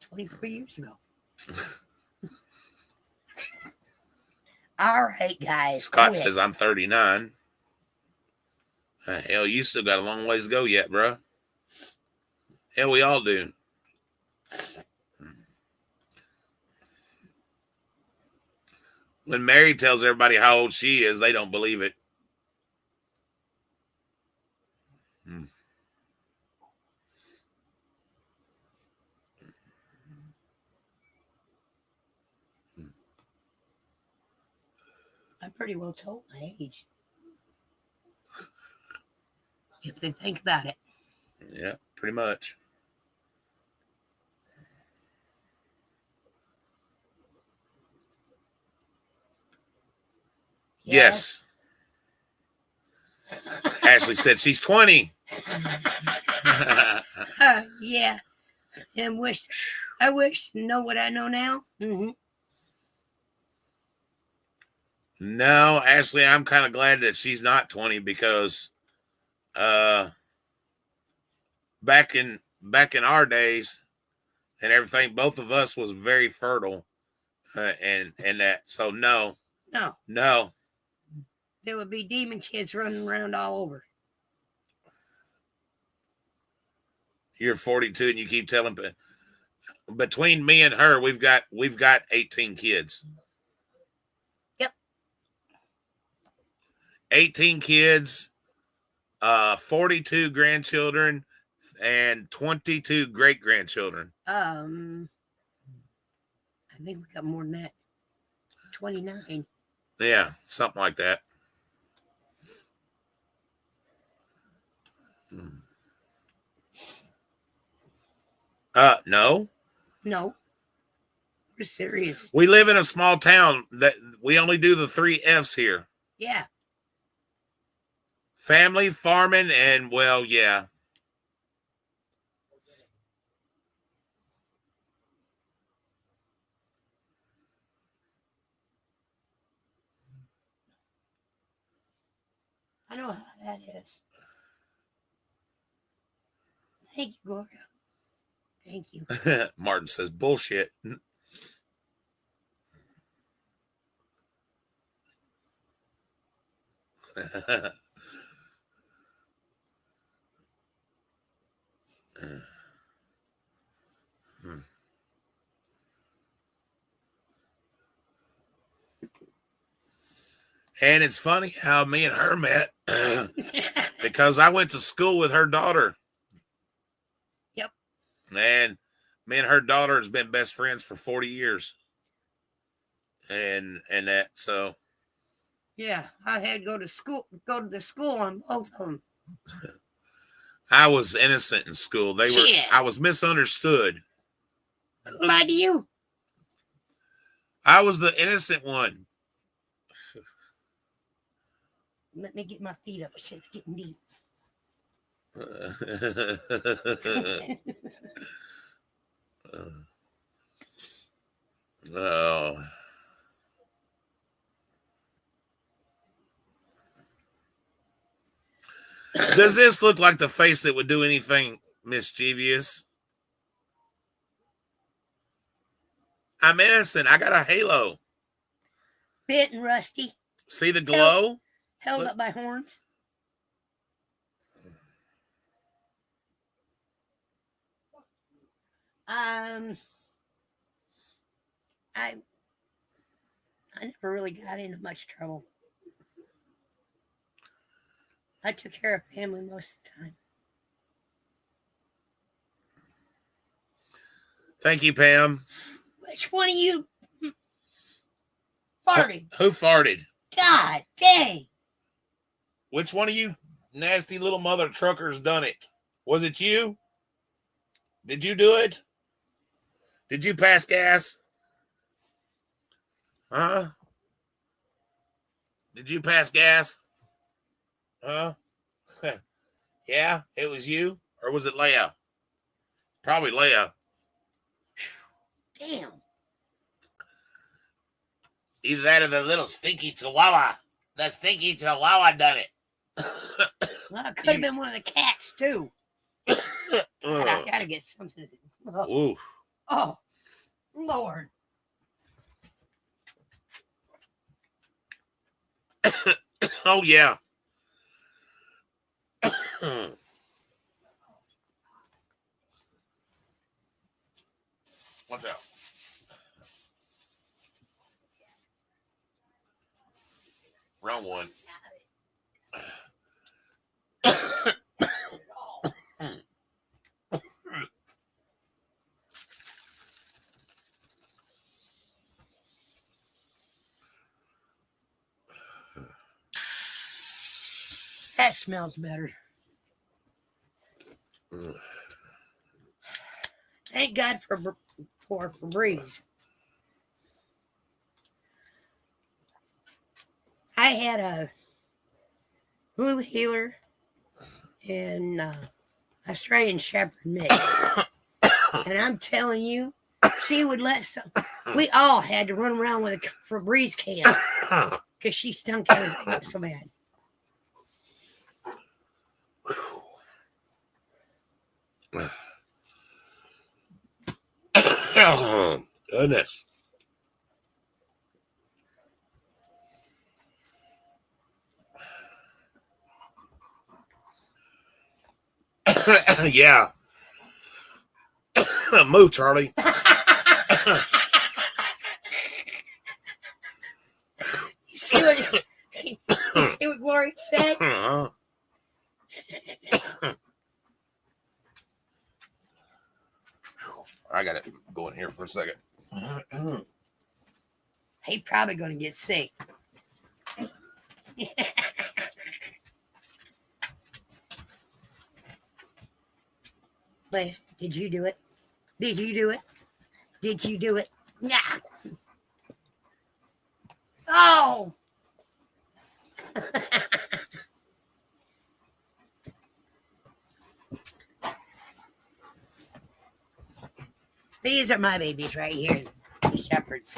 24 years ago. All right, guys. Scott quit. says I'm 39. Hell, you still got a long ways to go yet, bro. Hell, we all do. When Mary tells everybody how old she is, they don't believe it. I pretty well told my age. If they think about it. Yeah, pretty much. Yes. Ashley said she's 20. Yeah. And I wish to know what I know now. Mm-hmm. No, Ashley, I'm kind of glad that she's not 20 because back in our days and everything, both of us was very fertile, and that. So no. There would be demon kids running around all over. You're 42 and you keep telling, between me and her, we've got 18 kids. Yep. 18 kids, 42 grandchildren, and 22 great grandchildren. I think we got more than that. 29. Yeah, something like that. No. We're serious. We live in a small town that we only do the 3 F's here. Yeah. Family, farming, and well, yeah. I know how that is. Thank you, Gloria. Thank you. Martin says bullshit. And it's funny how me and her met. The Because I went to school with her daughter. Yep. And me and her daughter has been best friends for 40 years. And that, so. Yeah, I had to go to the school on both of them. I was innocent in school. Shit. I was misunderstood. Who lied to you? I was the innocent one. Let me get my feet up. Shit's getting deep. Oh. Does this look like the face that would do anything mischievous? I'm innocent. I got a halo. Bit and rusty. See the glow? Held Look. up by horns. I never really got into much trouble. I took care of family most of the time. Thank you, Pam. Which one of you farted? Who farted? God dang. Which one of you nasty little mother truckers done it? Was it you? Did you do it? Did you pass gas? Huh? Did you pass gas? Huh? Yeah, it was you? Or was it Leia? Probably Leia. Damn. Either that or the little stinky chihuahua. The stinky chihuahua done it. Well, it could have been one of the cats, too. I gotta get something. Ooh. Oh, Lord. Oh, yeah. Watch out. Wrong one. That smells better. Thank God for Febreze. I had a Blue Healer and Australian Shepherd mix. And I'm telling you, she would let some. We all had to run around with a Febreze can because she stunk everything up so bad. Oh, goodness. Yeah. Move, Charlie. You see what Glory said? I got to go in here for a second. He probably going to get sick. But did you do it? Did you do it? Did you do it? Yeah. Oh. These are my babies right here, the shepherds.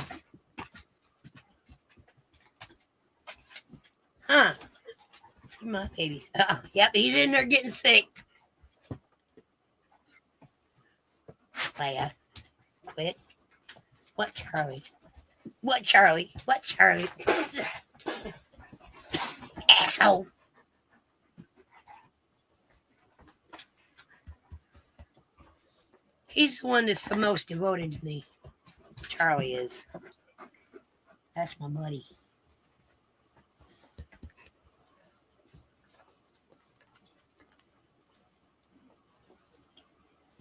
Huh. My babies. Oh, yep, he's in there getting sick. Leia, quit. What, Charlie? What, Charlie? What, Charlie? Asshole. He's the one that's the most devoted to me. Charlie is. That's my buddy.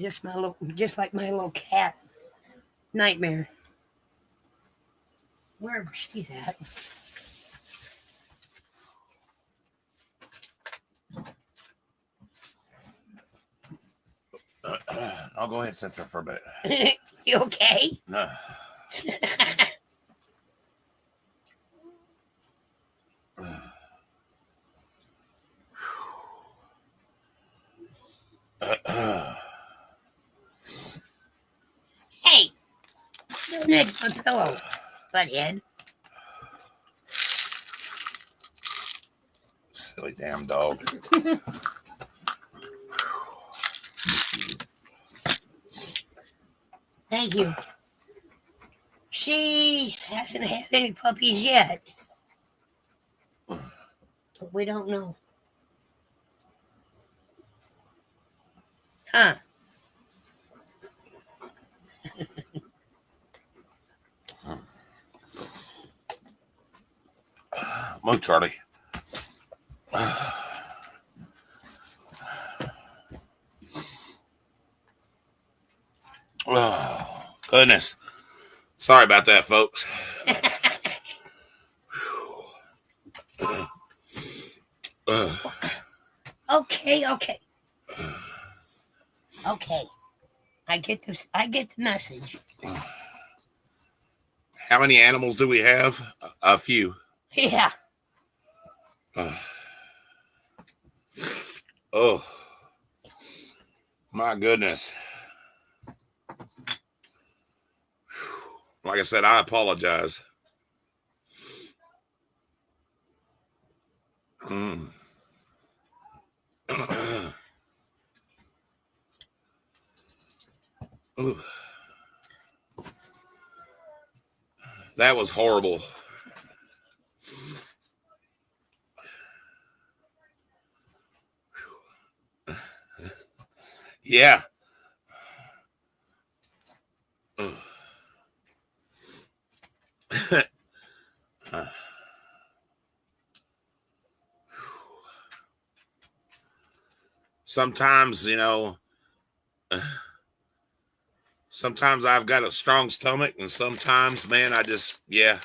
just like my little cat, Nightmare. Wherever she's at. I'll go ahead and sit there for a bit. You okay? No. Hey, don't nick my pillow, butthead. Silly damn dog. Thank you. She hasn't had any puppies yet. But we don't know. Huh. Move, Charlie. Oh, goodness. Sorry about that, folks. Okay. Okay. I get this. I get the message. How many animals do we have? A few. Yeah. Oh, my goodness. Like I said, I apologize. Ooh. That was horrible. Yeah. Sometimes, sometimes I've got a strong stomach, and sometimes, man, I just, yeah.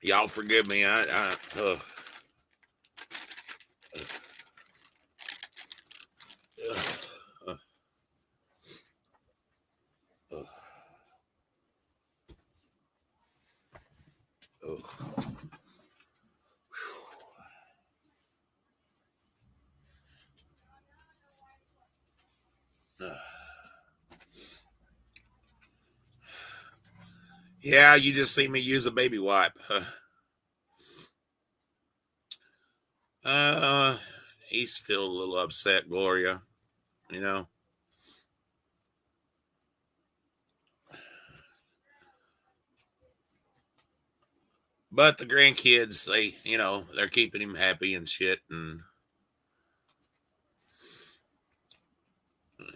Y'all forgive me. Yeah, you just see me use a baby wipe. He's still a little upset, Gloria. But the grandkids, they're keeping him happy and shit, and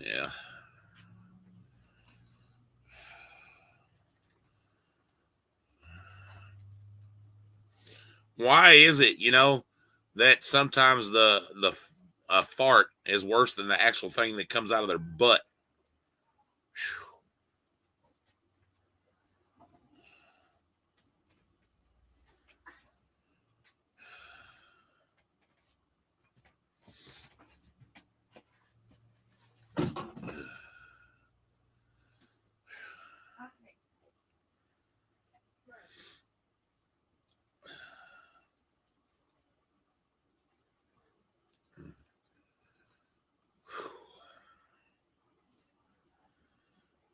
yeah. Why is it, that sometimes the fart is worse than the actual thing that comes out of their butt?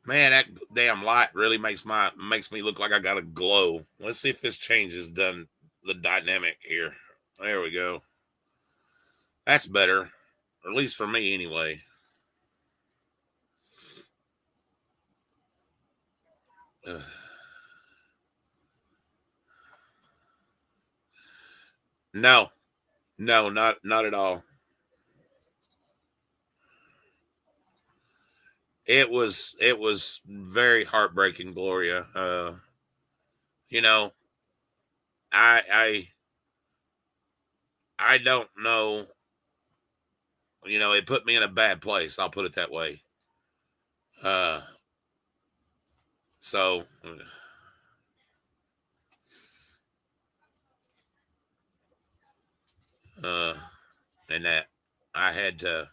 Man, that damn light really makes me look like I got a glow. Let's see if this change has done the dynamic here. There we go. That's better, or at least for me, anyway. No, not at all. It was very heartbreaking, Gloria. You know, I I don't know. You know, it put me in a bad place. I'll put it that way. So, and that I had to.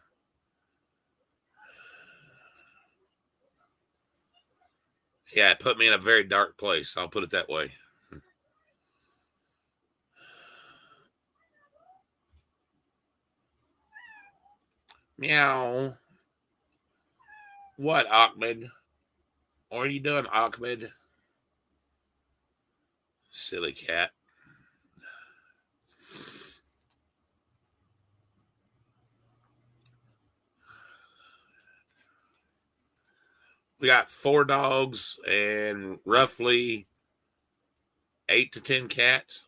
Yeah, it put me in a very dark place. I'll put it that way. Meow. What, Ahmed? What are you doing, Ahmed? Silly cat. We got 4 dogs and roughly 8 to 10 cats.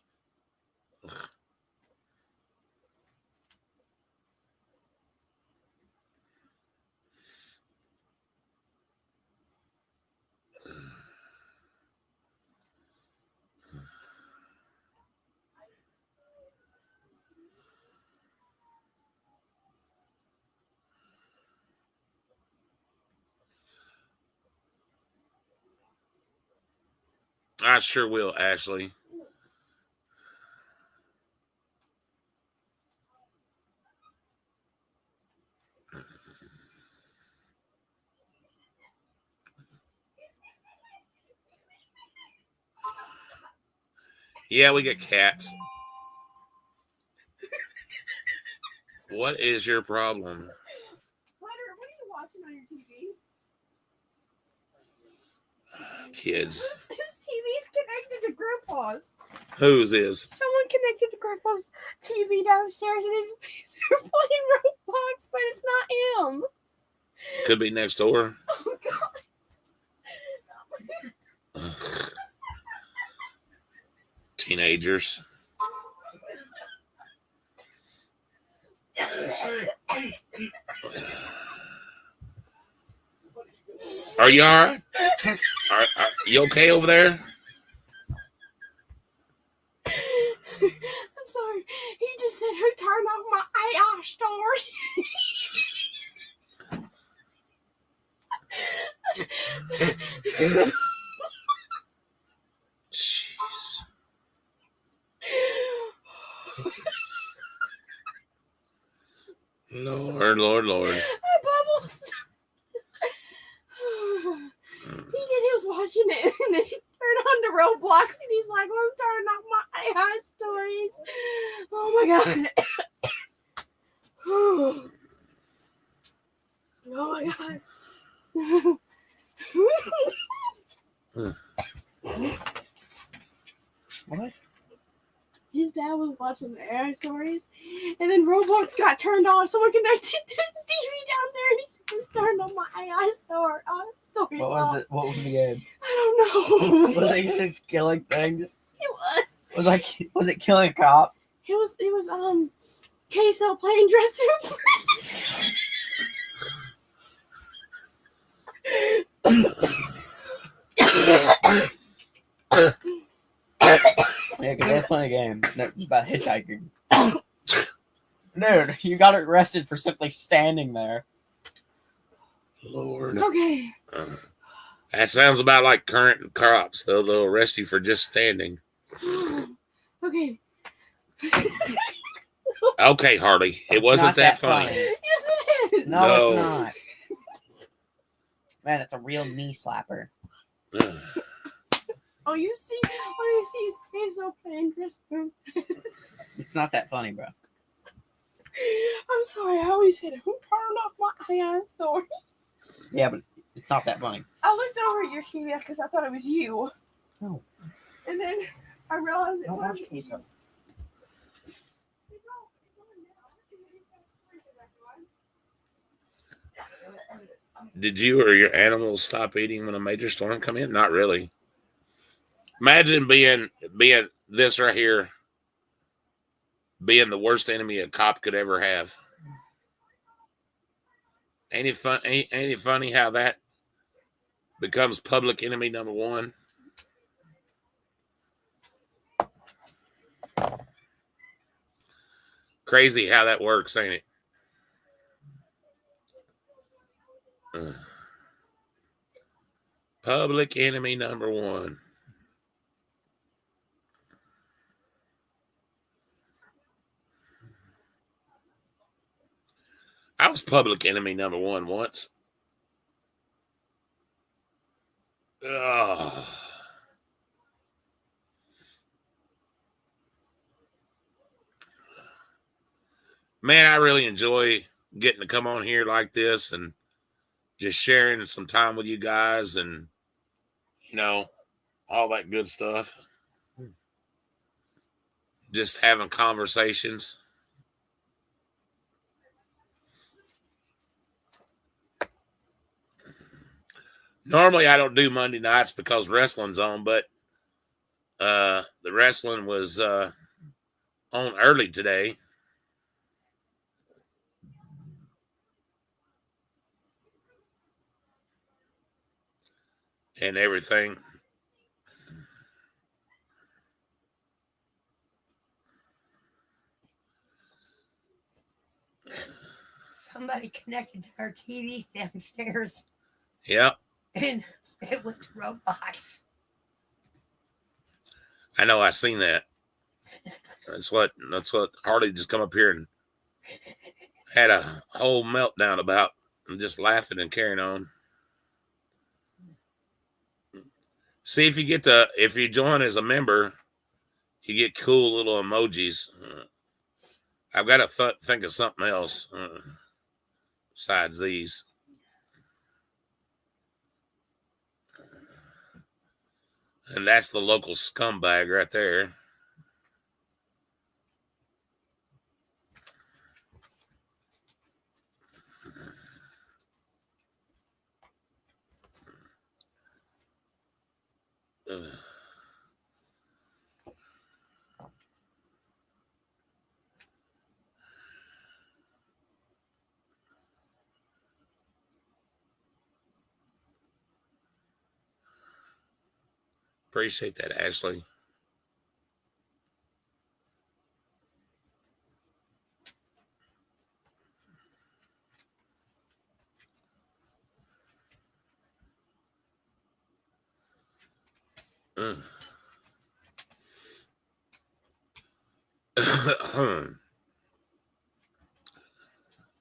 I sure will, Ashley. Yeah, we get cats. What is your problem? What are you watching on your TV? Kids. Whose TV's connected to Grandpa's? Whose is? Someone connected to Grandpa's TV downstairs and is playing Roblox, but it's not him. Could be next door. Oh God. Teenagers. Are you all right? Are you okay over there? I'm sorry. He just said, "Who turned off my AI story?" Jeez. Lord, Lord, Lord. Bubbles. He was watching it and then he turned on the Roblox and he's like, "I'm turning off my AI stories." Oh my God. Oh my God. What? His dad was watching the AI stories, and then Roblox got turned on. Someone connected to his TV down there, and he turned on my AI stories. What was it? What was the game? I don't know. Was it just killing things? It was. Was it killing a cop? It was Queso playing dress to Yeah, because that's playing a game that was about hitchhiking. Dude, you got arrested for simply standing there. Lord. Okay. That sounds about like current cops. They'll arrest you for just standing. Okay. Okay, Harley. It wasn't Not that funny. Yes, it is. No, No. it's not. Man, it's a real knee slapper. All you see is Queso playing dress to It's not that funny, bro. I'm sorry, I always hit it. Who turned off my AI story? Yeah, but it's not that funny. I looked over at your TV because I thought it was you. No. And then I realized it Don't watch wasn't. Queso. Did you or your animals stop eating when a major storm come in? Not really. Imagine being this right here, being the worst enemy a cop could ever have. Ain't it funny how that becomes public enemy number one? Crazy how that works, ain't it? Public enemy number one. I was public enemy number one once. Ugh. Man, I really enjoy getting to come on here like this and just sharing some time with you guys and, you know, all that good stuff. Just having conversations. Normally, I don't do Monday nights because wrestling's on, but the wrestling was on early today. And everything. Somebody connected to our TV downstairs, Yep. and it went to Roblox. I know. I seen that. That's what Harley just come up here and had a whole meltdown about, and just laughing and carrying on. See, if you join as a member, you get cool little emojis. I've got to think of something else besides these. And that's the local scumbag right there. Appreciate that, Ashley.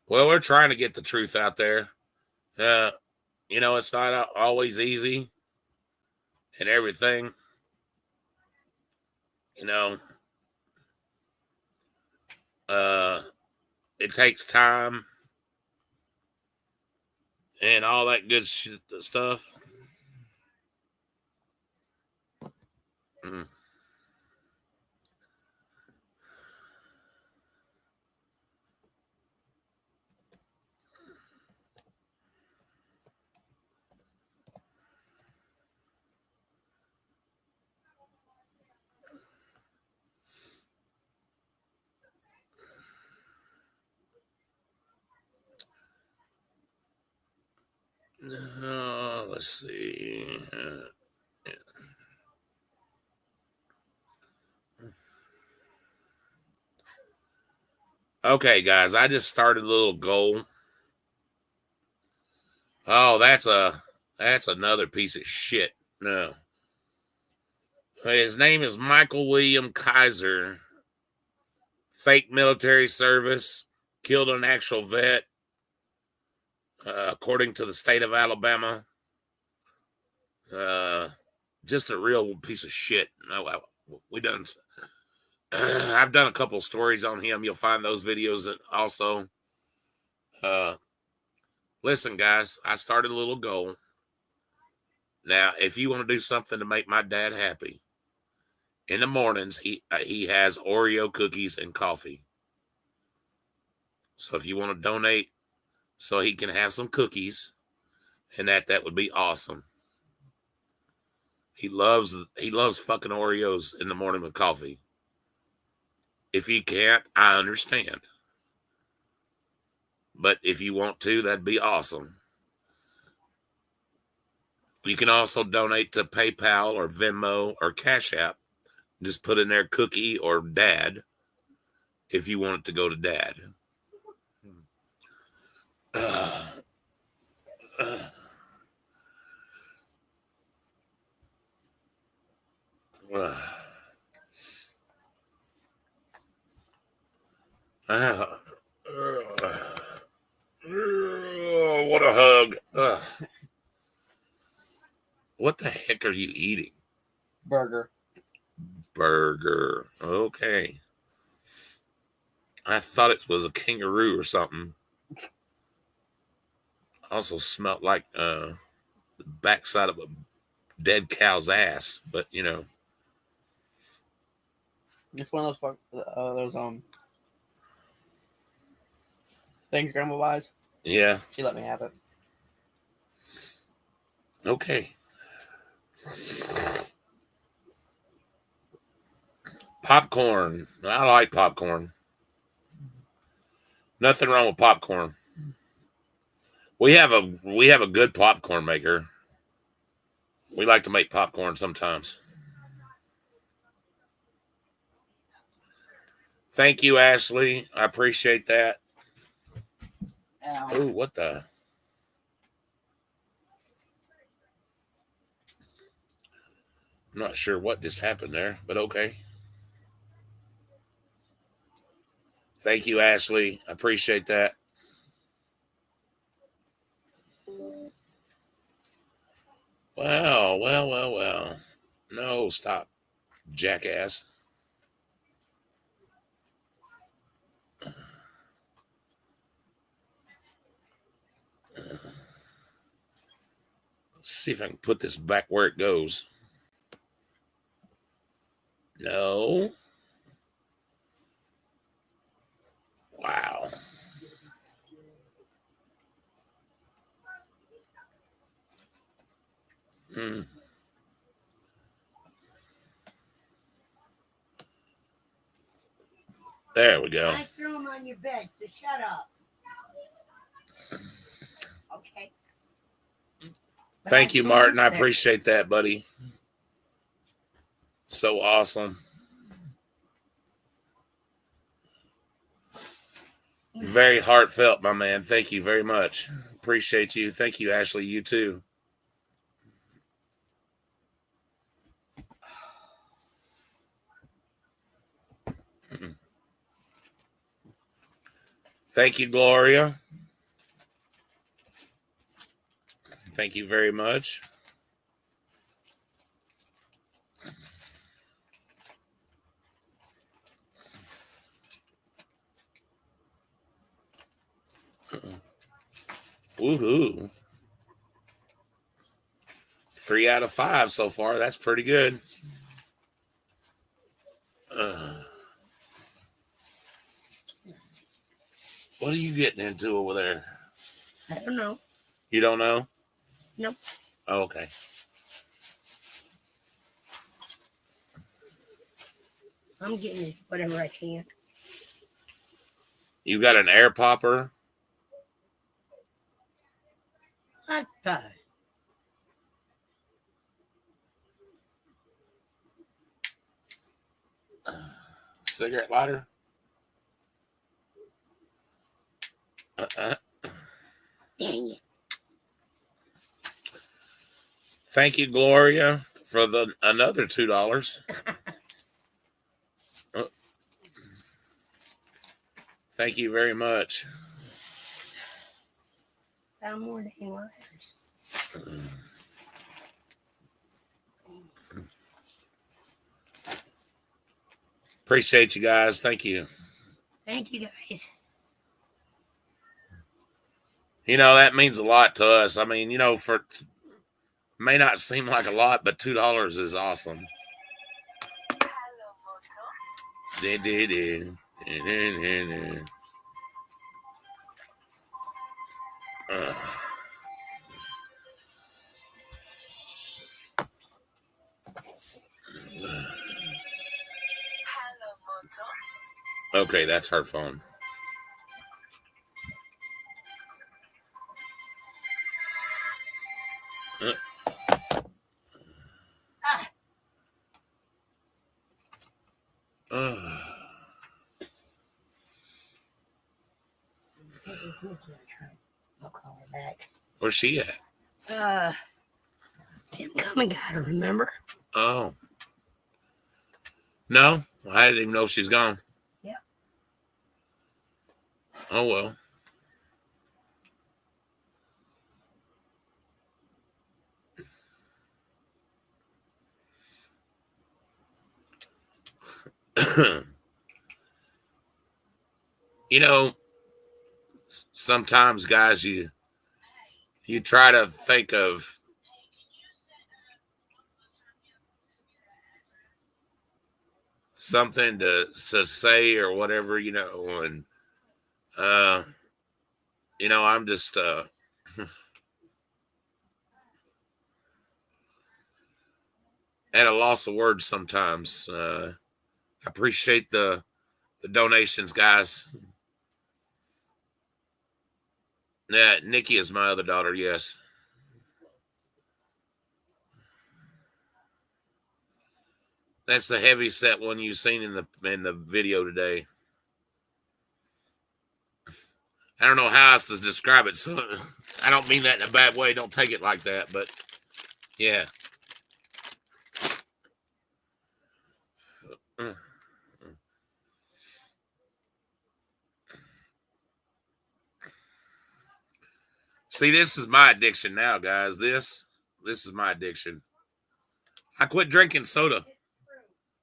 Well, we're trying to get the truth out there. You know, it's not always easy and everything. You know, it takes time and all that good stuff. Mm. Let's see. Okay, guys, I just started a little goal. Oh, that's another piece of shit. No. His name is Michael William Kaiser. Fake military service, killed an actual vet, according to the state of Alabama. Just a real piece of shit. No, I've done a couple stories on him. You'll find those videos also. Listen, guys, I started a little goal. Now, if you want to do something to make my dad happy, in the mornings he has Oreo cookies and coffee. So if you want to donate so he can have some cookies, and that would be awesome. He loves fucking Oreos in the morning with coffee. If you can't, I understand. But if you want to, that'd be awesome. You can also donate to PayPal or Venmo or Cash App. Just put in there cookie or dad, if you want it to go to Dad. Uh, uh, uh, what a hug. What the heck are you eating? Burger. Burger. Okay. I thought it was a kangaroo or something. Also smelled like the backside of a dead cow's ass, but you know. It's one of those things Grandma buys. Yeah. She let me have it. Okay. Popcorn. I like popcorn. Nothing wrong with popcorn. We have a good popcorn maker. We like to make popcorn sometimes. Thank you, Ashley. I appreciate that. Oh, what the? I'm not sure what just happened there, but okay. Thank you, Ashley. I appreciate that. Well. No, stop, jackass. Let's see if I can put this back where it goes. No. Wow. There we go. I threw them on your bed, so shut up. Okay. Thank you, Martin. I appreciate that, buddy. So awesome. Very heartfelt, my man. Thank you very much. Appreciate you. Thank you, Ashley. You too. Thank you, Gloria. Thank you very much. Woohoo. 3 out of 5 so far. That's pretty good. What are you getting into over there? I don't know. You don't know? Nope. Oh, okay. I'm getting whatever I can. You got an air popper? What the? Cigarette lighter? Dang it. Thank you, Gloria, for another $2. Thank you very much. Found more dang lighters. Appreciate you guys. Thank you. Thank you, guys. You know, that means a lot to us. I mean, you know, may not seem like a lot, but $2 is awesome. Okay, that's her phone. I'll call her back. Where's she at? Tim Cumming got her, remember? Oh. No, I didn't even know she's gone. Yep. Oh, well. You know, sometimes, guys, you try to think of something to say or whatever, you know, and you know, I'm just at a loss of words sometimes. I appreciate the donations, guys. Yeah, Nikki is my other daughter, yes. That's the heavy set one you've seen in the video today. I don't know how else to describe it, so I don't mean that in a bad way. Don't take it like that, but yeah. See, this is my addiction now, guys. This is my addiction. I quit drinking soda.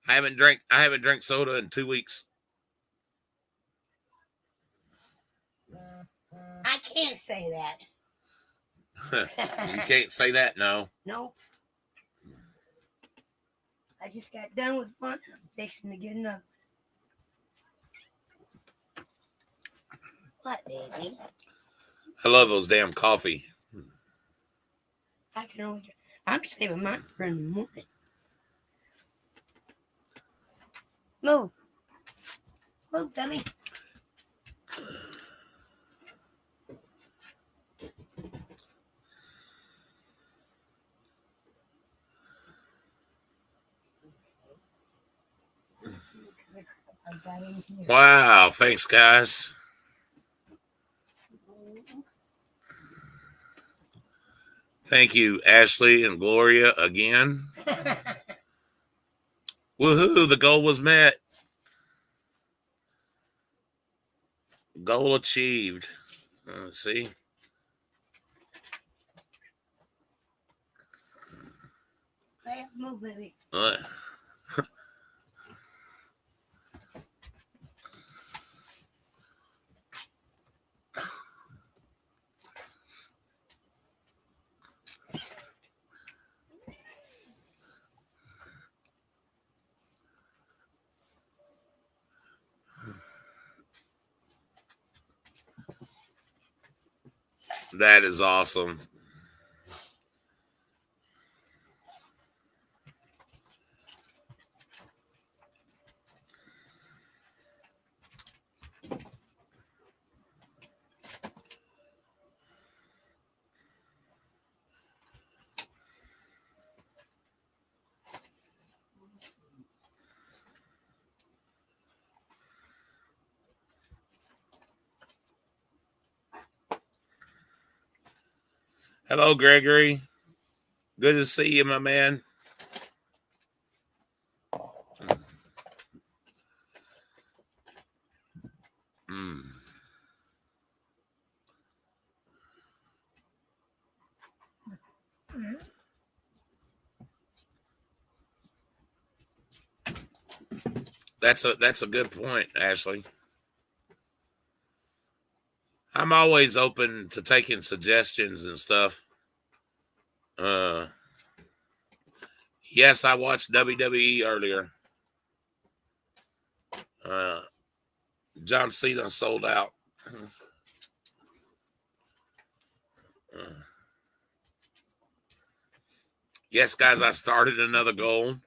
I haven't drank soda in 2 weeks. I can't say that. You can't say that, no. Nope. I just got done with one. I'm fixing to get another. What, baby? I love those damn coffee. I can only. I'm saving mine for in the morning. Move. Move, dummy. Wow, thanks, guys. Thank you, Ashley and Gloria, again. Woohoo, the goal was met. Goal achieved. See? Hey, move, baby. That is awesome. Hello, Gregory. Good to see you, my man. That's a good point, Ashley. I'm always open to taking suggestions and stuff. Yes, I watched WWE earlier. John Cena sold out. Yes, guys, I started another goal.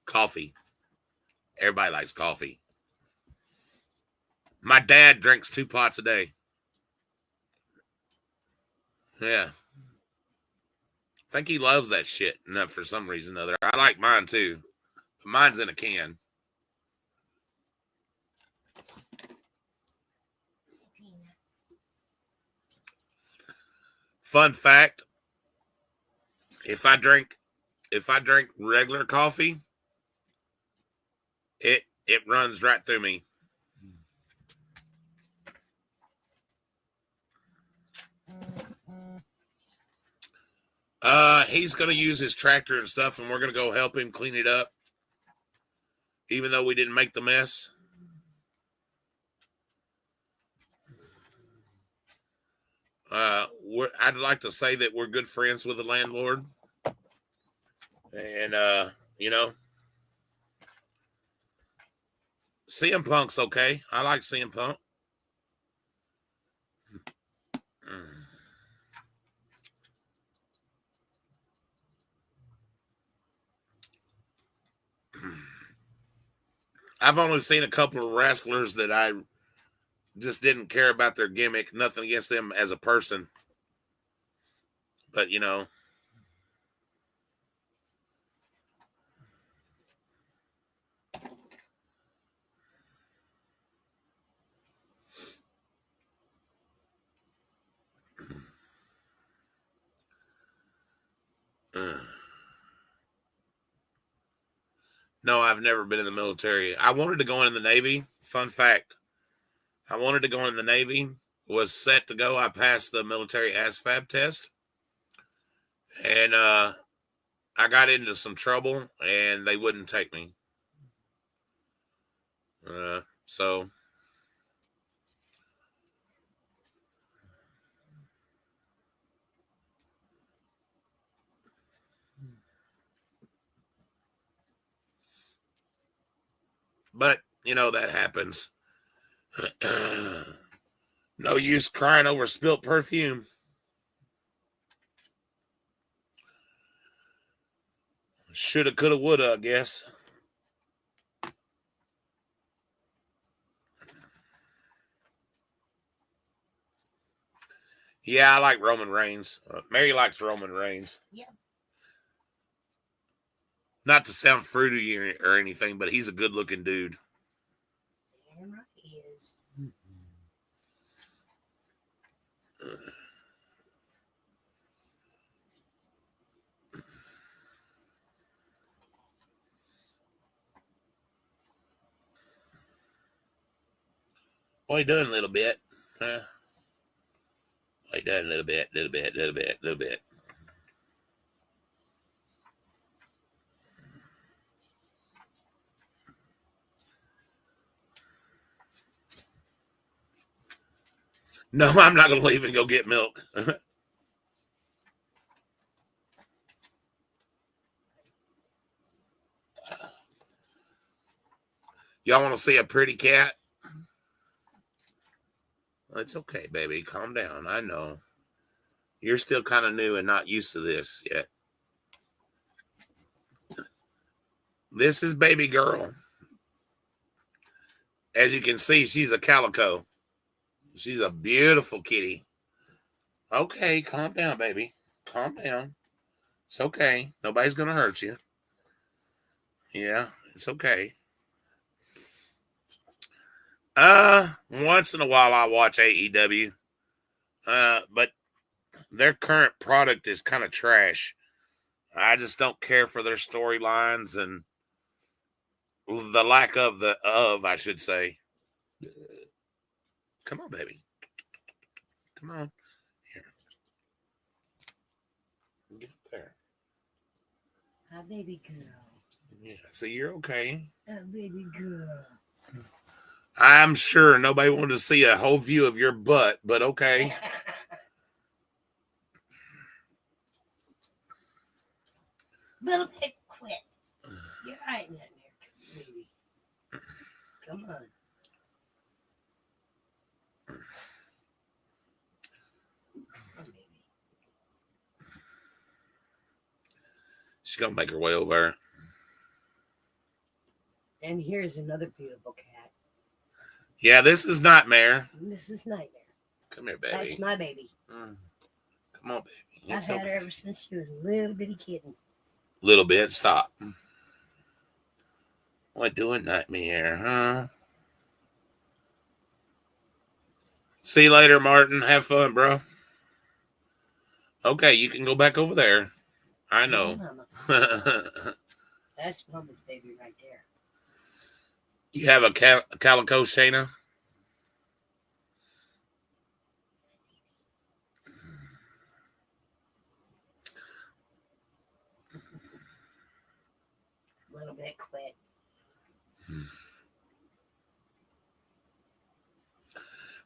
Coffee. Everybody likes coffee. My dad drinks 2 pots a day. Yeah. I think he loves that shit for some reason or other. I like mine too. But mine's in a can. Fun fact: if I drink regular coffee, it runs right through me. He's gonna use his tractor and stuff, and we're gonna go help him clean it up, even though we didn't make the mess. I'd like to say that we're good friends with the landlord, and you know, CM Punk's okay. I like CM Punk. I've only seen a couple of wrestlers that I just didn't care about their gimmick. Nothing against them as a person, but you know. No, I've never been in the military. I wanted to go in the Navy. Fun fact: I wanted to go in the Navy. Was set to go. I passed the military ASVAB test, and I got into some trouble, and they wouldn't take me. So. But, you know, that happens. No use crying over spilt perfume. Shoulda, coulda, woulda, I guess. Yeah, I like Roman Reigns. Mary likes Roman Reigns. Yeah. Not to sound fruity or anything, but he's a good-looking dude. Damn right he is. What you doing a little bit? What you doing a little bit. No, I'm not going to leave and go get milk. Y'all want to see a pretty cat? It's okay, baby. Calm down. I know. You're still kind of new and not used to this yet. This is baby girl. As you can see, she's a calico. She's a beautiful kitty. Okay, calm down, baby. Calm down. It's okay. Nobody's going to hurt you. Yeah, it's okay. Once in a while I watch AEW. But their current product is kind of trash. I just don't care for their storylines and the lack of I should say. Come on, baby. Come on. Here. Get up there. Hi, baby girl. Yeah, see, you're okay. Oh, baby girl. I'm sure nobody wanted to see a whole view of your butt, but okay. Little bit quick. You're right in there, baby. Come on. She's going to make her way over there. And here's another beautiful cat. Yeah, this is Nightmare. This is Nightmare. Come here, baby. That's my baby. Come on, baby. I've had her ever since she was a little bitty kitten. Little bit. Stop. What doing, Nightmare, huh? See you later, Martin. Have fun, bro. Okay, you can go back over there. I know. Mama. That's Mama's baby right there. You have a calico, Shayna? A little bit quick.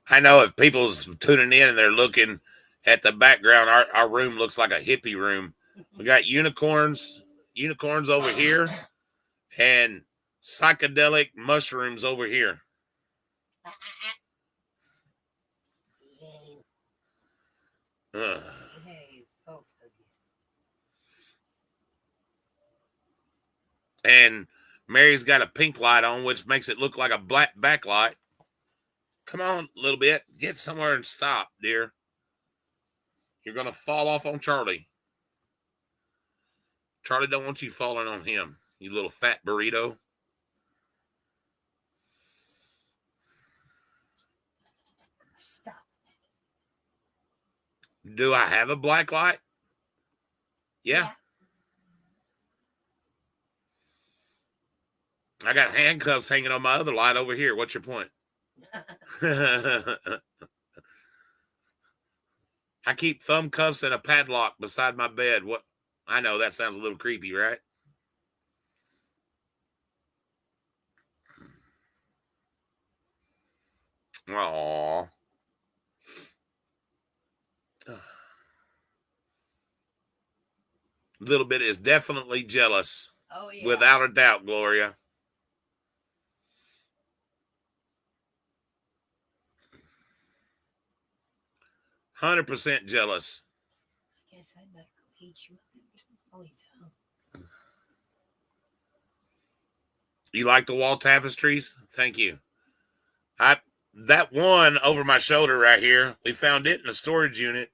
I know if people's tuning in and they're looking at the background, our room looks like a hippie room. We got unicorns over here, and psychedelic mushrooms over here. Ugh. Hey, both of you. And Mary's got a pink light on, which makes it look like a black backlight. Come on, a little bit. Get somewhere and stop, dear. You're going to fall off on Charlie. Charlie don't want you falling on him, you little fat burrito. Stop. Do I have a black light? Yeah. I got handcuffs hanging on my other light over here. What's your point? I keep thumb cuffs and a padlock beside my bed. What? I know that sounds a little creepy, right? Aww. Little bit is definitely jealous. Oh, yeah. Without a doubt, Gloria. %100 jealous. I guess I better go eat you up. You like the wall tapestries? Thank you. That one over my shoulder right here, we found it in a storage unit.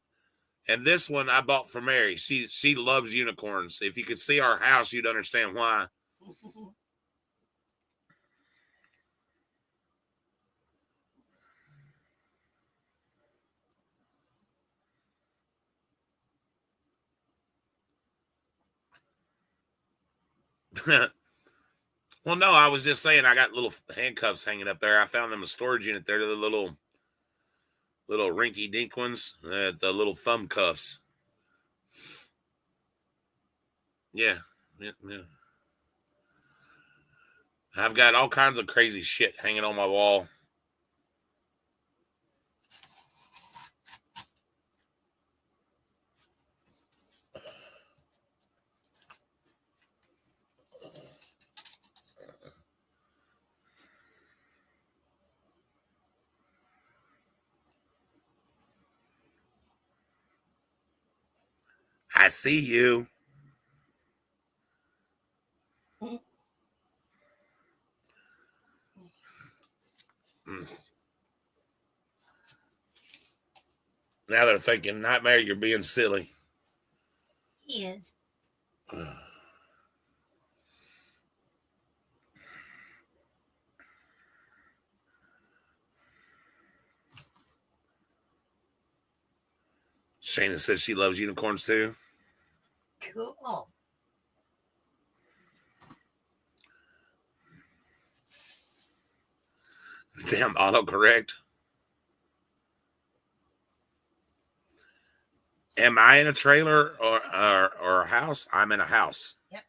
And this one I bought for Mary. She loves unicorns. If you could see our house, you'd understand why. Well, no, I was just saying I got little handcuffs hanging up there. I found them in a storage unit there. They're the little rinky dink ones, the little thumb cuffs. Yeah. I've got all kinds of crazy shit hanging on my wall. I see you. Now they're thinking, Nightmare, you're being silly. He is. Shayna says she loves unicorns too. Cool. Damn autocorrect. Am I in a trailer or a house? I'm in a house. Yep.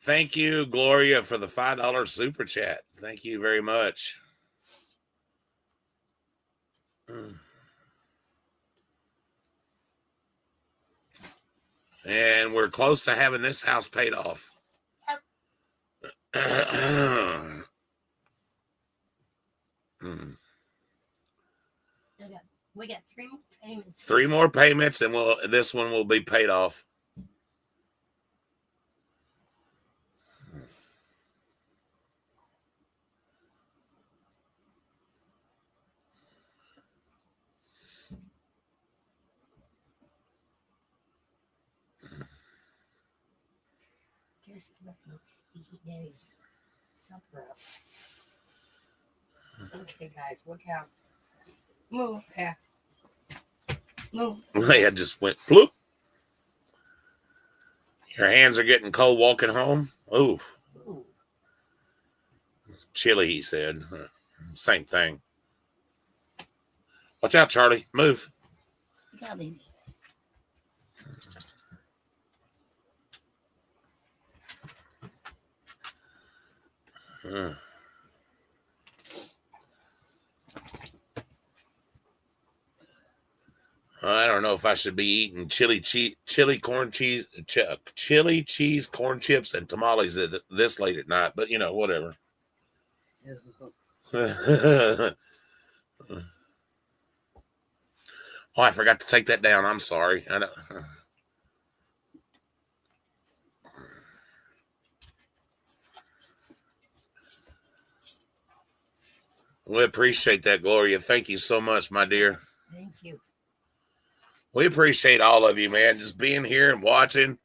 Thank you, Gloria, for the $5 super chat. Thank you very much. And we're close to having this house paid off. We got 3 more payments. 3 more payments, and this one will be paid off. Guess I'm gonna eat Daddy's supper up. Okay, guys, look how Move. Yeah. Move. Leia just went bloop. Your hands are getting cold walking home. Ooh. Chilly, he said. Same thing. Watch out, Charlie. Move. Yeah, baby. I don't know if I should be eating chili corn cheese, chili cheese corn chips and tamales this late at night, but whatever. Oh, I forgot to take that down. I'm sorry. I don't. We appreciate that, Gloria. Thank you so much, my dear. Thank you. We appreciate all of you, man, just being here and watching.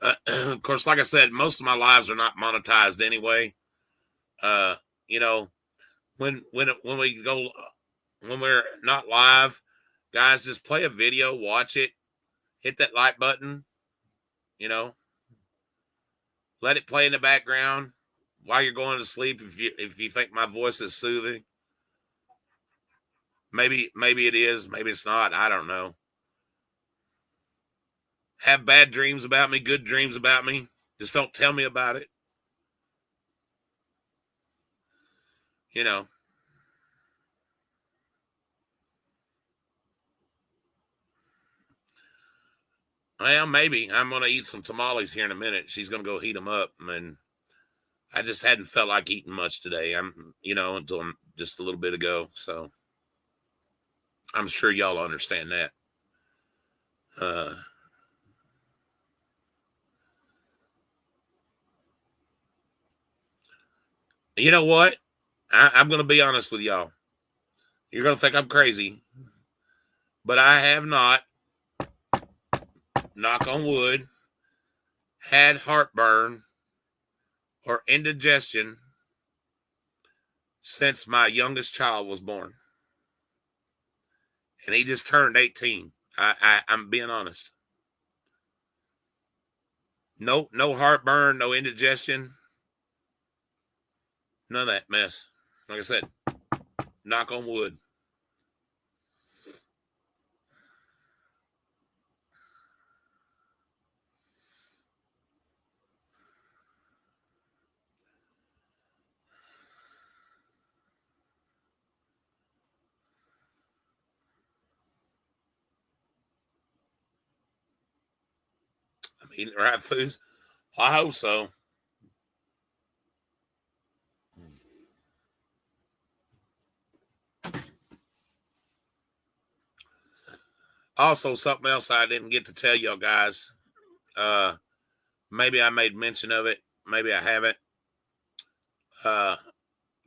Of course, like I said, most of my lives are not monetized anyway. When we go, when we're not live, guys, just play a video, watch it, hit that like button, let it play in the background while you're going to sleep. If you think my voice is soothing, maybe it is, maybe it's not. I don't know. Have bad dreams about me, good dreams about me. Just don't tell me about it. Well, maybe I'm going to eat some tamales here in a minute. She's going to go heat them up. And I just hadn't felt like eating much today. Until just a little bit ago. So I'm sure y'all understand that. You know what? I'm going to be honest with y'all. You're going to think I'm crazy, but I have not, knock on wood, had heartburn or indigestion since my youngest child was born. And he just turned 18. I'm being honest. No heartburn, no indigestion. None of that mess. Like I said, knock on wood. I'm eating the right foods. I hope so. Also, something else I didn't get to tell y'all guys. Maybe I made mention of it. Maybe I haven't.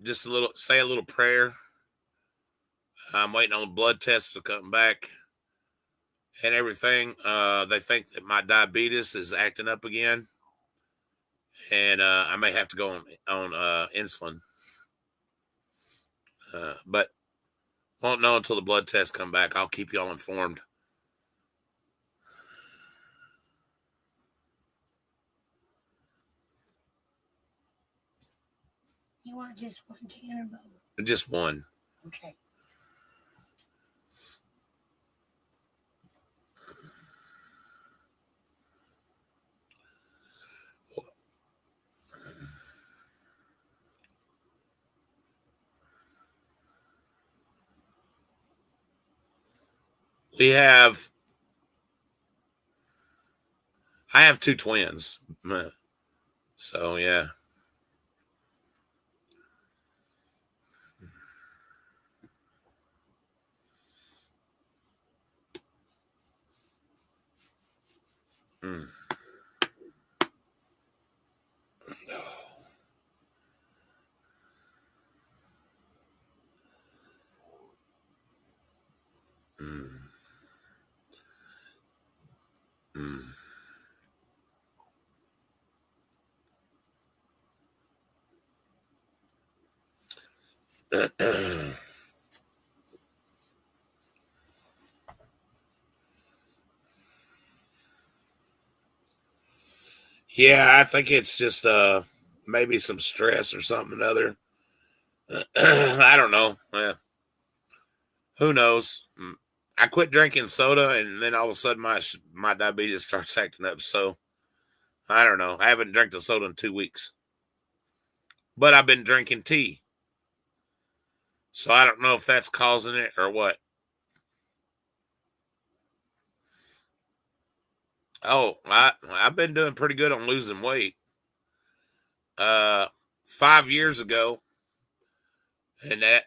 Just say a little prayer. I'm waiting on blood tests to come back and everything. They think that my diabetes is acting up again. And I may have to go on insulin. But won't know until the blood tests come back. I'll keep y'all informed. You want just one can or both? Just one. Okay. I have two twins. So, yeah. Mm. Mm. Mm. Yeah, I think it's just maybe some stress or something or other. I don't know. Who knows? I quit drinking soda, and then all of a sudden my diabetes starts acting up. So I don't know. I haven't drank the soda in 2 weeks, but I've been drinking tea. So I don't know if that's causing it or what. Oh, I've been doing pretty good on losing weight. Uh, 5 years ago, and that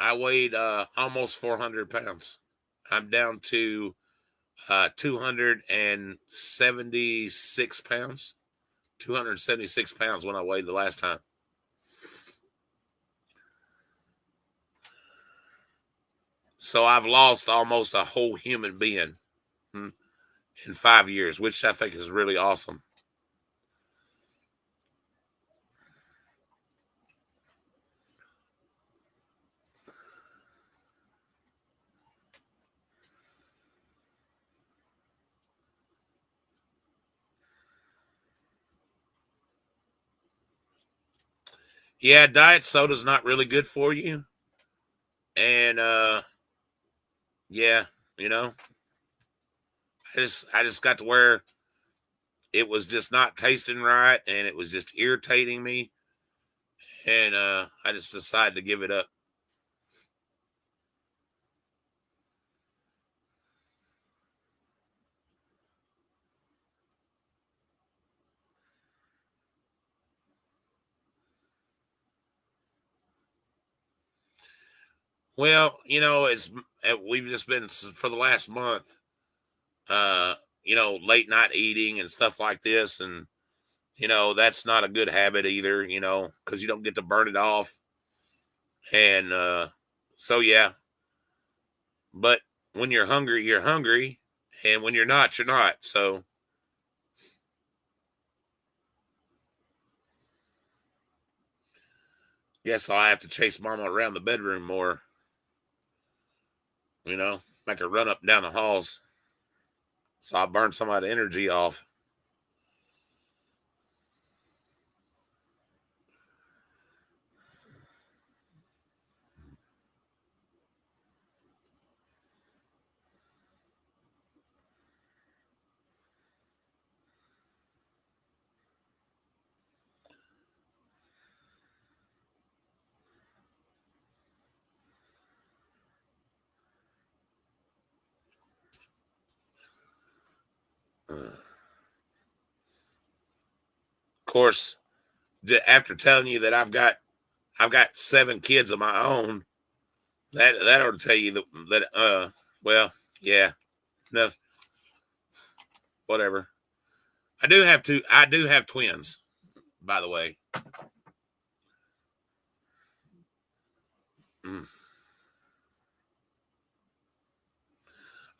I weighed almost 400 pounds. I'm down to 276 pounds. 276 pounds when I weighed the last time. So I've lost almost a whole human being in 5 years, which I think is really awesome. Yeah, diet soda's not really good for you. And yeah, you know, I just got to where it was just not tasting right and it was just irritating me. And I just decided to give it up. Well, it's we've just been for the last month, uh, late night eating and stuff like this, and that's not a good habit either. Because you don't get to burn it off, and so yeah. But when you're hungry, and when you're not, you're not. So guess I'll have to chase Mama around the bedroom more. Make her run up and down the halls, so I burn some of the energy off. Of course, after telling you that I've got 7 kids of my own, that ought to tell you that well, yeah, no, whatever. I do have twins, by the way. Mm.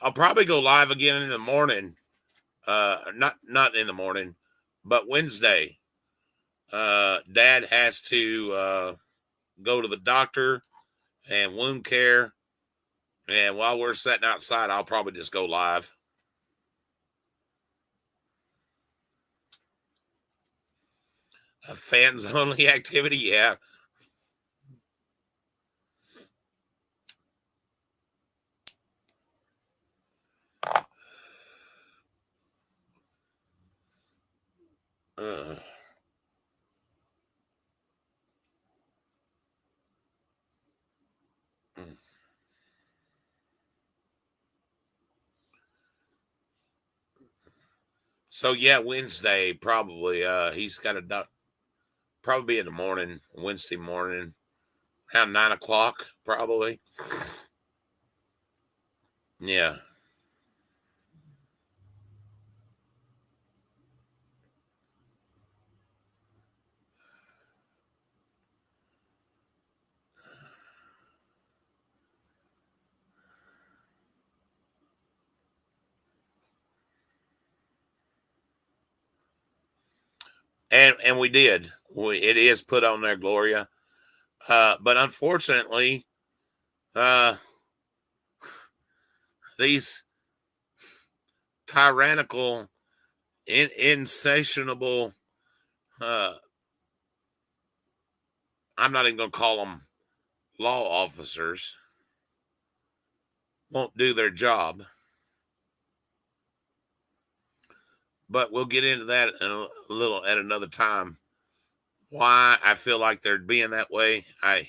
I'll probably go live again in the morning. Not in the morning, but Wednesday. Dad has to go to the doctor and wound care, and while we're sitting outside, I'll probably just go live. A fans only activity, yeah. Uh, mm. So yeah, Wednesday probably. He's got a probably in the morning, Wednesday morning, around 9 o'clock, probably. Yeah. And we did. It is put on there, Gloria. But unfortunately, uh, these tyrannical insatiable. I'm not even going to call them law officers. Won't do their job. But we'll get into that in a little at another time. Why I feel like they're being that way. I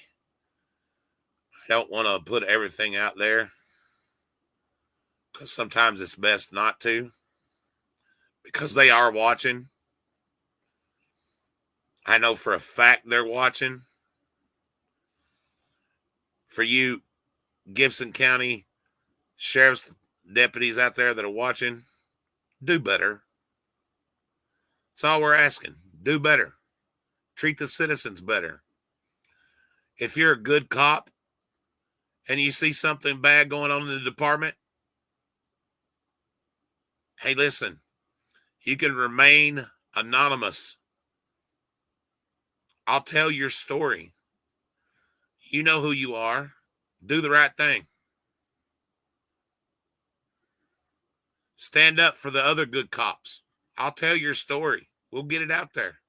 don't want to put everything out there because sometimes it's best not to, because they are watching. I know for a fact they're watching. For you Gibson County sheriff's deputies out there that are watching, do better. That's all we're asking. Do better. Treat the citizens better. If you're a good cop and you see something bad going on in the department, hey, listen, you can remain anonymous. I'll tell your story. You know who you are. Do the right thing. Stand up for the other good cops. I'll tell your story. We'll get it out there.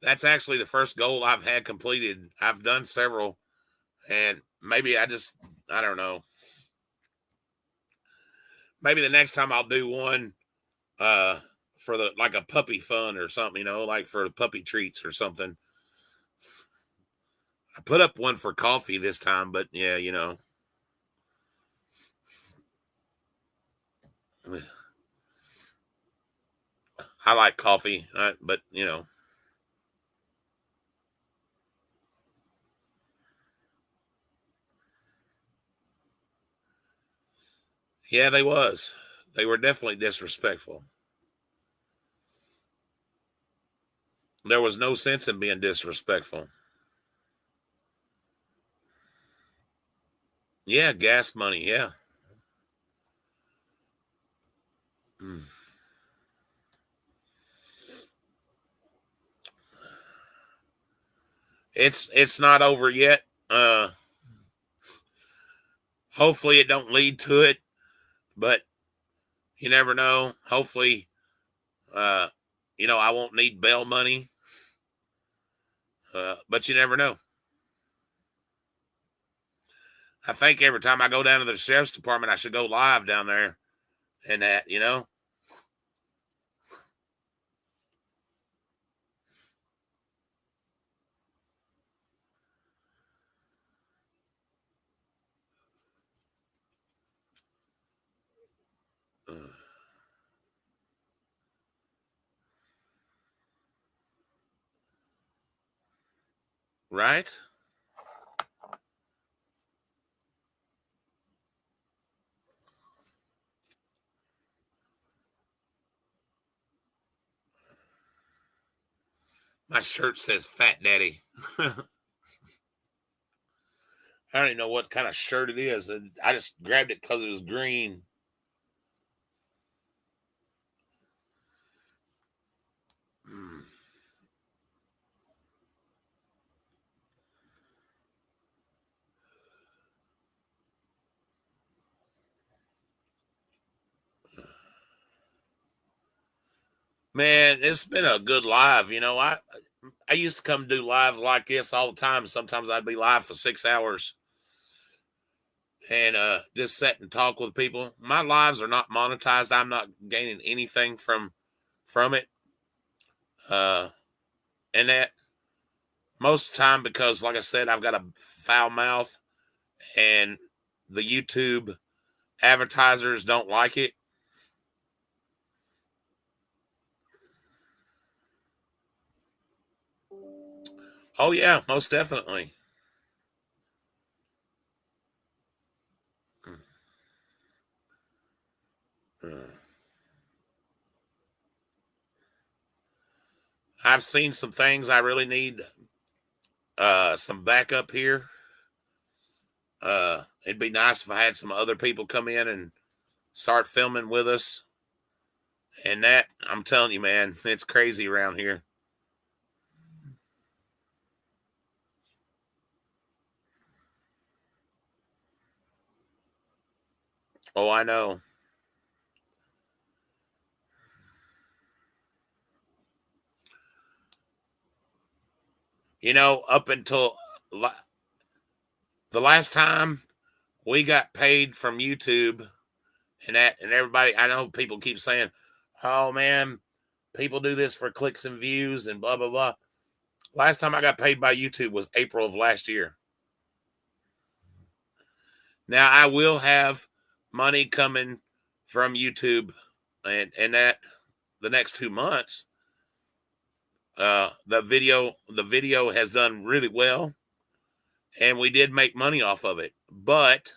That's actually the first goal I've had completed. I've done several, and maybe I don't know. Maybe the next time I'll do one for like a puppy fun or something, like for puppy treats or something. I put up one for coffee this time, but yeah, I like coffee, but yeah, they were definitely disrespectful. There was no sense in being disrespectful. Yeah, gas money, yeah. It's not over yet. Hopefully it don't lead to it, but you never know. Hopefully, I won't need bail money, but you never know. I think every time I go down to the sheriff's department, I should go live down there and that, right? My shirt says Fat Daddy. I don't even know what kind of shirt it is. I just grabbed it because it was green. Man, it's been a good live. I used to come do live like this all the time. Sometimes I'd be live for 6 hours and just sit and talk with people. My lives are not monetized. I'm not gaining anything from it. And that most of the time, because like I said, I've got a foul mouth and the YouTube advertisers don't like it. Oh yeah, most definitely. I've seen some things I really need some backup here. It'd be nice if I had some other people come in and start filming with us. And that, I'm telling you, man, it's crazy around here. Oh, I know. You know, up until the last time we got paid from YouTube and everybody, I know people keep saying, oh man, people do this for clicks and views and blah, blah, blah. Last time I got paid by YouTube was April of last year. Now I will have money coming from YouTube and that the next 2 months. The video has done really well, and we did make money off of it, but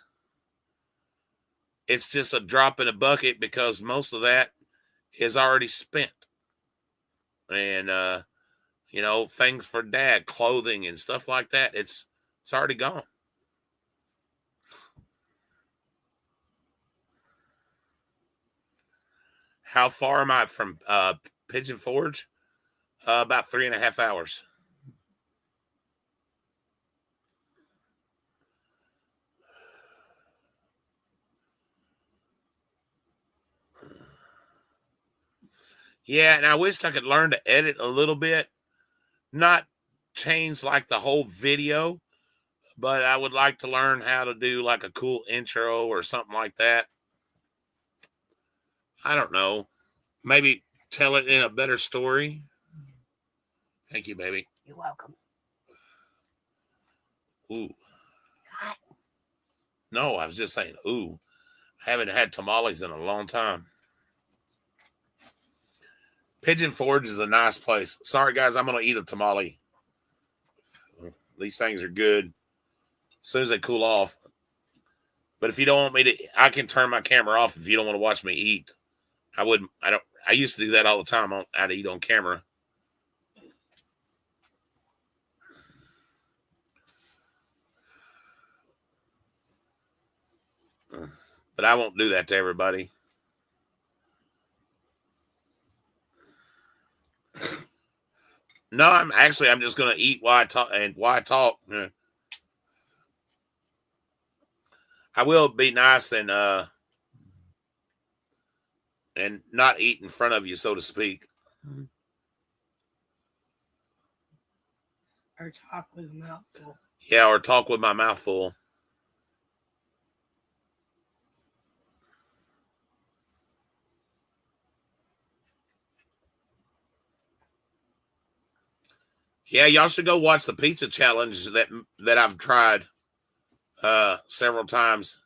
it's just a drop in a bucket because most of that is already spent. And you know, things for dad, clothing and stuff like that, it's already gone. How far am I from Pigeon Forge? About 3.5 hours. Yeah, and I wish I could learn to edit a little bit, not change like the whole video, but I would like to learn how to do like a cool intro or something like that. I don't know. Maybe tell it in a better story. Thank you, baby. You're welcome. Ooh. Hot. No, I was just saying, ooh. I haven't had tamales in a long time. Pigeon Forge is a nice place. Sorry, guys, I'm going to eat a tamale. These things are good as soon as they cool off. But if you don't want me to, I can turn my camera off if you don't want to watch me eat. I used to do that all the time. I'd eat on camera. But I won't do that to everybody. No, I'm just going to eat while I talk. And while I talk, I will be nice and not eat in front of you, so to speak. Or talk with a mouth full. Yeah, or talk with my mouth full. Yeah, y'all should go watch the pizza challenge that I've tried several times.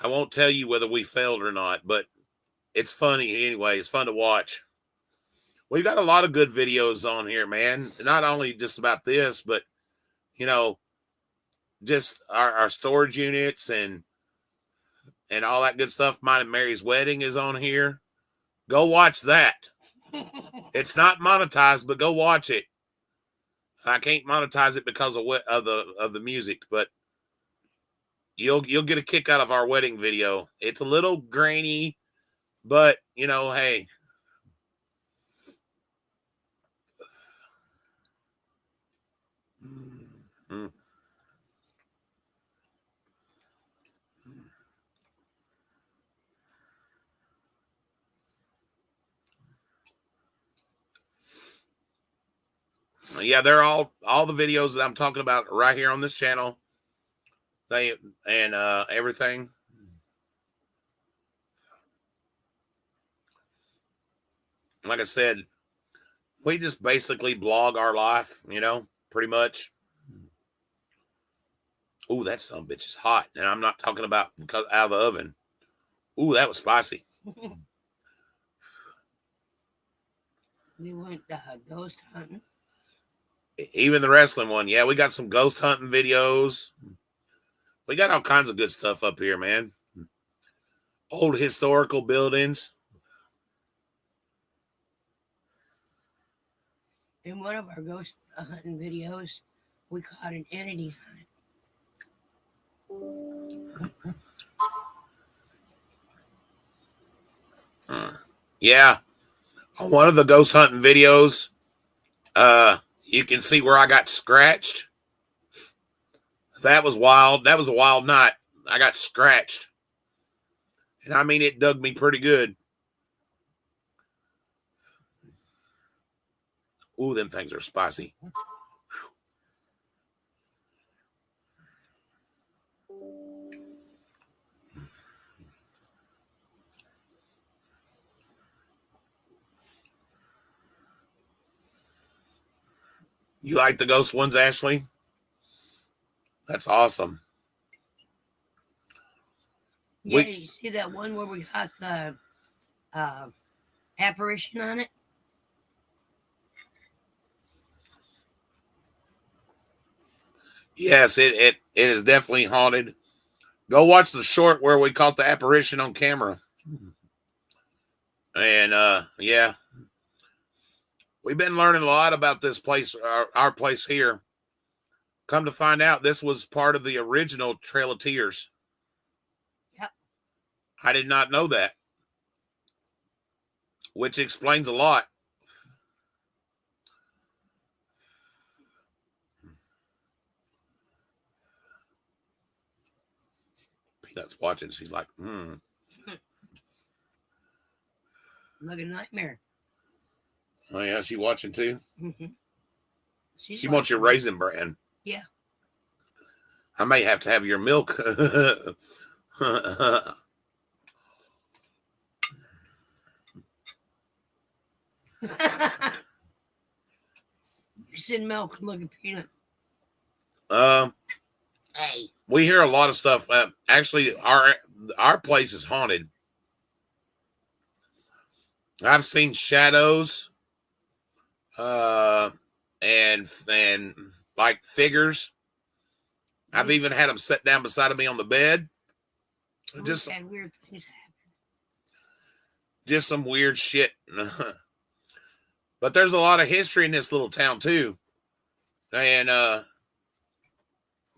I won't tell you whether we failed or not, but it's funny anyway. It's fun to watch. We've got a lot of good videos on here, man. Not only just about this, but you know, just our storage units and all that good stuff. Mine and Mary's wedding is on here. Go watch that. It's not monetized, but go watch it. I can't monetize it because of the music, but you'll get a kick out of our wedding video. It's a little grainy, but you know, hey. Mm. Yeah, they're all the videos that I'm talking about right here on this channel. They and everything. Like I said, we just basically blog our life, you know, pretty much. Ooh, that son of a bitch is hot. And I'm not talking about because out of the oven. Ooh, that was spicy. We went ghost hunting. Even the wrestling one. Yeah, we got some ghost hunting videos. We got all kinds of good stuff up here, man. Old historical buildings. In one of our ghost hunting videos, we caught an entity hunt. Yeah. On one of the ghost hunting videos, you can see where I got scratched. That was wild. That was a wild night. I got scratched. And I mean, it dug me pretty good. Ooh, them things are spicy. You like the ghost ones, Ashley? That's awesome. Yeah, you see that one where we got the apparition on it? Yes, it is definitely haunted. Go watch the short where we caught the apparition on camera. And yeah. We've been learning a lot about this place, our place here. Come to find out, this was part of the original Trail of Tears. Yep. I did not know that, which explains a lot. Peanut's watching. She's like, Like a nightmare. Oh, yeah, she watching too? Mm-hmm. She wants your Raisin Bran. Yeah. I may have to have your milk. You said milk and look at Peanut. Hey. We hear a lot of stuff. Actually, our place is haunted. I've seen shadows, and like figures. I've even had them sit down beside of me on the bed. Just had weird things happen. Just some weird shit. But there's a lot of history in this little town too, and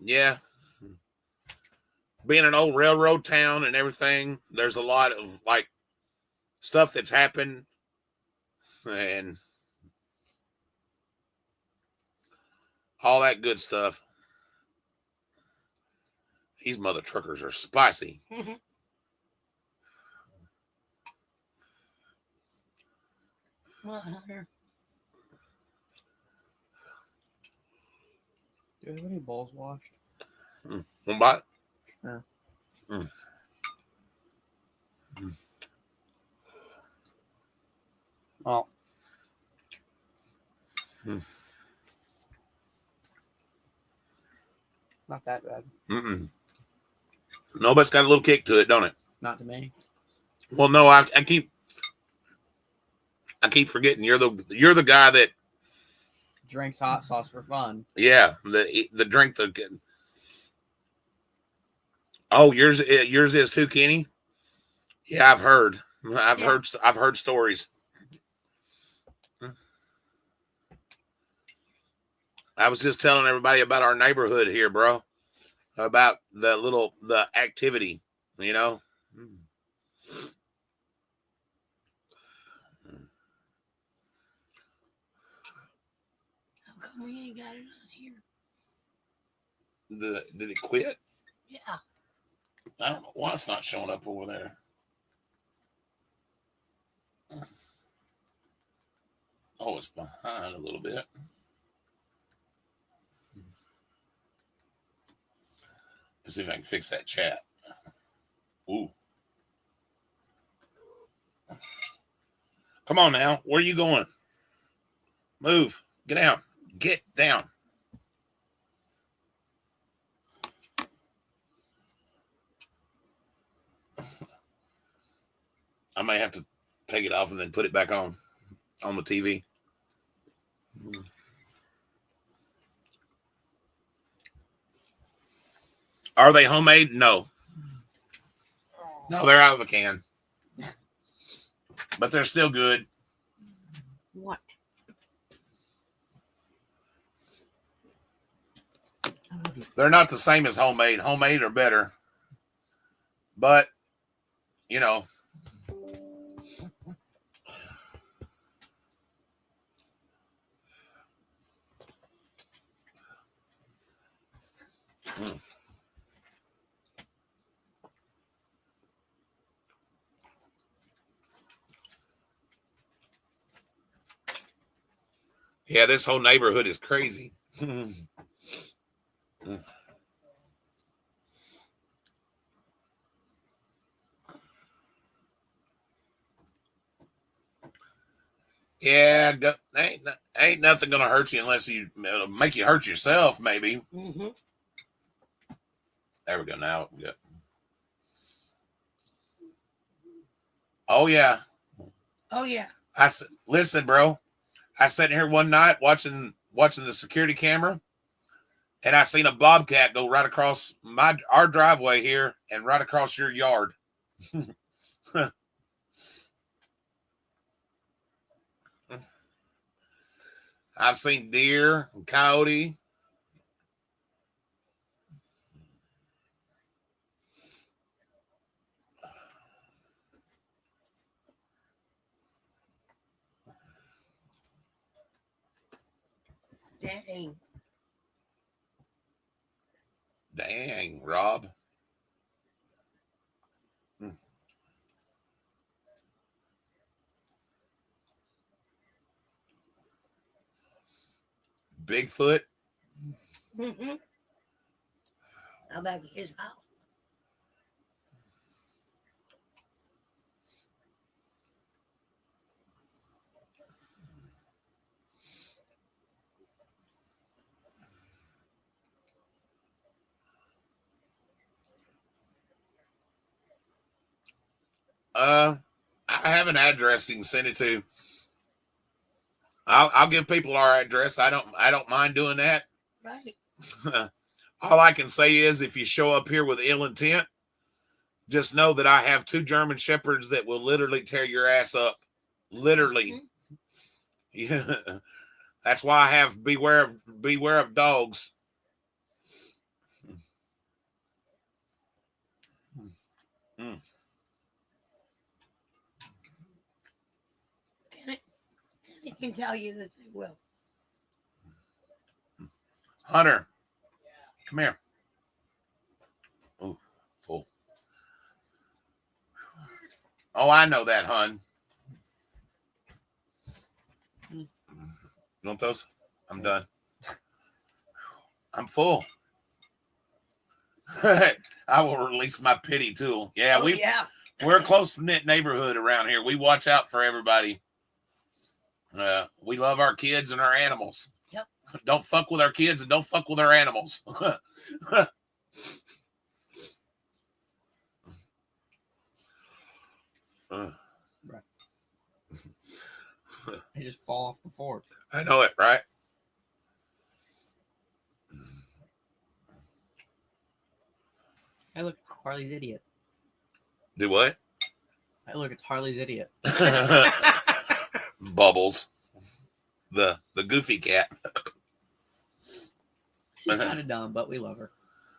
yeah, being an old railroad town and everything, there's a lot of like stuff that's happened, and all that good stuff. These mother truckers are spicy. What, Hunter? Do you have any balls washed? One bite? Sure. Oh. Not that bad. No, but it's got a little kick to it, don't it? Not to me. Well, no, I keep forgetting you're the guy that Drinks hot sauce for fun. yeah, the drink the. Oh, yours is too, Kenny. Yeah, I've heard stories. I was just telling everybody about our neighborhood here, bro. About the activity, you know. How come we ain't got it on here? Did it quit? Yeah. I don't know why it's not showing up over there. Oh, it's behind a little bit. Let's see if I can fix that chat. Ooh. Come on now. Where are you going? Move. Get down. Get down. I may have to take it off and then put it back on the TV. Are they homemade? No. No, they're out of a can. But they're still good. What? They're not the same as homemade. Homemade are better. But, you know, Yeah, this whole neighborhood is crazy. Yeah, ain't nothing gonna hurt you unless it'll make you hurt yourself, maybe. Mm-hmm. There we go. Now, yeah. Oh yeah. Oh yeah. Listen, bro. I sat here one night watching the security camera, and I seen a bobcat go right across our driveway here and right across your yard. I've seen deer and coyote. Dang. Dang, Rob. Bigfoot. Mm-hmm. How about his house? I have an address you can send it to. I'll give people our address. I don't mind doing that. Right. All I can say is if you show up here with ill intent, just know that I have 2 German shepherds that will literally tear your ass up. Literally. Yeah. That's why I have beware of dogs. He can tell you that they will. Hunter, come here. Oh, full. Oh, I know that, hun. You want those? I'm done. I'm full. I will release my pity tool. Yeah, Oh, yeah. we're a close-knit neighborhood around here. We watch out for everybody. We love our kids and our animals. Yep. Don't fuck with our kids and don't fuck with our animals. Right. They just fall off the fork. I know it, right? Hey, look, it's Harley's idiot. Do what? Hey, look, it's Harley's idiot. Bubbles. The goofy cat. She's kind of dumb, but we love her.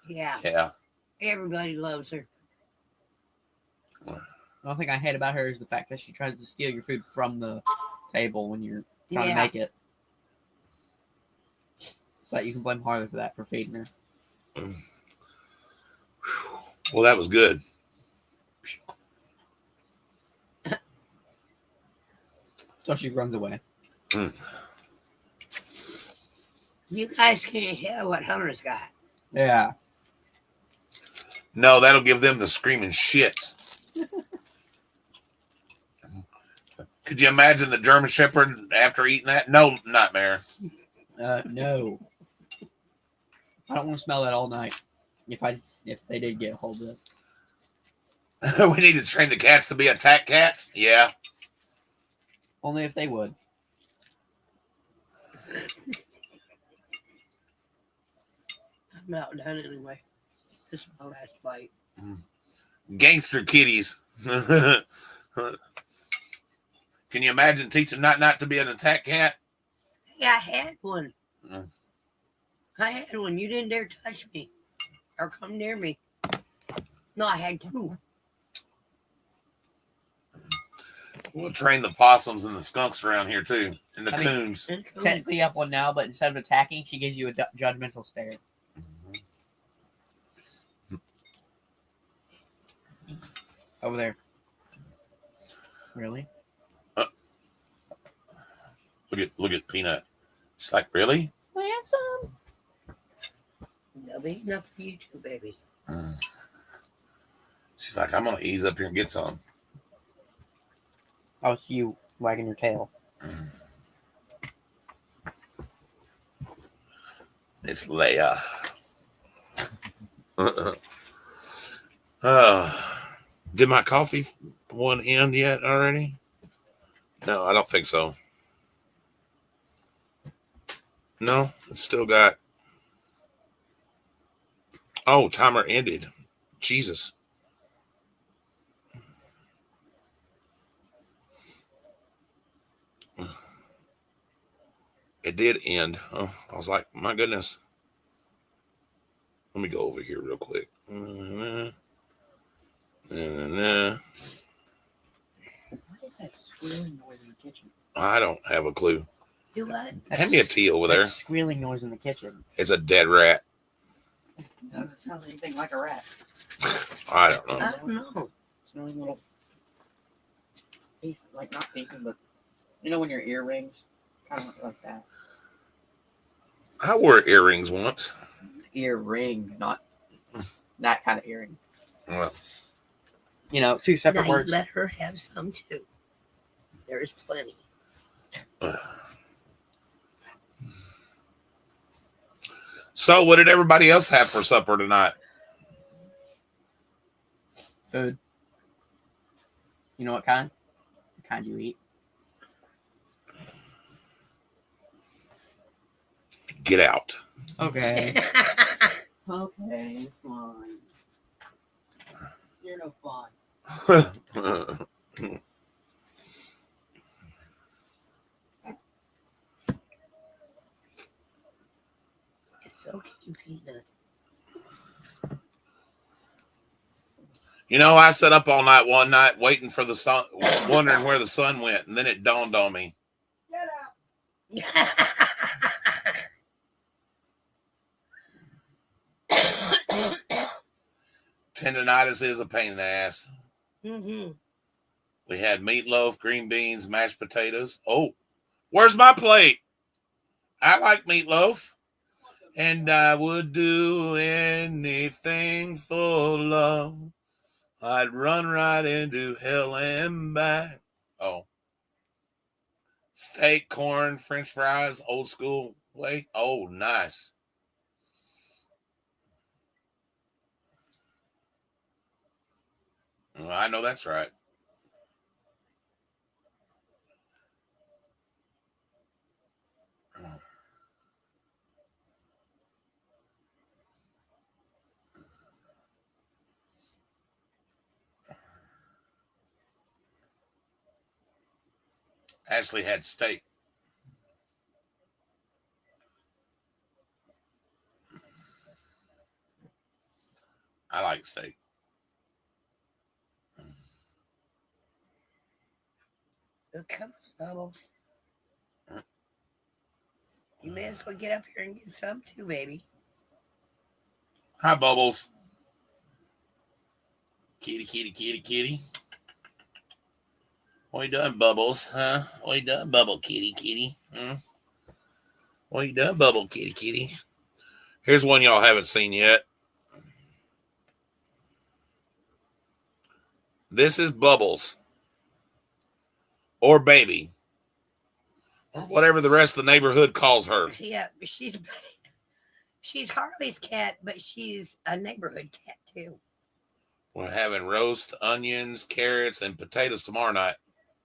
Yeah. Yeah. Everybody loves her. The only thing I hate about her is the fact that she tries to steal your food from the table when you're trying to make it. But you can blame Harley for that, for feeding her. Well, that was good. So she runs away. You guys can't hear what Hunter's got. Yeah. No, that'll give them the screaming shits. Could you imagine the German Shepherd after eating that? No, nightmare. No. I don't want to smell that all night. If they did get a hold of it. We need to train the cats to be attack cats. Yeah. Only if they would. I'm out done anyway. This is my last bite. Gangster kitties. Can you imagine teaching not to be an attack cat? Hey, I had one. Mm. I had one. You didn't dare touch me or come near me. No, I had 2. We'll train the possums and the skunks around here too, and the coons. Technically, you have one now, but instead of attacking, she gives you a judgmental stare. Over there. Really? Look at Peanut. She's like, really? I have some. There'll be enough for you too, baby. She's like, I'm gonna ease up here and get some. Oh, it's you wagging your tail. It's Leia. Did my coffee one end yet already? No, I don't think so. No, it's still got. Oh, timer ended. Jesus. It did end. Oh, I was like, my goodness. Let me go over here real quick. What is that squealing noise in the kitchen? I don't have a clue. Do what? Hand me a tea over there. Squealing noise in the kitchen. It's a dead rat. It doesn't sound anything like a rat. I don't know. I don't know. Smelling little, like not beeping, but you know when your ear rings, kind of like that. I wore earrings once. Ear rings, not that kind of earring. Well, You know, two separate Now, words. let her have some too. There's plenty. so, what did everybody else have for supper tonight? Food. You know what kind? The kind you eat. Get out. Okay. Okay, it's fine. You're no fun. It's okay, Peanut. You know, I sat up all night one night waiting for the sun, wondering where the sun went, and then it dawned on me. Get out. Tendonitis is a pain in the ass. Mm-hmm. We had meatloaf, green beans, mashed potatoes. Oh, where's my plate? I like meatloaf. And I would do anything for love. I'd run right into hell and back. Oh. Steak, corn, french fries, old school way. Oh, nice. Well, I know that's right. Ashley had steak. I like steak. Oh, come on, Bubbles. You may as well get up here and get some too, baby. Hi, Bubbles. Kitty, kitty, kitty, kitty. What you doing, Bubbles? Huh? What you doing, Bubble, kitty, kitty? What you doing, Bubble, kitty, kitty? Here's one y'all haven't seen yet. This is Bubbles. Or Baby. Or whatever the rest of the neighborhood calls her. Yeah, she's Harley's cat, but she's a neighborhood cat too. We're having roast, onions, carrots, and potatoes tomorrow night.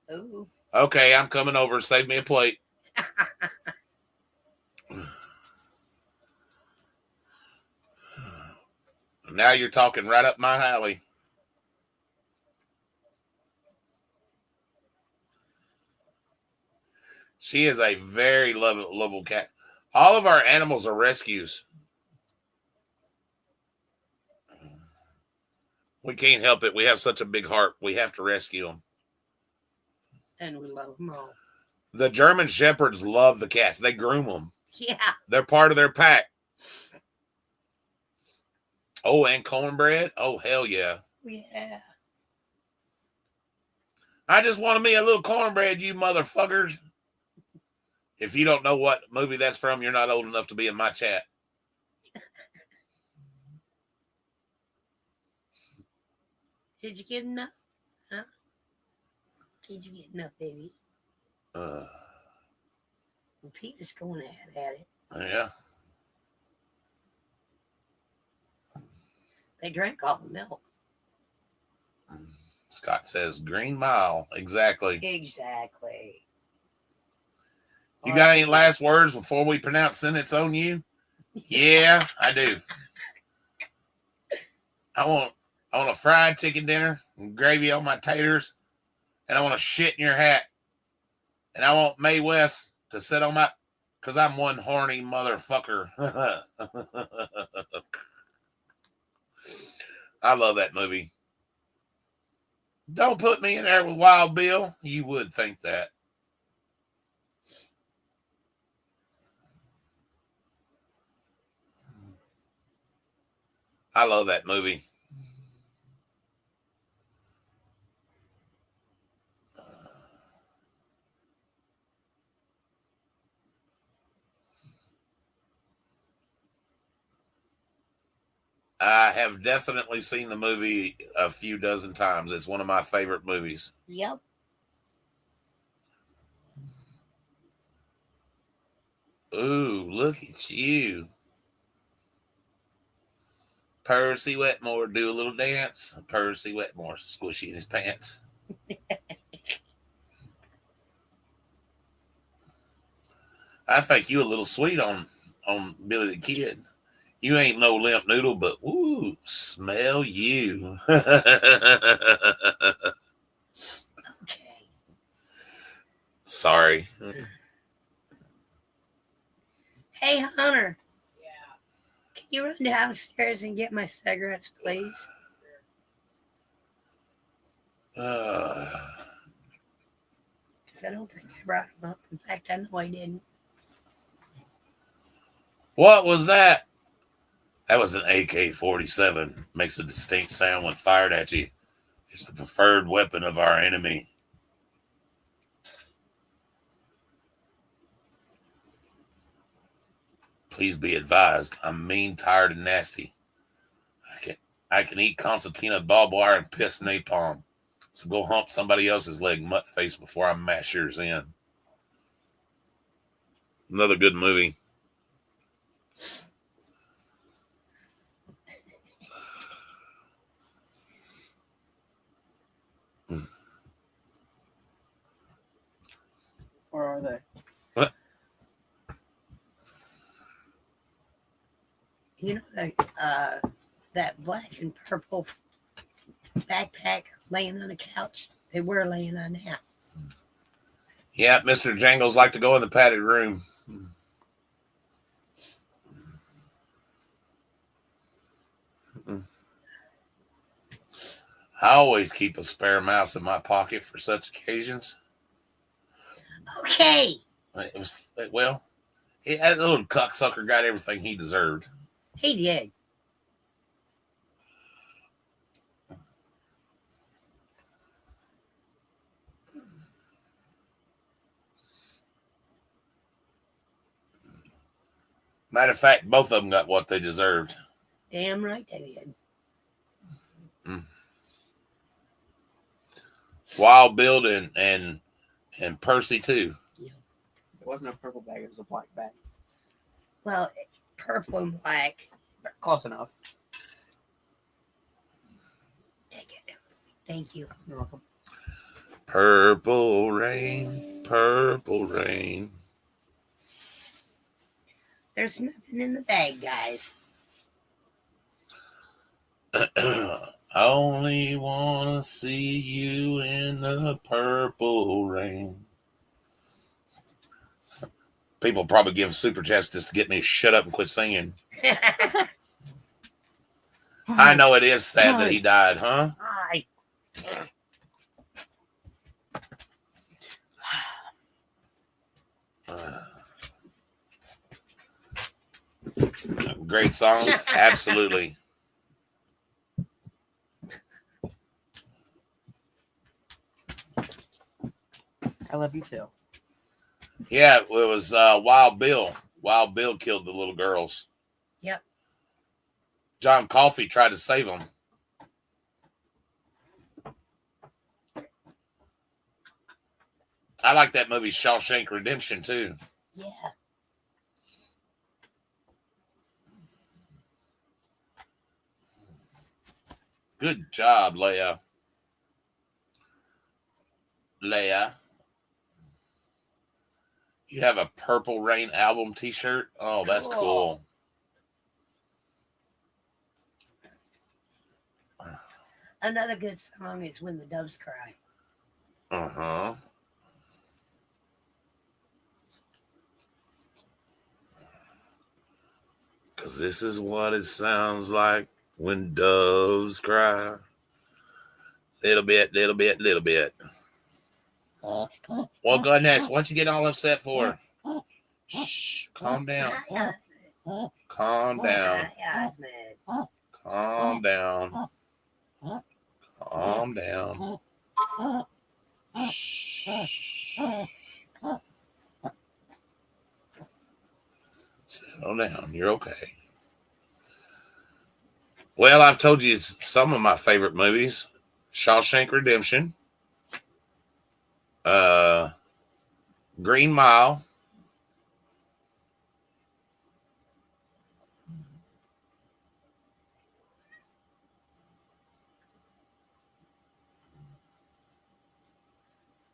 Ooh. Okay, I'm coming over. Save me a plate. Now you're talking right up my alley. She is a very lovable cat. All of our animals are rescues. We can't help it. We have such a big heart. We have to rescue them. And we love them all. The German Shepherds love the cats. They groom them. Yeah. They're part of their pack. Oh, and cornbread? Oh, hell yeah. Yeah. I just wanted me a little cornbread, you motherfuckers. If you don't know what movie that's from, you're not old enough to be in my chat. Did you get enough? Huh? Did you get enough, baby? Well, Pete is going at it. Yeah. They drank all the milk. Scott says Green Mile. Exactly. Exactly. You got any last words before we pronounce sentence on you? Yeah, I do. I want a fried chicken dinner and gravy on my taters, and I want to shit in your hat. And I want Mae West to sit on my, because I'm one horny motherfucker. I love that movie. Don't put me in there with Wild Bill. You would think that. I love that movie. I have definitely seen the movie a few dozen times. It's one of my favorite movies. Yep. Ooh, look at you. Percy Wetmore, do a little dance. Percy Wetmore, squishy in his pants. I think you a little sweet on Billy the Kid. You ain't no limp noodle, but ooh, smell you. Okay. Sorry. Hey, Hunter. Yeah. Can you run downstairs and get my cigarettes, please? Because I don't think I brought them up. In fact, I know I didn't. What was that? That was an AK-47. Makes a distinct sound when fired at you. It's the preferred weapon of our enemy. Please be advised, I'm mean, tired, and nasty. I can eat concertina, barbed wire, and piss napalm. So go hump somebody else's leg, mutt face, before I mash yours in. Another good movie. Where are they? What? You know that black and purple backpack laying on the couch? They were laying on that. Yeah, Mr. Jangles like to go in the padded room. I always keep a spare mouse in my pocket for such occasions. Okay. That little cocksucker got everything he deserved. He did. Matter of fact, both of them got what they deserved. Damn right they did. Wild Bill and Percy too. It wasn't a purple bag; it was a black bag. Well, purple and black. Close enough. Take it. Thank you. You're welcome. Purple rain, purple rain. There's nothing in the bag, guys. I only want to see you in the purple rain. People probably give super chats just to get me to shut up and quit singing. I know it is sad that he died, huh? Hi. Great songs, absolutely. I love you too. Yeah, it was Wild Bill. Wild Bill killed the little girls. Yep. John Coffey tried to save them. I like that movie Shawshank Redemption too. Yeah. Good job, Leia. Leia. You have a Purple Rain album t-shirt? Oh, that's cool. Another good song is When the Doves Cry. Uh-huh. Because this is what it sounds like when doves cry. Little bit, little bit, little bit. Well, goodness, what you get all upset for? Shh, calm down. Calm down. Calm down. Calm down. Shh. Settle down. You're okay. Well, I've told you some of my favorite movies. Shawshank Redemption. Green Mile.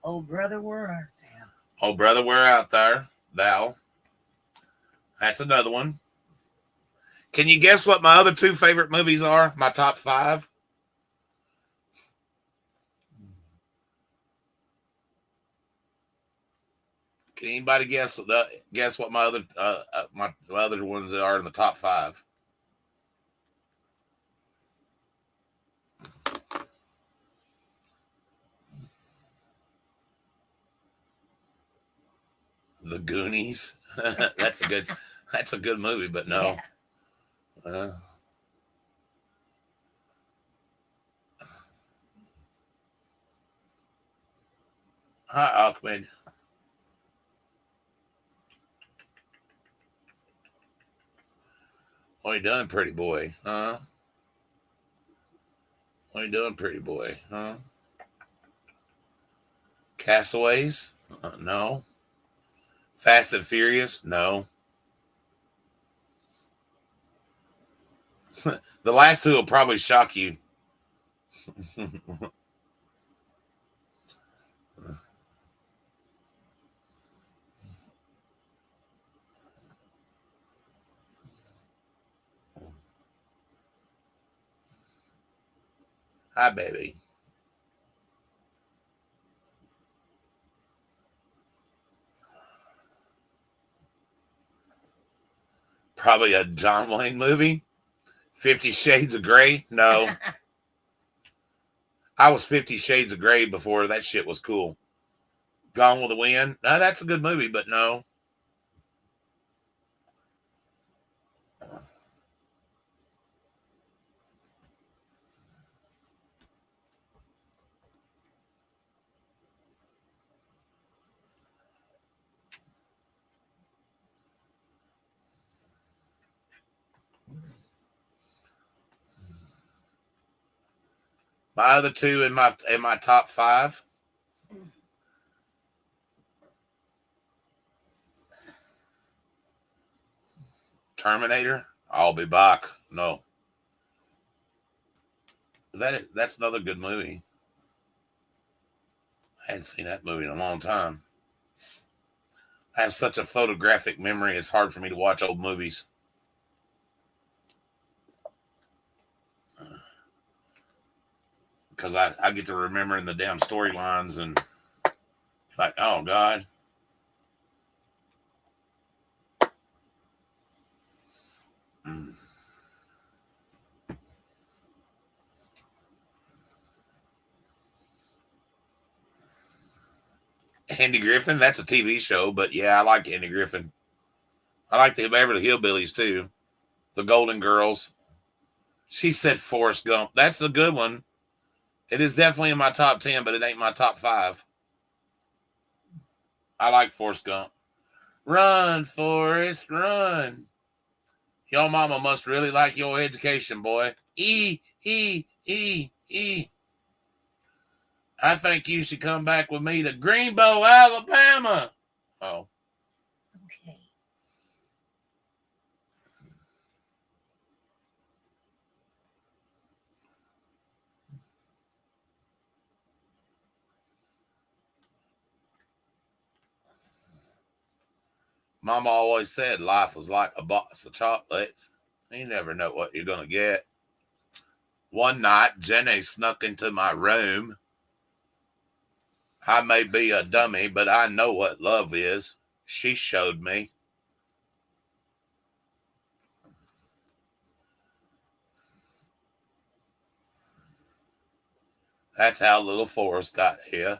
Oh, brother, where art thou? Oh, brother, where out there? Thou. That's another one. Can you guess what my other two favorite movies are? My top 5? Can anybody guess what my other ones are in the top 5? The Goonies. That's a good movie, but no. Hi, Ahmed. What are you doing, pretty boy? Huh? What are you doing, pretty boy? Huh? Castaways? No. Fast and Furious? No. The last two will probably shock you. Hi, baby. Probably a John Wayne movie. 50 Shades of Grey? No. I was 50 Shades of Grey before that shit was cool. Gone with the Wind? No, that's a good movie, but no. My other two in my top 5. Terminator. I'll be back. No. That's another good movie. I hadn't seen that movie in a long time. I have such a photographic memory. It's hard for me to watch old movies. Because I get to remembering the damn storylines and like, oh, God. Andy Griffin, that's a TV show, but yeah, I like Andy Griffin. I like the Beverly Hillbillies too. The Golden Girls. She said Forrest Gump. That's a good one. It is definitely in my top 10, but it ain't my top 5. I like Forrest Gump. Run, Forrest, run. Your mama must really like your education, boy. E. I think you should come back with me to Greenbow, Alabama. Oh. Okay. Mama always said life was like a box of chocolates. You never know what you're going to get. One night, Jenny snuck into my room. I may be a dummy, but I know what love is. She showed me. That's how little Forrest got here.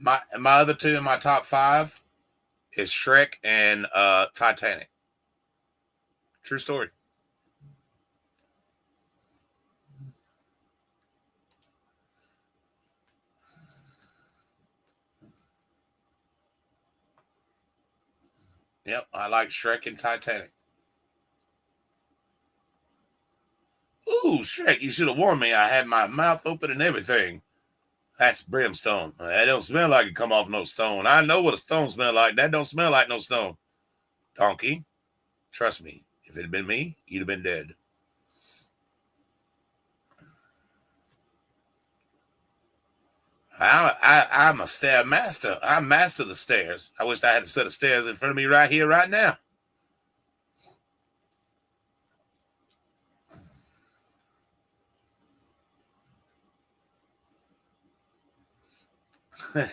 My other two in my top 5 is Shrek and Titanic. True story. Yep, I like Shrek and Titanic. Ooh, Shrek, you should have warned me. I had my mouth open and everything. That's brimstone. That don't smell like it come off no stone. I know what a stone smell like. That don't smell like no stone. Donkey, trust me. If it had been me, you'd have been dead. I'm a stair master. I master the stairs. I wish I had a set of stairs in front of me right here, right now.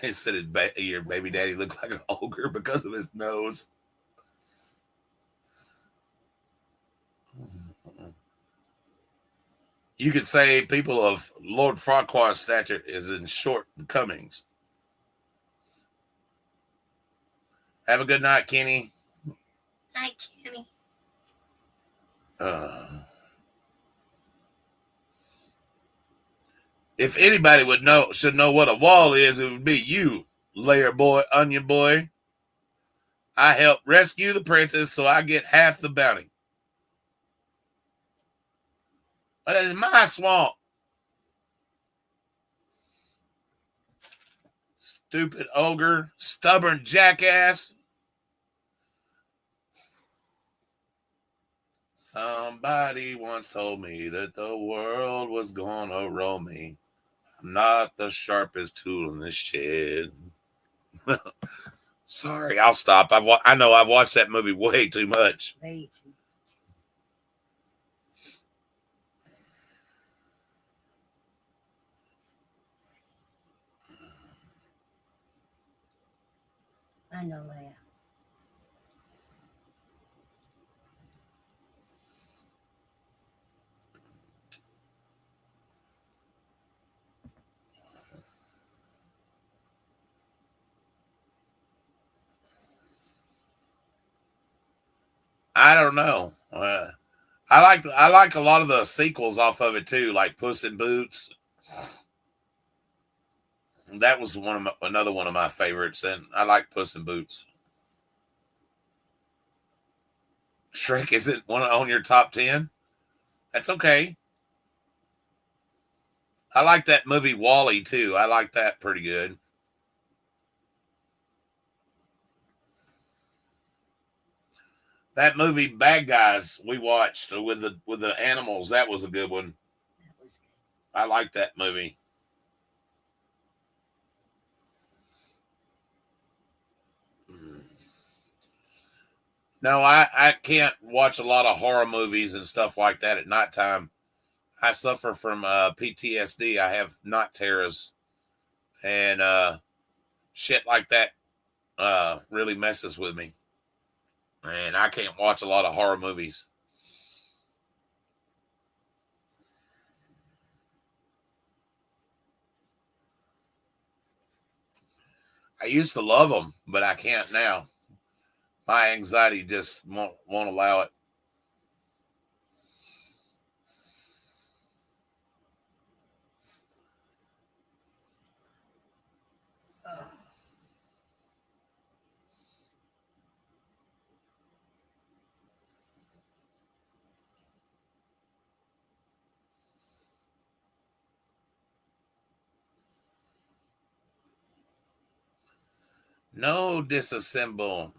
He said your baby daddy looked like an ogre because of his nose. You could say people of Lord Farquhar's stature is in shortcomings. Have a good night, Kenny. Night, Kenny. If anybody should know what a wall is, it would be you, layer boy, onion boy. I helped rescue the princess, so I get half the bounty. But it's my swamp. Stupid ogre, stubborn jackass. Somebody once told me that the world was gonna roll me. I'm not the sharpest tool in the shed. Sorry, I'll stop. I know I've watched that movie way too much. Way too. I know that. I don't know. I like a lot of the sequels off of it too, like Puss in Boots. That was another one of my favorites, and I like Puss in Boots. Shrek isn't one on your top 10. That's okay. I like that movie Wall-E too. I like that pretty good. That movie Bad Guys we watched with the animals, that was a good one. That was good. I like that movie. No, I can't watch a lot of horror movies and stuff like that at nighttime. I suffer from PTSD. I have night terrors, and shit like that really messes with me. And I can't watch a lot of horror movies. I used to love them, but I can't now. My anxiety just won't allow it. No disassemble.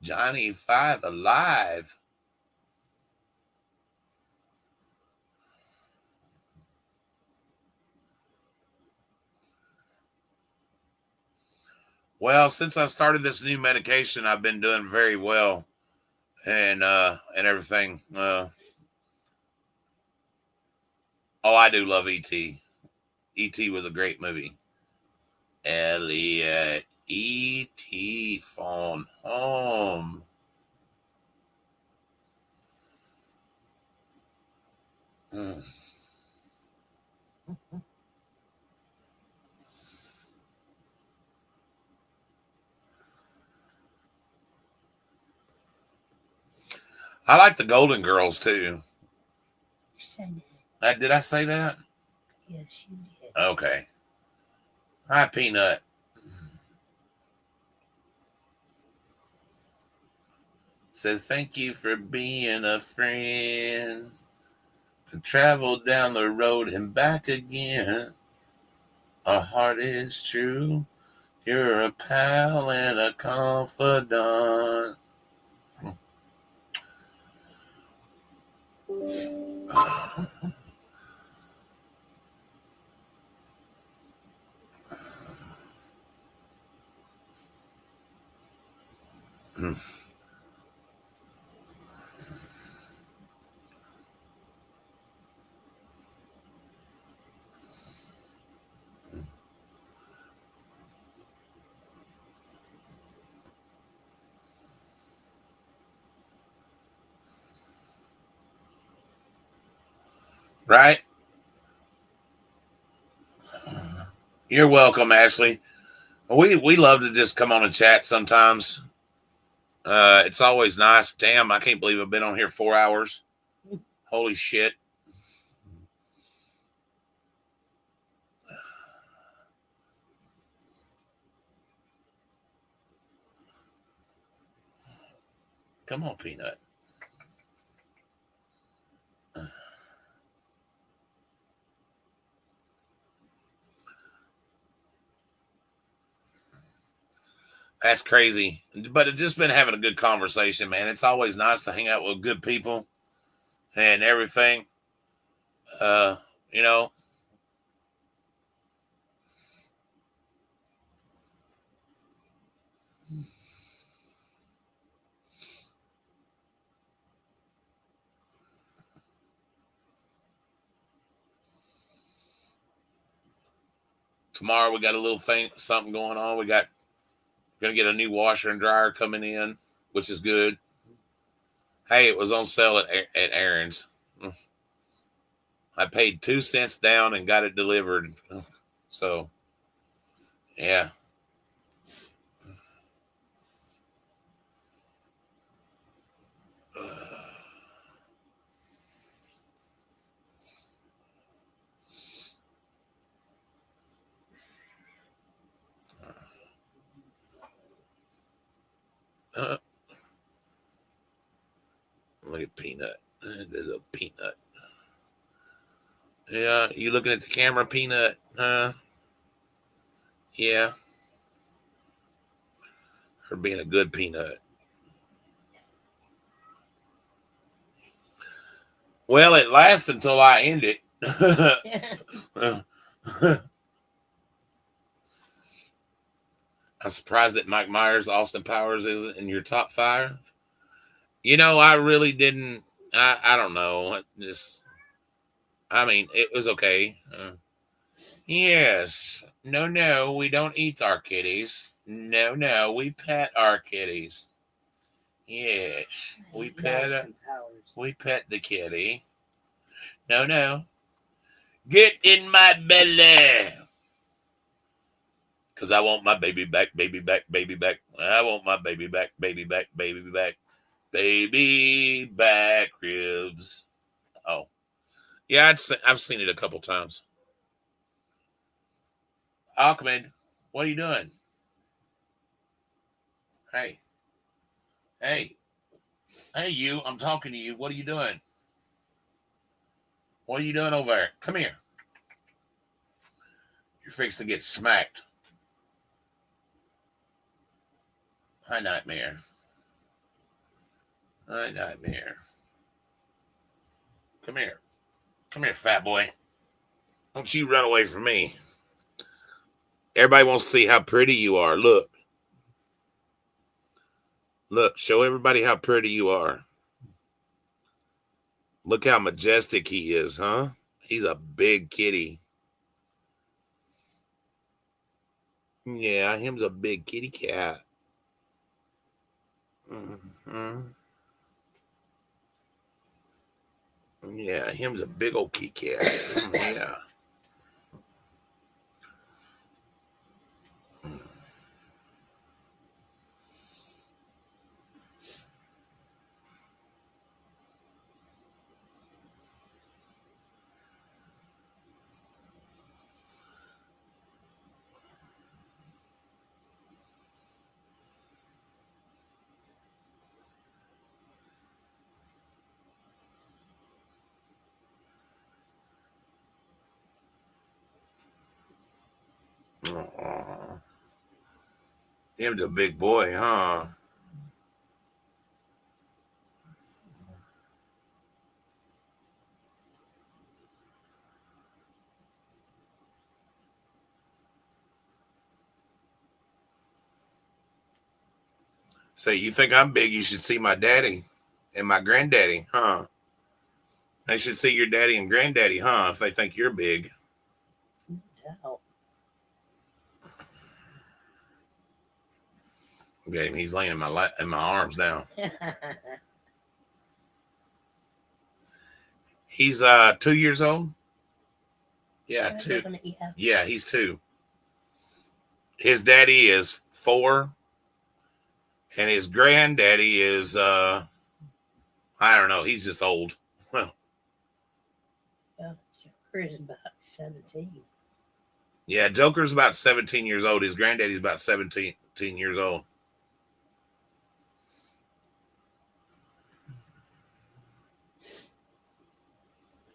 Johnny Five alive. Well, since I started this new medication, I've been doing very well and everything. Oh, I do love E.T. E.T. was a great movie. Elliot, E.T. phone home. Hmm. I like the Golden Girls too. You said that. Did I say that? Yes, you did. Okay. Hi, Peanut. Says thank you for being a friend. To travel down the road and back again. Our heart is true. You're a pal and a confidant. Right? You're welcome, Ashley. We love to just come on and chat sometimes. It's always nice. Damn, I can't believe I've been on here 4 hours. Holy shit. Come on, Peanut. That's crazy. But it's just been having a good conversation, man. It's always nice to hang out with good people and everything. Uh, you know, tomorrow we got a little thing, something going on. Gonna get a new washer and dryer coming in, which is good. Hey, it was on sale at Aaron's. I paid 2 cents down and got it delivered. So, yeah. Uh, Look at Peanut. The little Peanut. Yeah, you looking at the camera, Peanut? Yeah. Her being a good Peanut. Well, it lasts until I end it. I'm surprised that Mike Myers, Austin Powers isn't in your top 5. I really didn't. I don't know. I mean, it was okay. Yes. No, we don't eat our kitties. No, we pet our kitties. Yes, we pet the kitty. No. Get in my belly. Because I want my baby back, baby back, baby back. I want my baby back, baby back, baby back. Baby back ribs. Oh. Yeah, I've seen it a couple times. Ahmed, what are you doing? Hey. Hey, you. I'm talking to you. What are you doing? What are you doing over there? Come here. You're fixed to get smacked. Hi, Nightmare. Hi, Nightmare. Come here. Come here, fat boy. Don't you run away from me. Everybody wants to see how pretty you are. Look. Look, show everybody how pretty you are. Look how majestic he is, huh? He's a big kitty. Yeah, him's a big kitty cat. Mm-hmm. Yeah, him's a big old kitty cat. Yeah. Aw. Him's a big boy, huh? Say, you think I'm big, you should see my daddy and my granddaddy, huh? They should see your daddy and granddaddy, huh? If they think you're big. No. Okay, he's laying in my arms now. He's 2 years old. Yeah, 2. Yeah. Yeah, he's 2. His daddy is 4, and his granddaddy is I don't know. He's just old. Well, Joker is about 17. yeah, Joker's about 17 years old. His granddaddy's about 17 years old.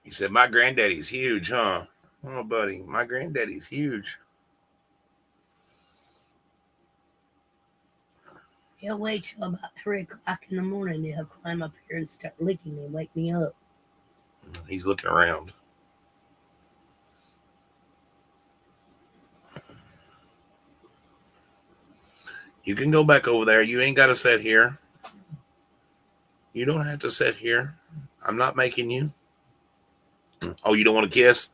He said, my granddaddy's huge, huh? Oh, buddy, my granddaddy's huge. He'll wait till about 3 o'clock in the morning. He'll climb up here and start licking me and wake me up. He's looking around. You can go back over there. You ain't got to sit here. You don't have to sit here. I'm not making you. Oh, you don't want to kiss?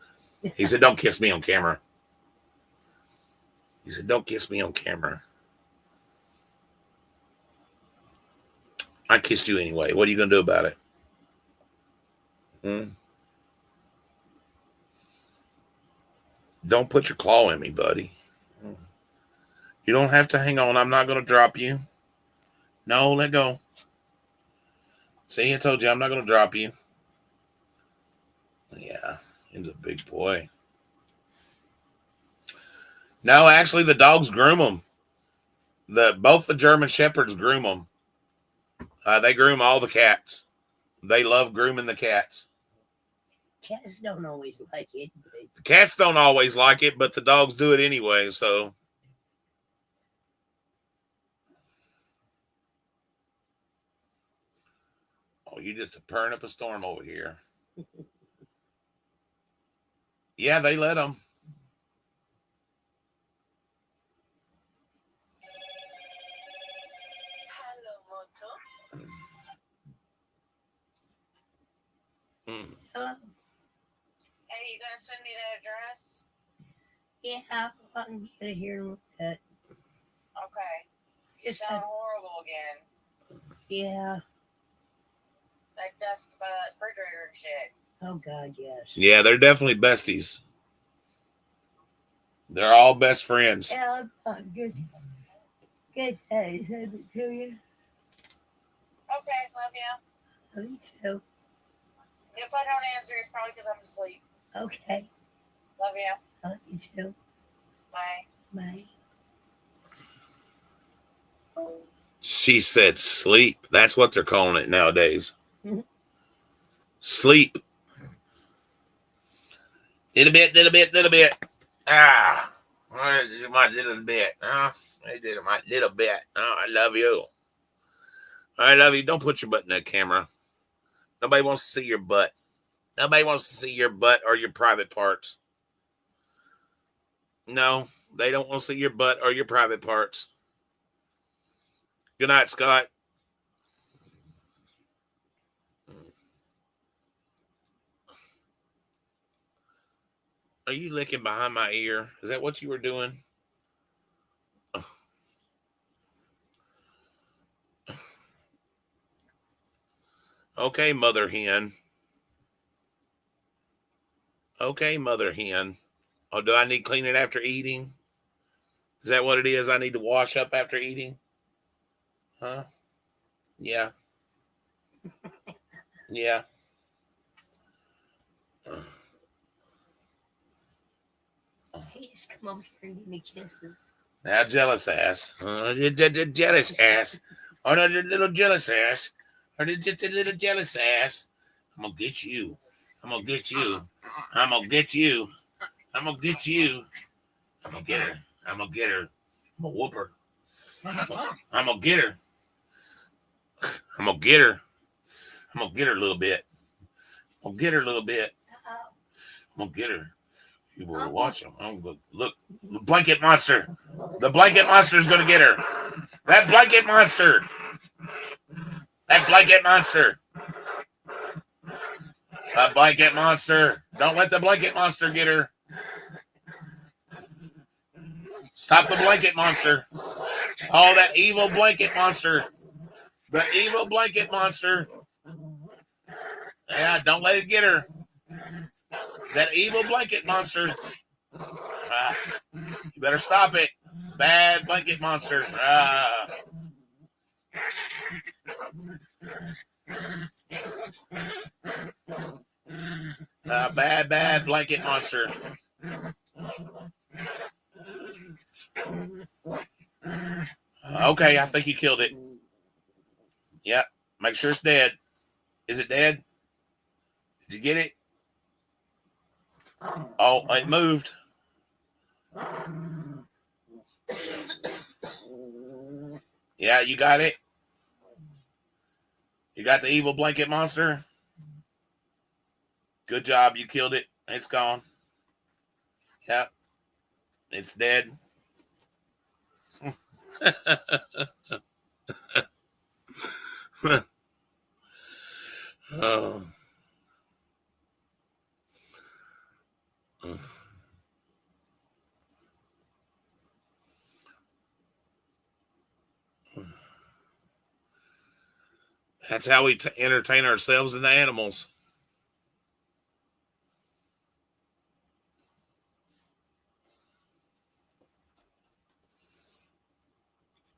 He said, don't kiss me on camera. He said, don't kiss me on camera. I kissed you anyway. What are you going to do about it? Don't put your claw in me, buddy. You don't have to hang on. I'm not going to drop you. No, let go. See, I told you I'm not going to drop you. Yeah, he's a big boy. No, actually, the dogs groom them. Both the German Shepherds groom them. They groom all the cats. They love grooming the cats. Cats don't always like it. The cats don't always like it, but the dogs do it anyway, so. Oh, you just purring up a storm over here. Yeah, they let them. Hello, Moto. Hello? Hey, you gonna send me that address? Yeah, I can get it here in a little bit. Okay. You Just sound horrible again. yeah. That dust by that refrigerator and shit. Oh, God, yes. Yeah, they're definitely besties. They're all best friends. Yeah, good. Good day. Is that it to you? Okay, love you. Love you too. If I don't answer, it's probably because I'm asleep. Okay. Love you. Love you too. Bye. Bye. She said sleep. That's what they're calling it nowadays. Sleep. Little bit. Ah. I did my little bit. I did my little bit. I love you. I love you. Don't put your butt in that camera. Nobody wants to see your butt. Nobody wants to see your butt or your private parts. No, they don't want to see your butt or your private parts. Good night, Scott. Are you licking behind my ear? Is that what you were doing? Okay, mother hen. Okay, mother hen. Oh, do I need cleaning after eating? Is that what it is? I need to wash up after eating? Huh? Yeah. Yeah. He just come over here and give me kisses. Now, jealous ass. Jealous ass. Oh, no, the little jealous ass. Or just a little jealous ass. I'm going to get you. I'm going to get you. I'm going to get you. I'm going to get you. I'm going to get her. I'm going to get her. I'm going to whoop her. I'm going to get her. I'm going to get her. I'm going to get her a little bit. I'm going to get her a little bit. I'm going to get her. You better watch him. I'm going to look. The blanket monster. The blanket monster is going to get her. That blanket monster. That blanket monster. A blanket monster. Don't let the blanket monster get her. Stop the blanket monster. Oh, that evil blanket monster. The evil blanket monster. Yeah, don't let it get her. That evil blanket monster. You better stop it. Bad blanket monster. Bad blanket monster. Okay, I think you killed it. Yep. Make sure it's dead. Is it dead? Did you get it? Oh, it moved. Yeah, you got it. You got the evil blanket monster. Good job. You killed it. It's gone. Yep. It's dead. Oh. That's how we entertain ourselves and the animals.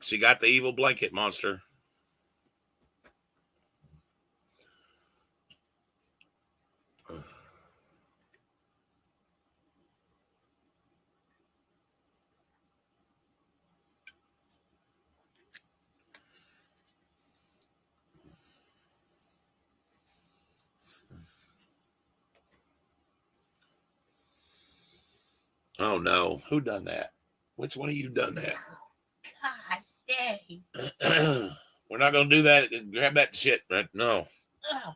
She got the evil blanket monster. Oh no, who done that? Which one of you done that? God dang. We're not gonna do that. Grab that shit, right? No. Ugh.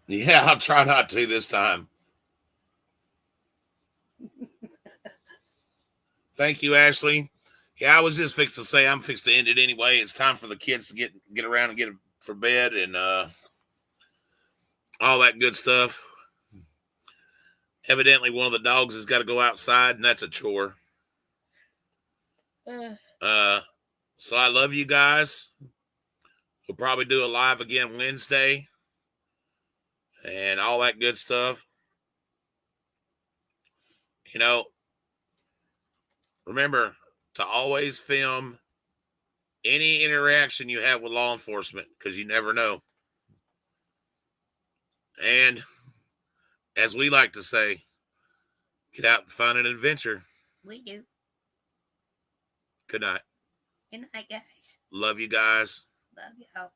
Yeah, I'll try not to this time. Thank you, Ashley. Yeah, I was just fixed to say I'm fixed to end it anyway. It's time for the kids to get around and get for bed and all that good stuff. Evidently, one of the dogs has got to go outside, and that's a chore. So I love you guys. We'll probably do a live again Wednesday and all that good stuff. You know, remember to always film any interaction you have with law enforcement because you never know. And as we like to say, get out and find an adventure. We do. Good night. Good night, guys. Love you guys. Love y'all.